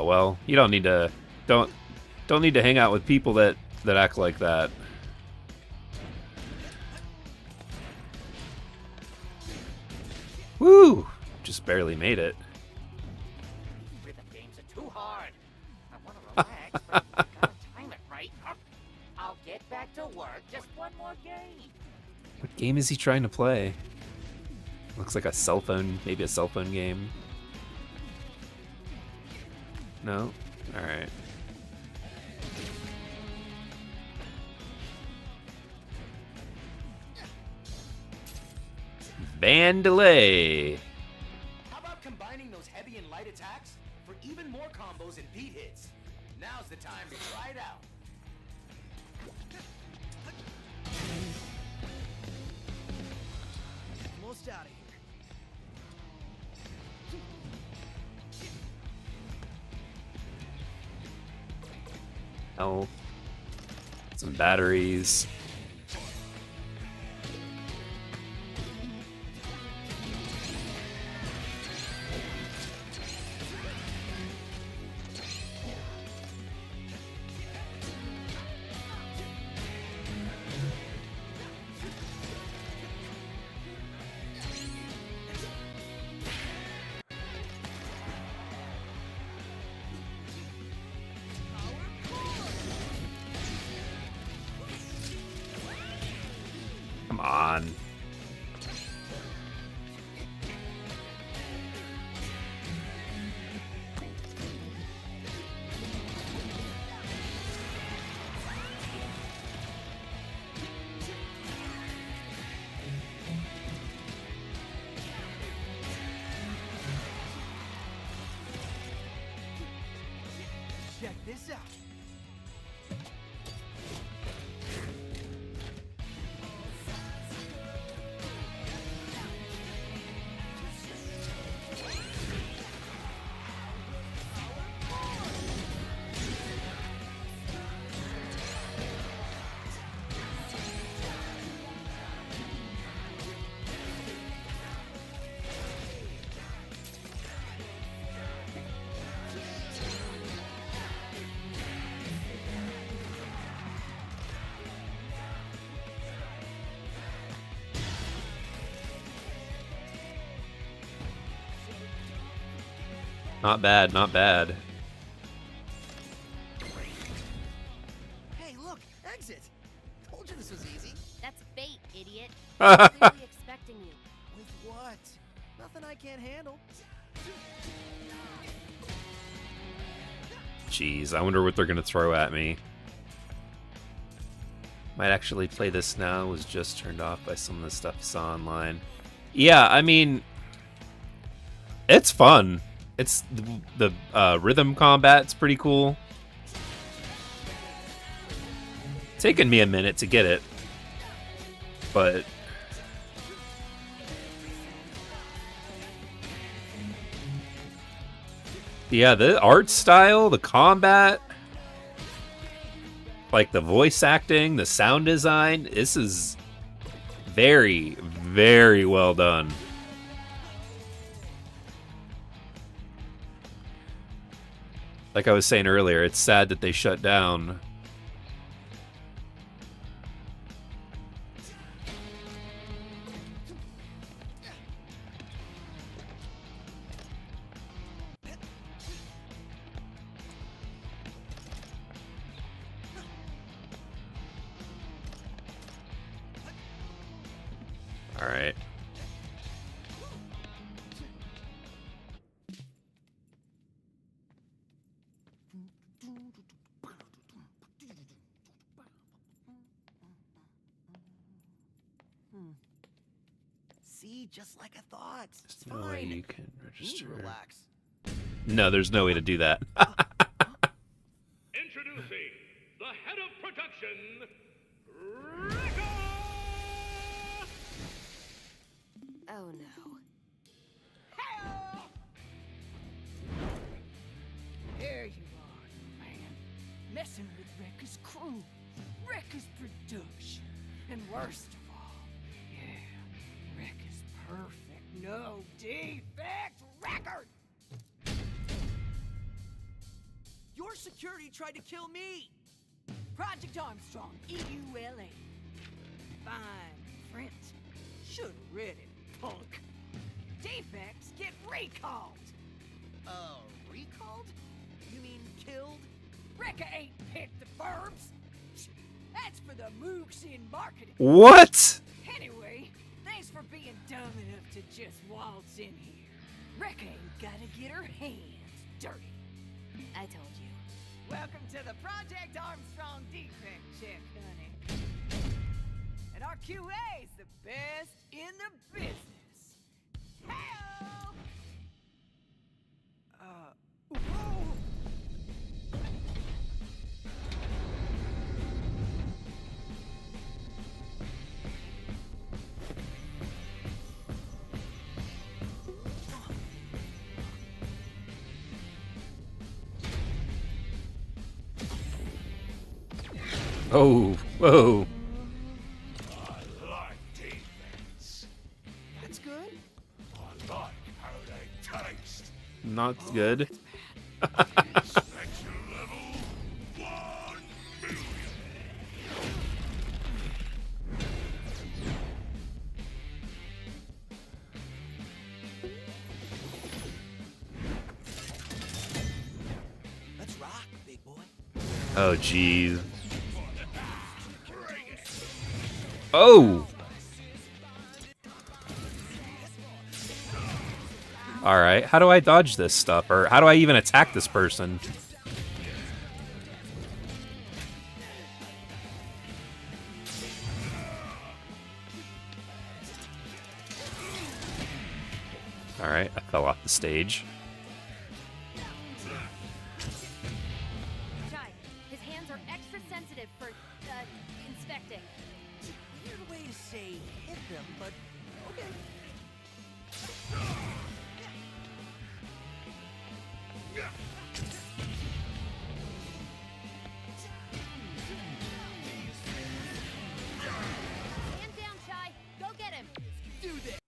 well, you don't need to... Don't need to hang out with people that act like that. Woo! Just barely made it. Rhythm games are too hard. I want to relax, but I gotta time it right. I'll get back to work. Just one more game. What game is he trying to play? Looks like a cell phone, maybe a cell phone game. No? Alright. Bandolay. How about combining those heavy and light attacks for even more combos and beat hits? Now's the time to try it out. Almost out of here. Oh. Some batteries. Come on. Check this out. Not bad, not bad. Hey, look, exit. Told you this was easy. That's bait, idiot. I'm clearly expecting you. With what? Nothing I can't handle. Jeez, I wonder what they're gonna throw at me. Might actually play this now. Was just turned off by some of the stuff I saw online. Yeah, I mean, it's fun. It's the rhythm combat's pretty cool. Taken me a minute to get it, but yeah, the art style, the combat, like the voice acting, the sound design, this is very, very well done. Like I was saying earlier, it's sad that they shut down. All right. See, just like I thought. It's No way fine. you can You need to register. relax. No, there's no way to do that. Introducing the head of production, Oh no. There you are, man. Messing with Wrecker's crew. Wrecker's production. And worst of all, yeah, Wrecker's perfect, no defect record. Your security tried to kill me. Project Armstrong, EULA. Fine print. Should've read it, punk. Defects get recalled. Recalled? You mean killed? Wrecker ain't picked the verbs. That's for the mooks in marketing. What? Anyway, thanks for being dumb enough to just waltz in here. Wrecker ain't gotta get her hands dirty. I told you. Welcome to the Project Armstrong defect check, honey. And our QA's the best in the business. Hell! Whoa! Oh, whoa. I like defense. That's good. I like how they taste. Not good. Inspection level 1 million. Let's rock, big boy. Oh, jeez. Oh! Alright, how do I dodge this stuff? Or how do I even attack this person? Alright, I fell off the stage. Chai, his hands are extra sensitive for, inspecting. Weird way to say hit them, but okay. Hands down, Chai. Go get him. Do this.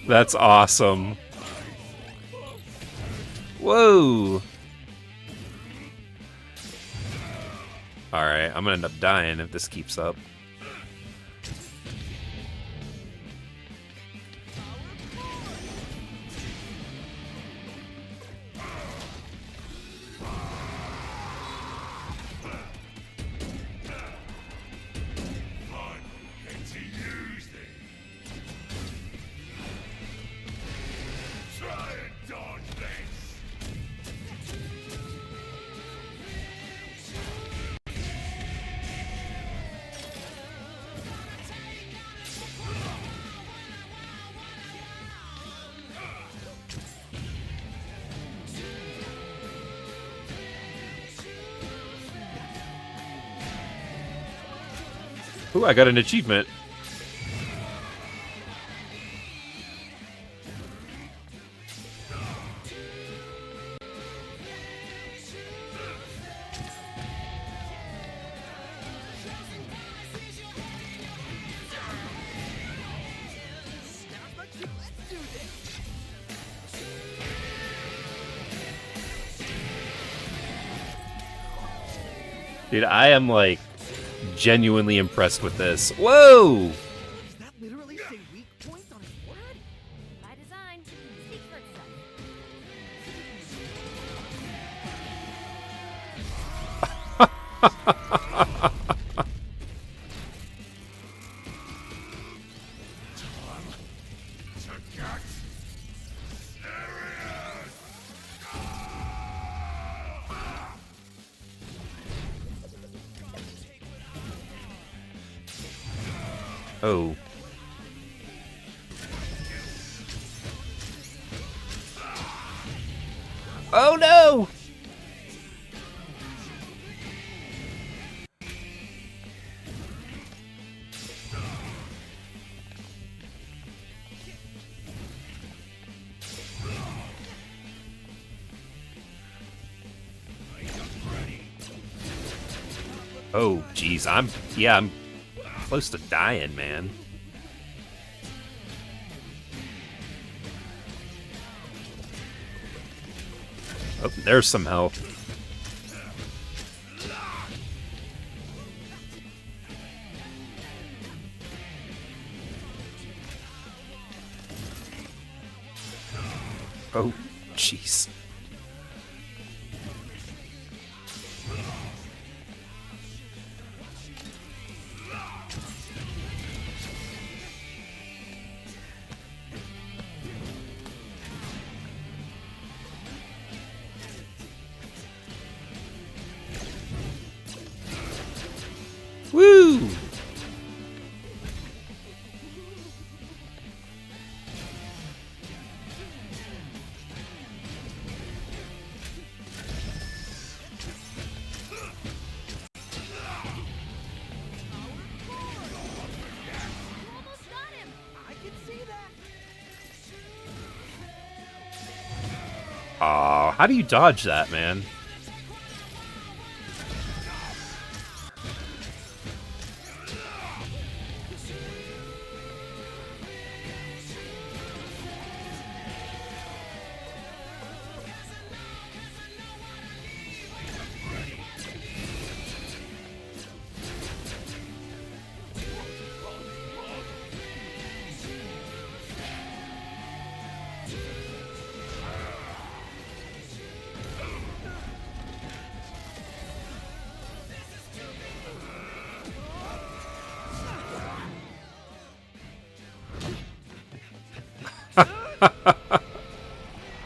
That's awesome. Whoa. Alright, I'm gonna end up dying if this keeps up. Ooh, I got an achievement. Dude, I am like genuinely impressed with this. Whoa! Does that literally say weak point on his forehead? By design, speak for itself. Oh. Oh no! Oh, jeez, I'm close to dying, man. Oh, there's some health. Oh, jeez. Woo! I can see that. Aw, how do you dodge that, man?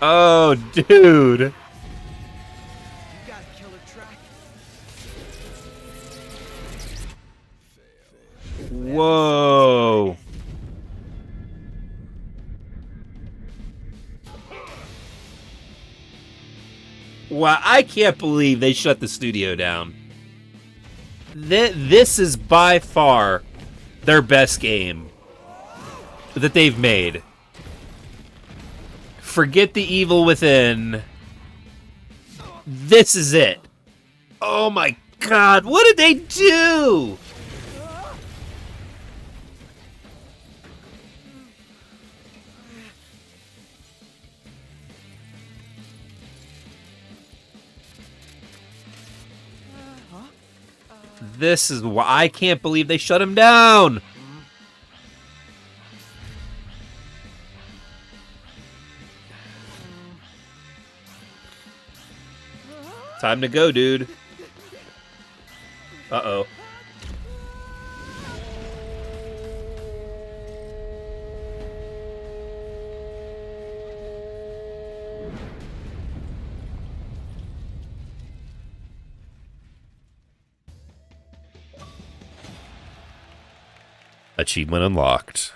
Oh, dude. You got a killer track. Whoa. Wow, I can't believe they shut the studio down. This is by far their best game that they've made. Forget the evil within. This is it. Oh my god, what did they do? This is why I can't believe they shut him down. Time to go, dude. Uh-oh. Achievement unlocked.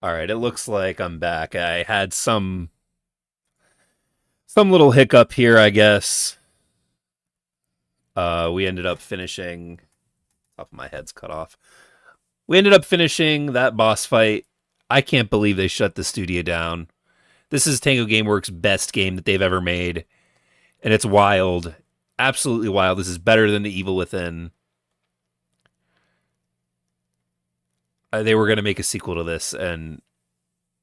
All right, it looks like I'm back. I had some little hiccup here, I guess. We ended up finishing. Top of my head's cut off. We ended up finishing that boss fight. I can't believe they shut the studio down. This is Tango Gameworks' best game that they've ever made, and it's wild, absolutely wild. This is better than The Evil Within. They were going to make a sequel to this, and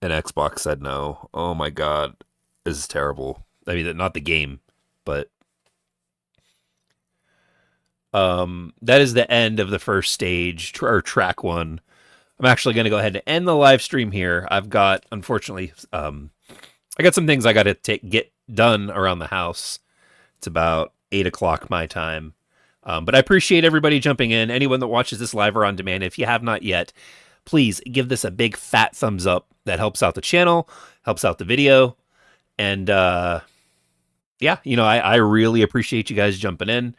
Xbox said no. Oh my god, this is terrible. I mean, not the game, but that is the end of the first stage, or track 1. I'm actually going to go ahead and end the live stream here. I've got, unfortunately, I got some things I got to get done around the house. It's about 8 o'clock my time. But I appreciate everybody jumping in. Anyone that watches this live or on demand, if you have not yet, please give this a big fat thumbs up. That helps out the channel, helps out the video. And yeah, I really appreciate you guys jumping in.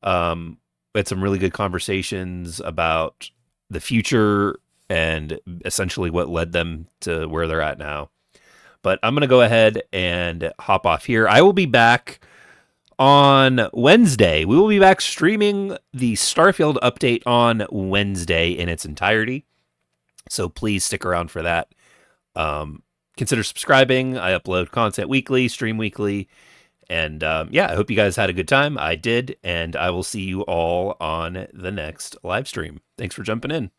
We had some really good conversations about the future and essentially what led them to where they're at now. But I'm going to go ahead and hop off here. I will be back on Wednesday. We will be back streaming the Starfield update on Wednesday in its entirety. So please stick around for that. Consider subscribing. I upload content weekly, stream weekly. And yeah, I hope you guys had a good time. I did. And I will see you all on the next live stream. Thanks for jumping in.